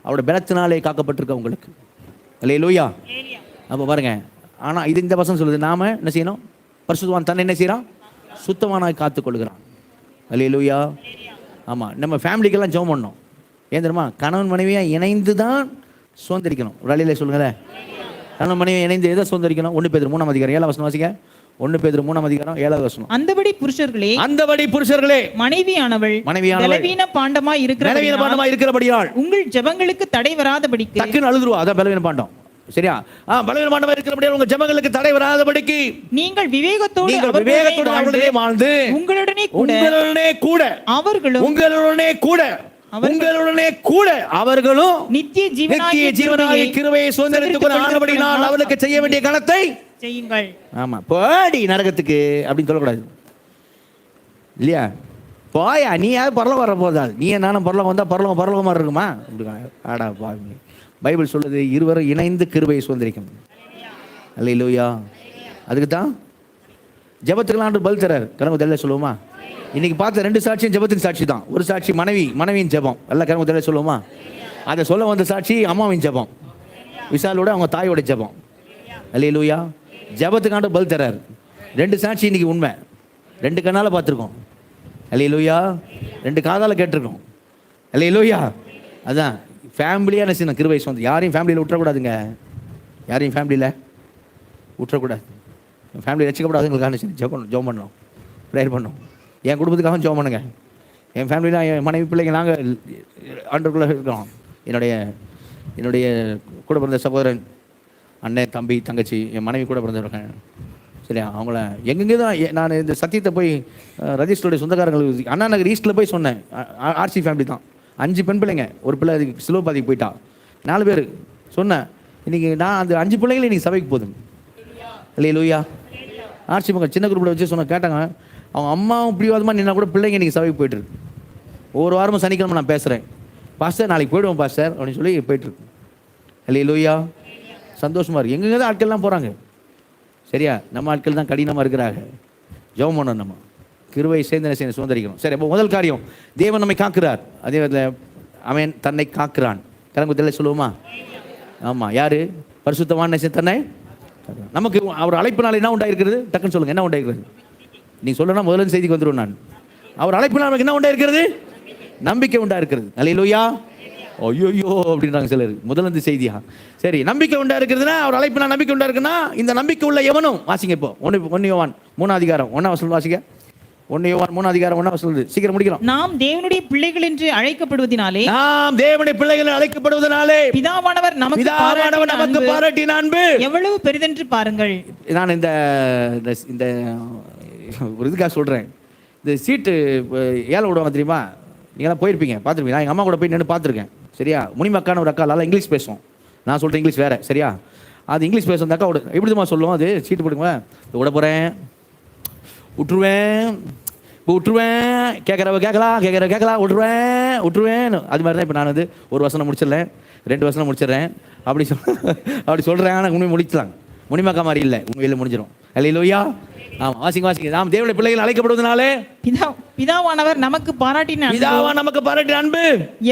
அவருடைய பலத்தினாலே காக்கப்பட்டிருக்க உங்களுக்கு. அல்லேலூயா. அப்போ பாருங்க, ஆனால் இது இந்த வசனம் சொல்லுது, நாம என்ன செய்யணும்? பரிசுத்தவான் தன்னை என்ன செய்யறான்? சுத்தமானாய் காத்துக்கொள்கிறான். அல்லேலூயா. ஆமாம், நம்ம ஃபேமிலிக்கெல்லாம் ஜெபம் பண்ணணும். ஏன் தெரியுமா? கணவன் மனைவியாக இணைந்து தான் சுதந்திரிக்கணும். ஒரு வழியிலே சொல்லுங்களேன். கணவன் மனைவியை இணைந்து எதை சுதந்திரிக்கணும்? 1 பேதுரு 3ஆம் அதிகாரம் 7ஆம் வசனம் வாசிங்க. 1 பேதுரு 3ஆம் அதிகாரம் 7ஆவது வசனம். அந்தபடி புருஷர்களே மனைவியானவள் பலவீன பாண்டமாய் இருக்கிறபடியால் உங்கள் ஜெபங்களுக்கு தடை வராதபடிக்கு. டக்குன்னு அழுதுருவா, அதான் பலவீன பாண்டம். சரியா? பலவீன பாண்டமாய் இருக்கிறபடியால் உங்கள் ஜெபங்களுக்கு தடை வராதபடிக்கு நீங்கள் விவேகத்தோடு அவர்களுடனே வாழ்ந்து உங்களுடனே கூட அவர்களும் நித்திய ஜீவனாகிய கிருபையை சுதந்தரித்துக் கொள்ள ஆனபடியினால் அவர்களுக்கு செய்ய வேண்டிய கணத்தை செய்யுங்கள். ஆமா, போடி நரகத்துக்கு அப்படின்னு சொல்லக்கூடாது இல்லையா? போயா, நீ யாவது பரலோகம் வர போதா? நீ நானும் பரலோகம் வந்தா பரலோகமாக இருக்குமா? ஆடா பாவி. பைபிள் சொல்லுது, இருவரும் இணைந்து கிருபையை சுதந்திரிக்கும். அல்லேலூயா. அதுக்கு தான் ஜெபத்துக்கெல்லாம் பதில் தரார். கனவு தெரியல சொல்லுவோமா? இன்னைக்கு பார்த்த 2 சாட்சியும் ஜெபத்துக்கு சாட்சி தான். ஒரு சாட்சி மனைவியின் ஜெபம், எல்லாம் கனவு தெரியல சொல்லுவோமா? அதை சொல்ல வந்த சாட்சி அம்மாவின் ஜெபம், விசாலோட அவங்க தாயோட ஜெபம். அல்லேலூயா. ஜெபத்துக்காண்டு பதில் தரார். 2 சாட்சி இன்னைக்கு உண்மை. 2 கண்ணால் பார்த்துருக்கோம். அல்லேலூயா. 2 காதால் கேட்டிருக்கோம். அல்லேலூயா. அதான் ஃபேமிலியாக என்ன செய்யணும்? கிருபை சொந்த. யாரையும் ஃபேமிலியில் விட்டுறக்கூடாதுங்க. யாரையும் ஃபேமிலியில் விட்டுறக்கூடாது. ஃபேமிலி ரசிக்கப்படாதுங்களுக்காக ஜெபம் பண்ணணும், ப்ரேயர் பண்ணணும். என் குடும்பத்துக்காக ஜெபம் பண்ணுங்க. என் ஃபேமிலியில் என் மனைவி பிள்ளைங்க நாங்கள் ஆண்டவருக்குள்ளே இருக்கிறோம். என்னுடைய கூட பிறந்த சகோதரன், அண்ணன், தம்பி, தங்கச்சி, என் மனைவி கூட பிறந்தவர்கள். சரியா? அவங்கள எங்கெங்கே தான் நான் இந்த சத்தியத்தை போய் ரஜிஸ்டருடைய சொந்தக்காரங்களுக்கு அண்ணா நகர் ஈஸ்ட்டில் போய் சொன்னேன். ஆர்சி ஃபேமிலி தான், 5 பெண் பிள்ளைங்க, ஒரு பிள்ளை அதுக்கு சிலுவப்பாதைக்கு போயிட்டா, 4 பேர் சொன்னேன். இன்றைக்கி நான் அந்த 5 பிள்ளைங்களும் இன்றைக்கி சபைக்கு போதும். அல்லேலூயா. ஆர்சி மகள் சின்ன குரூப்பில் வச்சு சொன்ன கேட்டாங்க. அவங்க அம்மாவும் பிடிவாதமாக நின்னா கூட பிள்ளைங்க இன்றைக்கி சபைக்கு போய்ட்டுருக்கு. ஒவ்வொரு வாரமும் சனிக்கிழமை நான் பேசுகிறேன், பாஸ்டர் நாளைக்கு போய்டுவோம் பாஸ்டர் அப்படின்னு சொல்லி போய்ட்டுருக்கு. அல்லேலூயா. சந்தோஷமாக இருக்குது. எங்கெங்கே தான் ஆட்கள்லாம் போகிறாங்க. சரியா? நம்ம ஆட்கள் தான் கடினமாக இருக்கிறாங்க. ஜெபம் பண்ணணும். நம்ம கிருபை சேர்ந்து சுதந்திரிக்கணும். சரி, அப்போ முதல் காரியம், தேவன் நம்மை காக்கிறார். அதே விதத்தில் அவன் தன்னை காக்கிறான். கரங்குத்தில் சொல்லுவோமா? ஆமாம். யார்? பரிசுத்தவான் தன்னை. நமக்கு அவர் அழைப்பினால் என்ன உண்டாயிருக்கிறது? டக்குன்னு சொல்லுங்கள், என்ன உண்டாயிருக்கிறது? நீங்கள் சொல்லணும்னா முதல்ல செய்திக்கு வந்துடுவோம். நான் அவர் அழைப்பினால் நமக்கு என்ன உண்டாயிருக்கிறது? நம்பிக்கை உண்டாயிருக்கிறது. அல்லேலூயா. ஐயோ அப்படின்றாங்க சிலர். முதல்ல செய்தியா? சரி, நம்பிக்கை உண்டா இருக்கிறதுனா அவர் அழைப்பினால் நம்பிக்கை உண்டா இருக்குன்னா இந்த நம்பிக்கை உள்ள எவனும் வாசிங்க. இப்போ 1 யோவான் 3ஆம் அதிகாரம் 1ஆம் வசனம் வாசிங்க. 1 யோவான் 3ஆம் அதிகாரம் 1ஆம் வசனம். சீக்கிரம் முடிக்கலாம். நாம் தேவனுடைய பிள்ளைகள் என்று அழைக்கப்படுவதினாலே பிதாவானவர் நமக்கு பாராட்டின அன்பு எவ்வளவு பெரிதென்று பாருங்கள். நான் இந்த ஒரு இதுக்காக சொல்றேன். இந்த சீட்டு ஏழை விடுவாங்க தெரியுமா? நீங்களாம் போயிருப்பீங்க, பார்த்துருப்பீங்க. நான் எங்கள் அம்மா கூட போய் நின்று பார்த்துருக்கேன். சரியா? முனிமக்கான ஒரு அக்கா நல்லா இங்கிலீஷ் பேசுவோம். நான் சொல்கிறேன் இங்கிலீஷ் வேறு. சரியா? அது இங்கிலீஷ் பேசும். அந்த அக்கா எப்படிமா சொல்லுவோம்? அது சீட்டு போடுங்க, விட போகிறேன், விட்டுருவேன், இப்போ விட்டுருவேன், கேட்கலாம் விட்டுருவேன். அது மாதிரி தான் இப்போ நான் வந்து ஒரு வசனம் முடிச்சிடறேன், 2 வசனம் முடிச்சிடுறேன், அப்படி சொல்கிறேன். ஆனால் உண்மை முடிக்கலாம். முனிமக்கா மாதிரி இல்லை, உண்மையில் முடிஞ்சிடும். அல்லேலூயா. ஆமா, வாசிங்க. நாம் தேவனுடைய பிள்ளைகள் அழைக்கப்படுவதனாலே பிதாவானவர் நமக்கு பாராட்டின அன்பு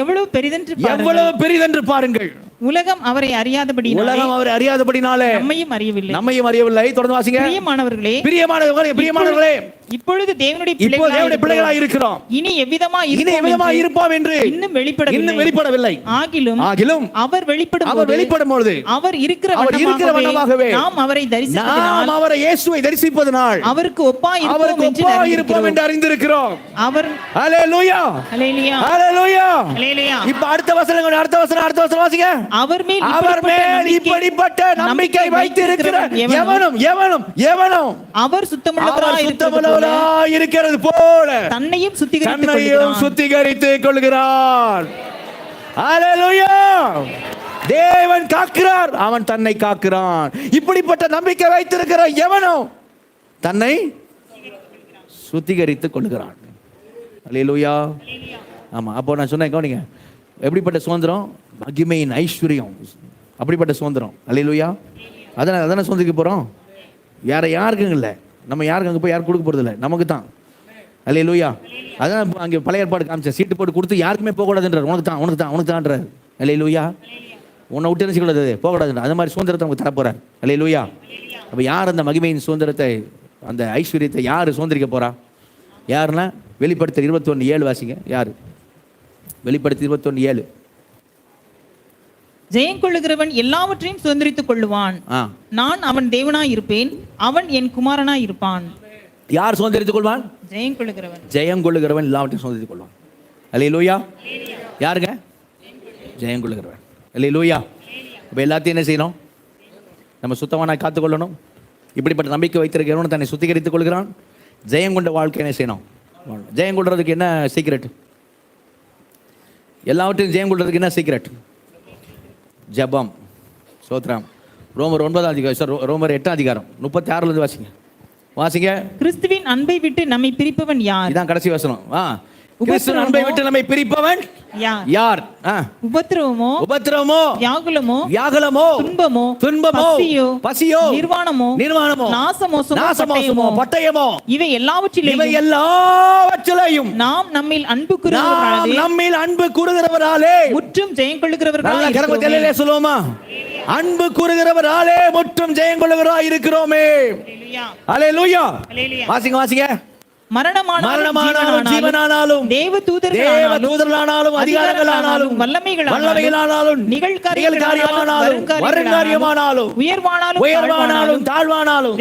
எவ்வளவு பெரிதென்று பாருங்கள். உலகம் அவரை அறியாதபடினாலே உலகம் அவரை அறியாதபடினாலே நம்மையும் அறியவில்லை. நம்மையும் அறியவில்லை. தொடர்ந்து வாசிங்க. பிரியமானவர்களே, பிரியமானவர்களே, இப்பொழுது தேவனுடைய பிள்ளைகளாய் இருக்கிறோம். இனி எவ்விதமா இருப்போம் என்று இன்னும் வெளிப்படவில்லை. ஆகிலும் அவர் வெளிப்படும் பொழுது அவர் இருக்கிற வண்ணமாகவே நாம் அவரை தரிசிப்பதனால், அவரை இயேசுவை தரிசிப்பதனால் அவருக்கு ஒப்பாய் இருப்போம் என்று அறிந்திருக்கிறோம். அவர் ஹல்லேலூயா, ஹல்லேலூயா, ஹல்லேலூயா, ஹல்லேலூயா. இப்ப அடுத்த வசனம் வாசிங்க. அவர் மேல் இப்படிப்பட்ட நம்பிக்கை வைத்திருக்கிற எவனும் அவர் சுத்தமுள்ளவராய் இருக்கிறது போல தன்னையும் சுத்திகரித்துக் கொள்கிறார். ஹல்லேலூயா. தேவன் காக்கிறார், அவன் தன்னை காக்கிறான். இப்படிப்பட்ட நம்பிக்கை வைத்திருக்கிற எவனும் தன்னை சுத்திகரித்துக் கொள்கிறான். ஹல்லேலூயா. ஆமா, அப்போ நான் சொன்னேன் கவனிங்க, எப்படிப்பட்ட சுதந்திரம்? மகிமையின் ஐஸ்வர்யம், அப்படிப்பட்ட சுதந்திரம். ஹல்லேலூயா. அதான சுதந்திரிக்க போறோம். யாருக்கும் இல்லை, நம்ம யாருக்கு அங்கே போய் யாரும் கொடுக்க போறது இல்லை, நமக்கு தான். ஹல்லேலூயா. அதான் அங்கே பழைய ஏற்பாடு காமிச்ச சீட்டு போட்டு கொடுத்து யாருக்குமே போகக்கூடாதுன்றார். உனக்கு தான்ன்றார். ஹல்லேலூயா. உன்னை விட்டு நினைச்சக்கூடாது, போகக்கூடாதுன்ற அது மாதிரி சுதந்திரத்தை நமக்கு தரப்போறார். ஹல்லேலூயா. அப்போ யார் அந்த மகிமையின் சுதந்திரத்தை, அந்த ஐஸ்வர்யத்தை யார் சுதந்திரிக்க போறா? யாருன்னா வெளிப்படுத்த 21:7 வாசிங்க. யாரு? வெளிப்படுத்த 21:7. ஜெயம் கொள்ளுகிறவன் எல்லாவற்றையும் சுதந்திரித்துக் கொள்ளுவான். நான் அவன் தேவனாய் இருப்பேன், அவன் என் குமாரனாய் இருப்பான். யார் சுதந்திரித்துக் கொள்வான்? ஜெயம் கொள்ளுகிறவன் எல்லாவற்றையும் சுதந்திரித்துக் கொள்வான். அல்லேலூயா. யாருங்க? ஜெயம் கொள்ளுகிறவன். அல்லேலூயா. இப்போ எல்லாத்தையும் என்ன செய்யணும்? நம்ம சுத்தமானாய் காத்துக்கொள்ளணும். இப்படிப்பட்ட நம்பிக்கை வைத்திருக்கிறவன் தன்னை சுத்திகரித்துக் கொள்கிறான். ஜெயம் கொண்ட வாழ்க்கை என்ன செய்யணும்? ஜெயம் கொள்றதுக்கு என்ன சீக்ரெட்? எல்லாவற்றையும் ஜெயம் கொள்றதுக்கு என்ன சீக்ரெட்? ஜபம். சோத்ரம். ரோமர் 8 அதிகாரம் 36 வாசிங்க. கிறிஸ்துவின் அன்பை விட்டு நம்மை பிரிப்பவன் யார்? இதான் கடைசி வசனம். கிறிஸ்துவின் அன்பை விட்டு நம்மை பிரிப்பவன் யார்? உபத்திரவமோ, வியாகுலமோ, துன்பமோ, பசியோ, நிர்வாணமோ, நாசமோ, பட்டயமோ, இவை எல்லாவற்றிலேயும் நாம் நம்மில் அன்பு கூறுகிறவராலே முற்றும் ஜெயம் கொள்ளுகிறவர்களாய் சொல்லுவோமா? அன்பு கூறுகிறவராலே முற்றும் ஜெயம் கொள்ளுகிறவராய் இருக்கிறோமே. அல்லேலூயா. வாசிங்க. மரணமானாலும் ஜீவனானாலும் தேவதூதர்களானாலும் அதிகாரங்களானாலும் வல்லமைகளானாலும் நிகழ்காரியமானாலும் வருங்காரியமானாலும் உயர்வானாலும் தாழ்வானாலும்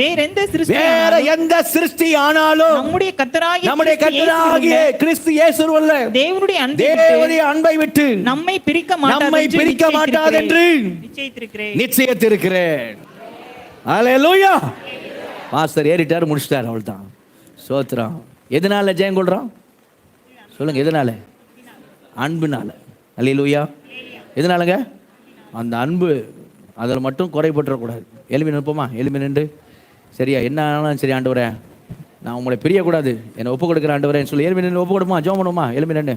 வேற எந்த சிருஷ்டியானாலும் நம்முடைய கர்த்தராகிய கிறிஸ்து இயேசுவுள்ள தேவனுடைய அன்பை விட்டு நம்மை பிரிக்க மாட்டாதென்று நிச்சயித்திருக்கிறேன். அல்லேலூயா. பாஸ்டர் ஏறிட்டார், முடிச்சிட்டார், அவ்வளவுதான். சோத்ரம். எதனால ஜெயம் கொள்றோம் சொல்லுங்க? எதனால? அன்புனால. அல்லேலூயா. எதனாலங்க? அந்த அன்பு, அதில் மட்டும் குறைபட்டுறக்கூடாது. எலும்பி நிற்போமா? எலும்பி நின்று சரியா என்ன ஆனாலும் சரி ஆண்டவரே, நான் உங்களை பிரியக்கூடாது, என்னை ஒப்பு கொடுக்குற ஆண்டவரேன்னு சொல்லி எலும்பி நின்று ஒப்பு கொடுமா? ஜெபம் பண்ணுமா? எலும்பி நின்று